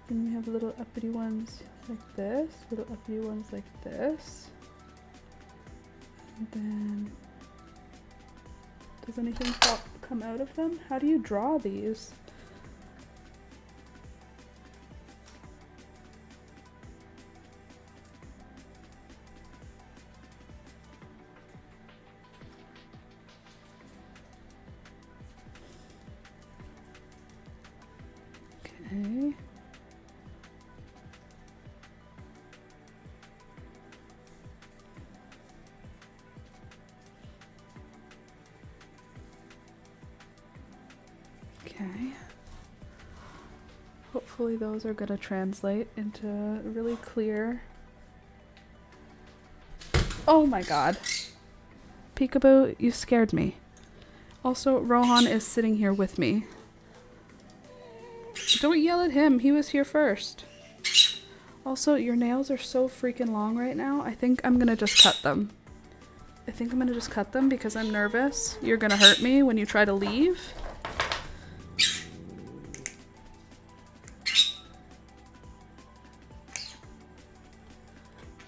Speaker 1: Then we have little uppity ones like this, little uppity ones like this. And then, does anything come out of them? How do you draw these? Okay. Okay. Hopefully those are gonna translate into really clear. Oh my god. Peekaboo, you scared me. Also, Rohan is sitting here with me. Don't yell at him, he was here first. Also, your nails are so freaking long right now. I think I'm gonna just cut them. Because I'm nervous. You're gonna hurt me when you try to leave.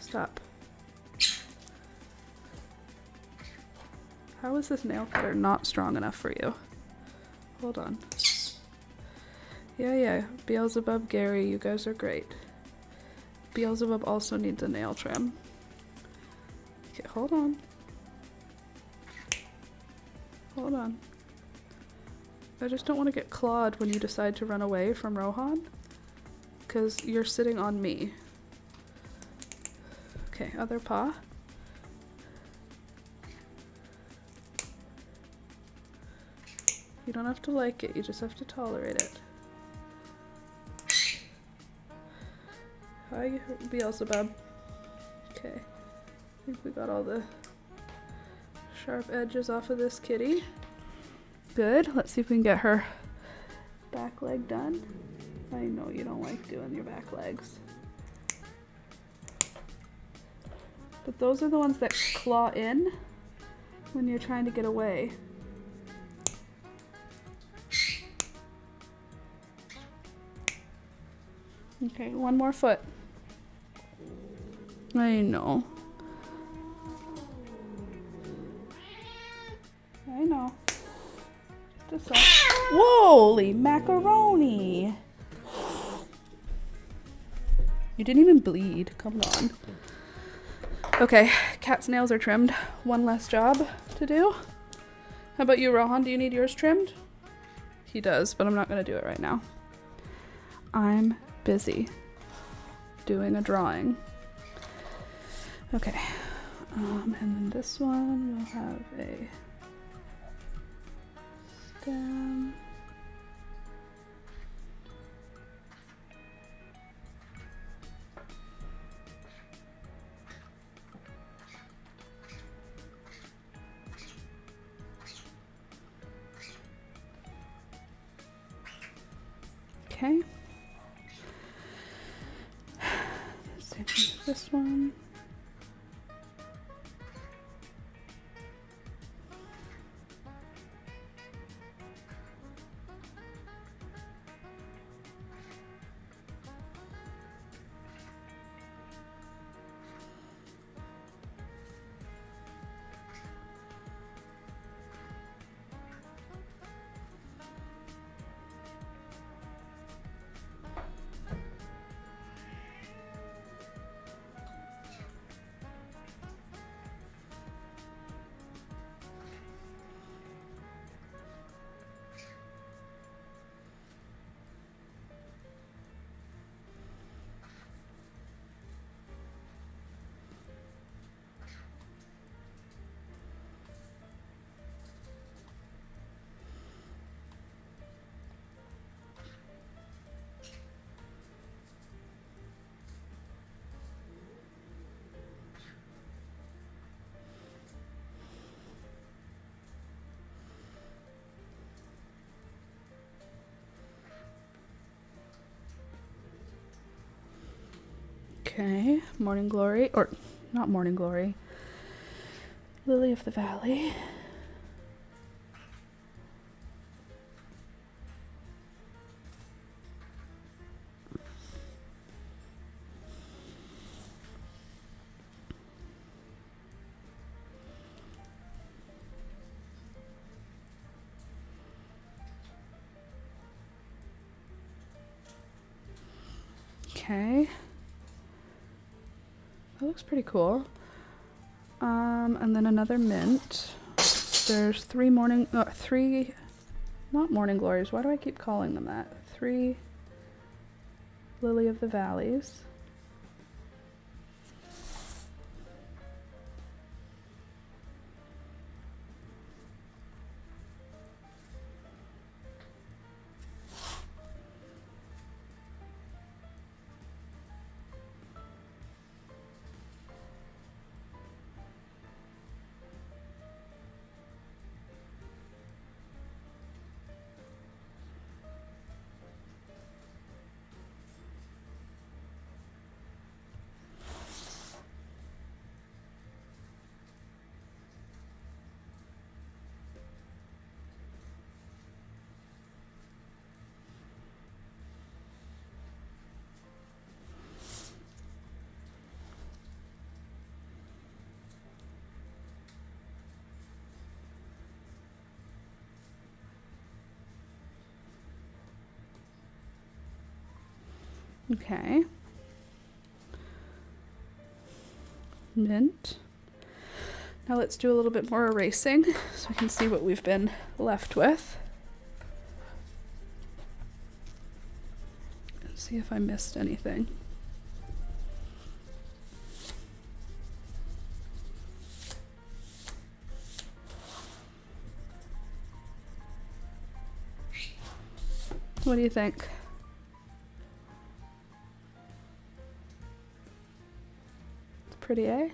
Speaker 1: Stop. How is this nail cutter not strong enough for you? Hold on. Yeah, Beelzebub, Gary, you guys are great. Beelzebub also needs a nail trim. Okay, hold on. Hold on. I just don't want to get clawed when you decide to run away from Rohan. Because you're sitting on me. Okay, other paw. You don't have to like it, you just have to tolerate it. Hi, Beelzebub. Okay, I think we got all the sharp edges off of this kitty. Good, let's see if we can get her back leg done. I know you don't like doing your back legs. But those are the ones that claw in when you're trying to get away. Okay, one more foot. I know. I know. Just a sec. Holy macaroni! You didn't even bleed. Come on. Okay, cat's nails are trimmed. One less job to do. How about you, Rohan? Do you need yours trimmed? He does, but I'm not going to do it right now. I'm busy doing a drawing. Okay, and then this one will have a stem. Okay. Same with this one. Okay, Morning Glory, or not Morning Glory, Lily of the Valley. Okay. That looks pretty cool. And then another mint. There's three, not Morning Glories. Why do I keep calling them that? 3 Lily of the Valleys. Okay. Mint. Now let's do a little bit more erasing so we can see what we've been left with. And see if I missed anything. What do you think? It's pretty, eh?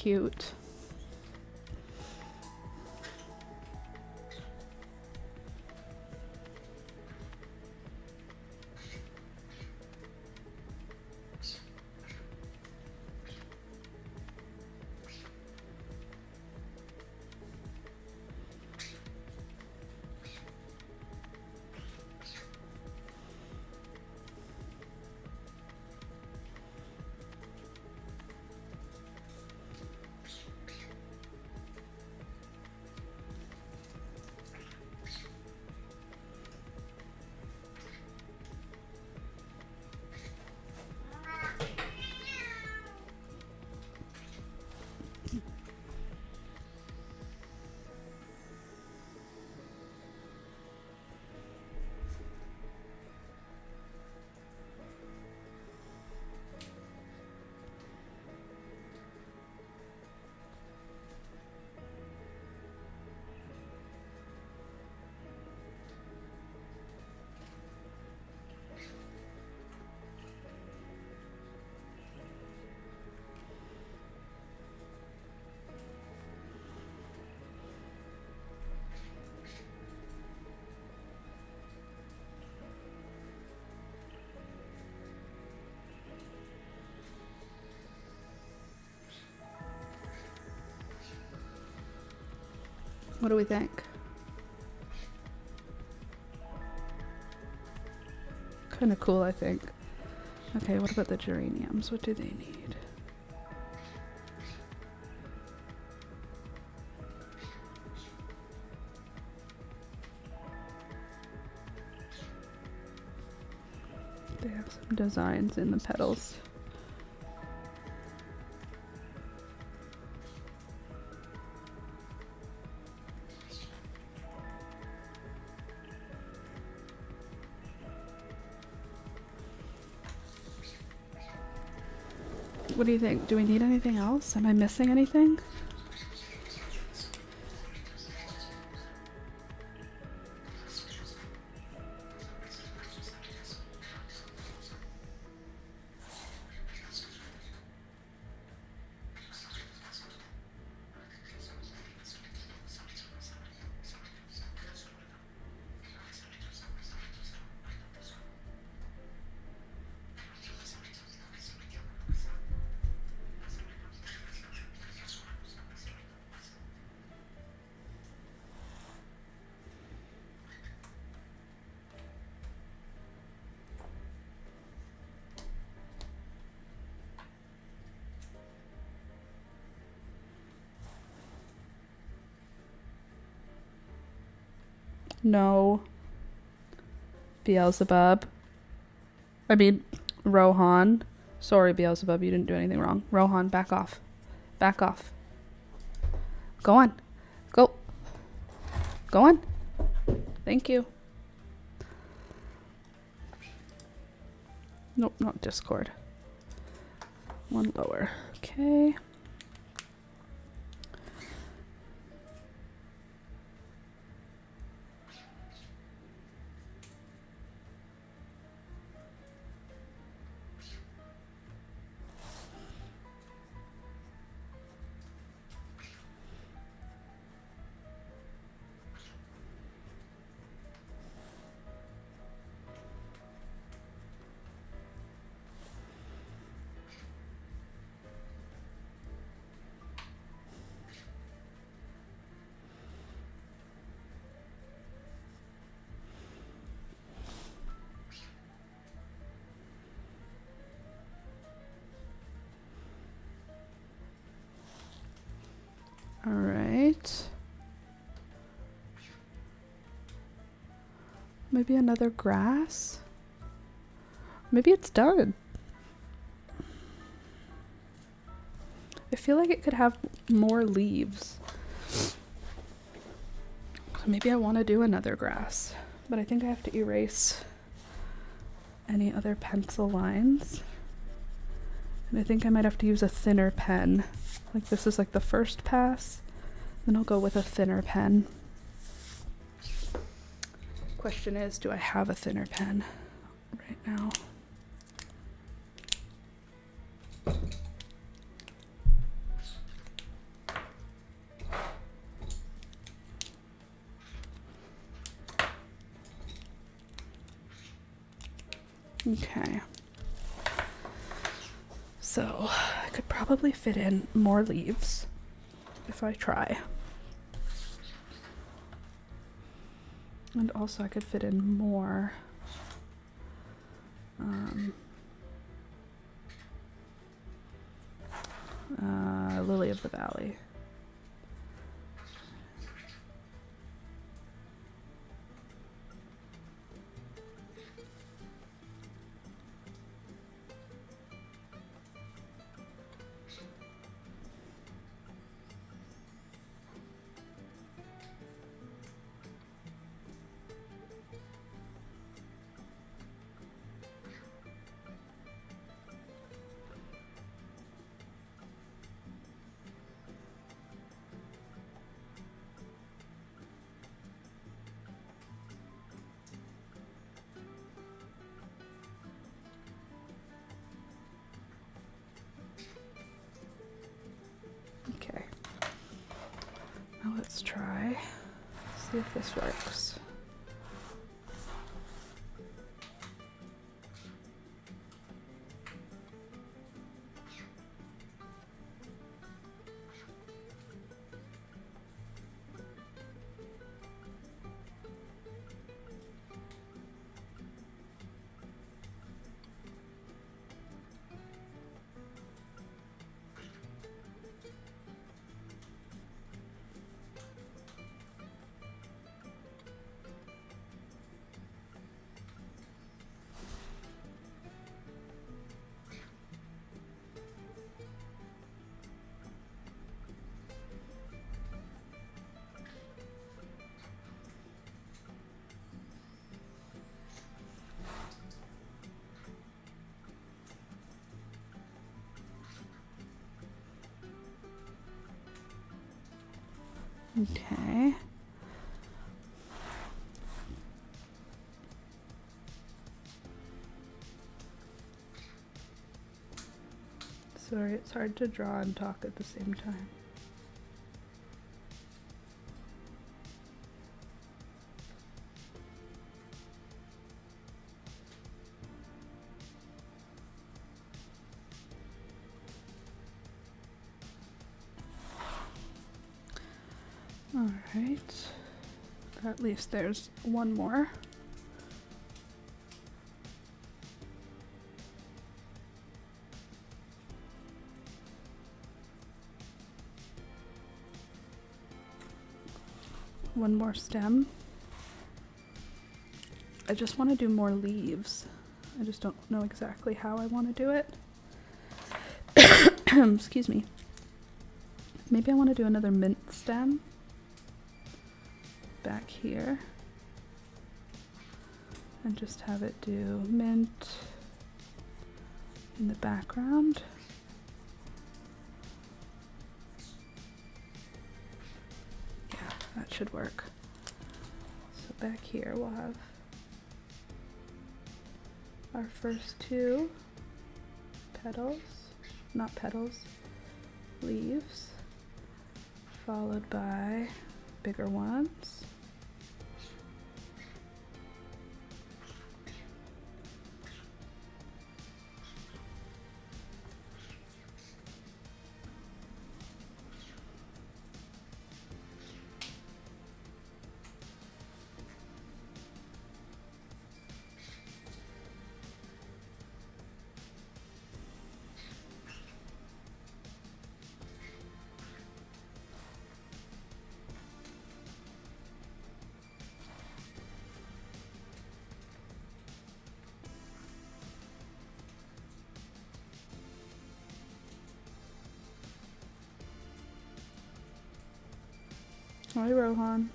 Speaker 1: cute. What do we think? Kind of cool, I think. Okay, what about the geraniums? What do they need? They have some designs in the petals. What do you think? Do we need anything else? Am I missing anything? No. Beelzebub. I mean, Rohan. Sorry, Beelzebub, you didn't do anything wrong. Rohan, back off. Back off. Go on. Go. Go on. Thank you. Nope, not Discord. One lower. Okay. All right. Maybe another grass? Maybe it's done. I feel like it could have more leaves. So maybe I want to do another grass, but I think I have to erase any other pencil lines. And I think I might have to use a thinner pen. Like this is like the first pass, then I'll go with a thinner pen. Question is, do I have a thinner pen right now? Okay. So I could probably fit in more leaves if I try. And also I could fit in more Lily of the Valley. Okay. Now let's try, see if this works. Okay. Sorry, it's hard to draw and talk at the same time. All right. At least there's one more. One more stem. I just want to do more leaves. I just don't know exactly how I want to do it. Excuse me. Maybe I want to do another mint stem back here and just have it do mint in the background. Yeah, that should work. So back here we'll have our first two petals, not petals, leaves, followed by bigger ones. Hi, Rohan.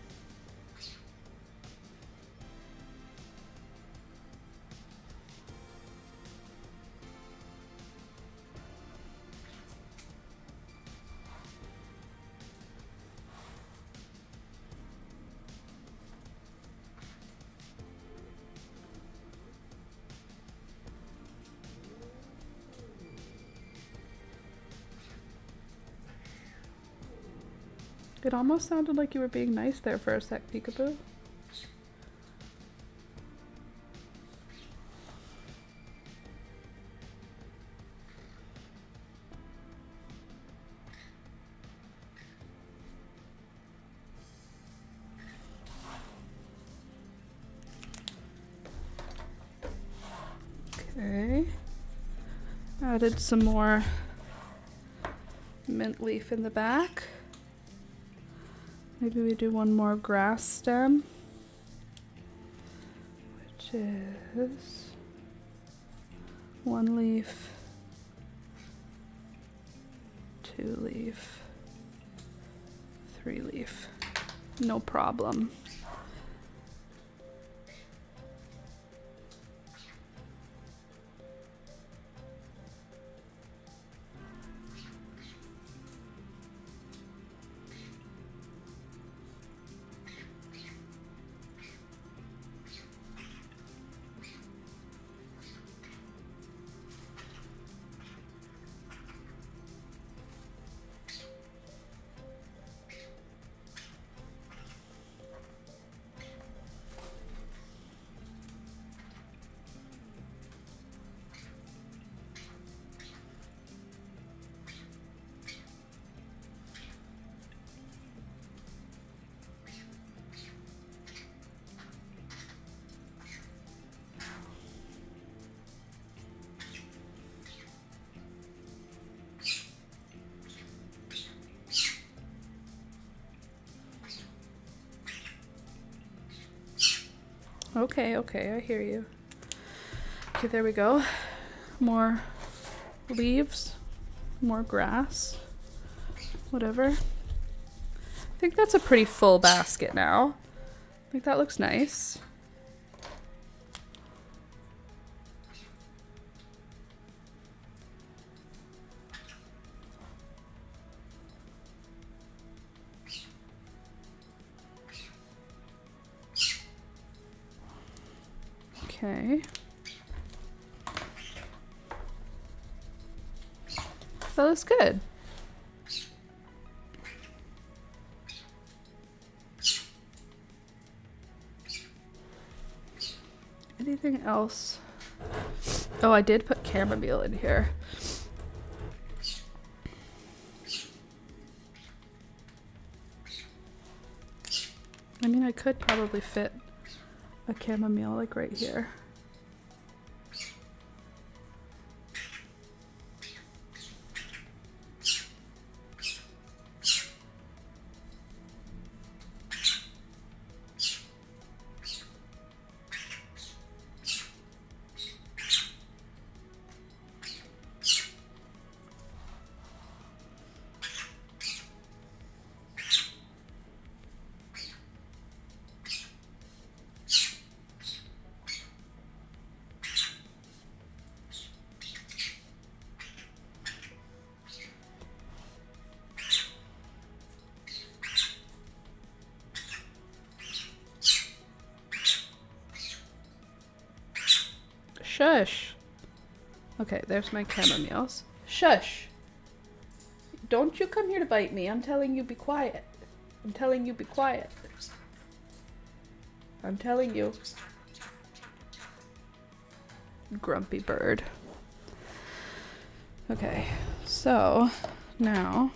Speaker 1: It almost sounded like you were being nice there for a sec, Peekaboo. Added some more mint leaf in the back. Maybe we do one more grass stem, which is 1 leaf, 2 leaf, 3 leaf. No problem. Okay, okay, I hear you. Okay, there we go. More leaves, more grass, whatever. I think that's a pretty full basket now. I think that looks nice. Okay. That looks good. Anything else? Oh, I did put chamomile in here. I mean, I could probably fit a chamomile like right here. Shush. Okay, there's my chamomiles. Shush. Don't you come here to bite me. I'm telling you be quiet. I'm telling you be quiet. I'm telling you. Grumpy bird. Okay, so now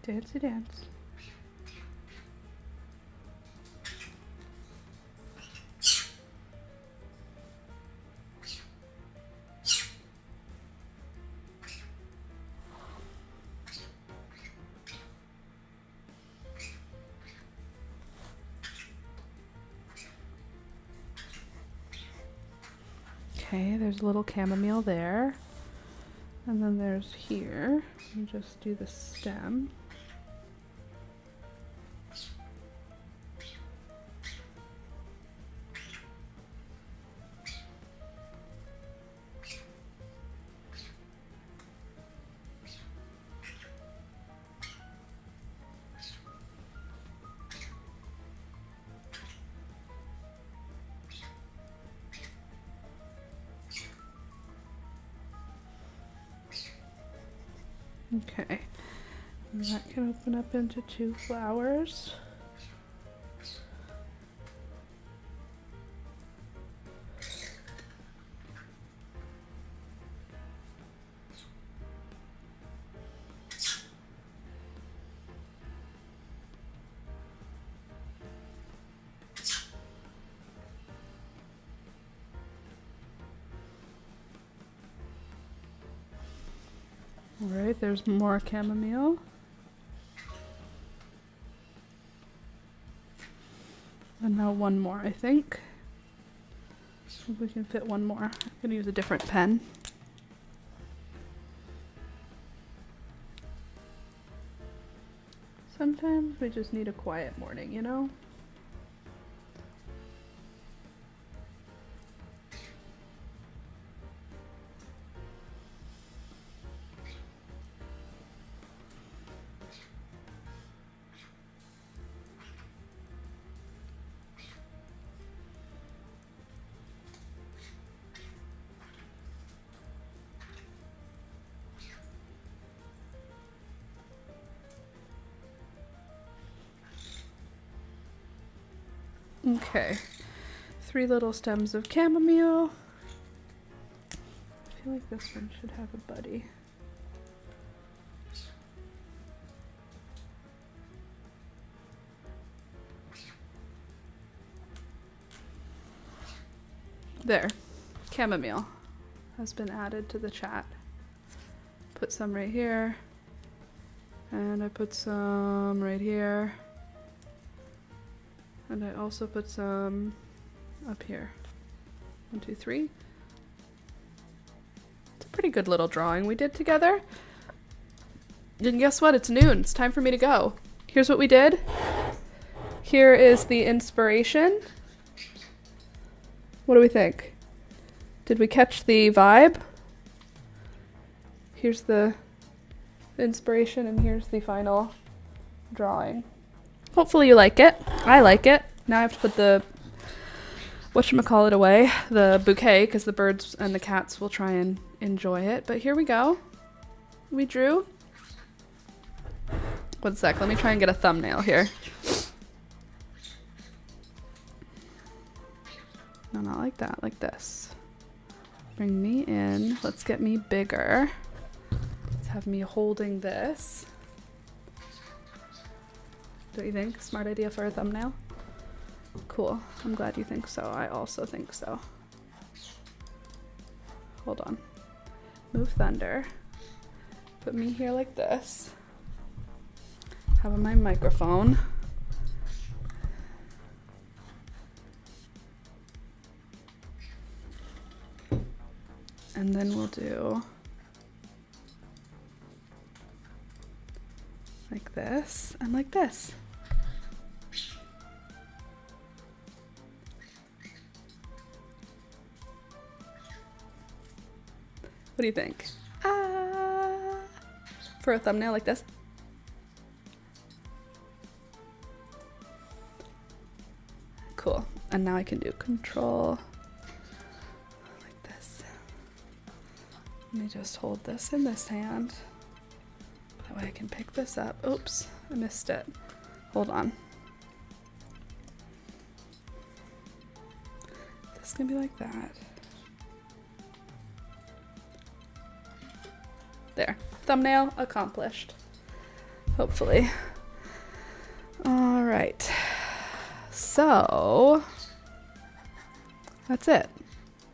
Speaker 1: dancey dance. Okay, there's a little chamomile there. And then there's here. You just do the stem. Okay, and that can open up into 2 flowers. Alright, there's more chamomile. And now one more, I think. If we can fit one more. I'm gonna use a different pen. Sometimes we just need a quiet morning, you know? Okay, 3 little stems of chamomile. I feel like this one should have a buddy. There, chamomile has been added to the chat. Put some right here, and I put some right here. And I also put some up here. 1, 2, 3. It's a pretty good little drawing we did together. And guess what? It's noon. It's time for me to go. Here's what we did. Here is the inspiration. What do we think? Did we catch the vibe? Here's the inspiration and here's the final drawing. Hopefully you like it. I like it. Now I have to put the whatchamacallit away, the bouquet, because the birds and the cats will try and enjoy it. But here we go. We drew. 1 sec, let me try and get a thumbnail here. No, not like that, like this. Bring me in. Let's get me bigger. Let's have me holding this. Don't you think? Smart idea for a thumbnail? Cool. I'm glad you think so. I also think so. Hold on. Move thunder. Put me here like this. Have my microphone. And then we'll do like this and like this. What do you think? For a thumbnail like this. Cool. And now I can do control like this. Let me just hold this in this hand. That way I can pick this up. Oops, I missed it. Hold on. This is gonna be like that. There, thumbnail accomplished. Hopefully. All right, so that's it.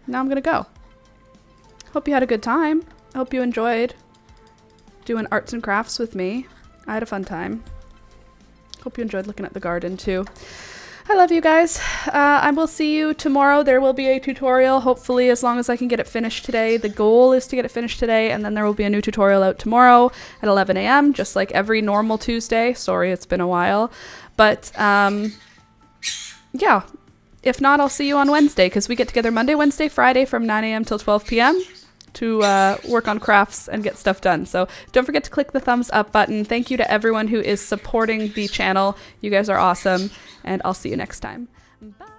Speaker 1: Now I'm gonna go. Hope you had a good time. I hope you enjoyed doing arts and crafts with me. I had a fun time. Hope you enjoyed looking at the garden too. I love you guys. I will see you tomorrow. There will be a tutorial, hopefully, as long as I can get it finished today. The goal is to get it finished today, and then there will be a new tutorial out tomorrow at 11 a.m., just like every normal Tuesday. Sorry, it's been a while. But, yeah. If not, I'll see you on Wednesday, because we get together Monday, Wednesday, Friday from 9 a.m. till 12 p.m. to work on crafts and get stuff done. So don't forget to click the thumbs up button. Thank you to everyone who is supporting the channel. You guys are awesome, and I'll see you next time. Bye.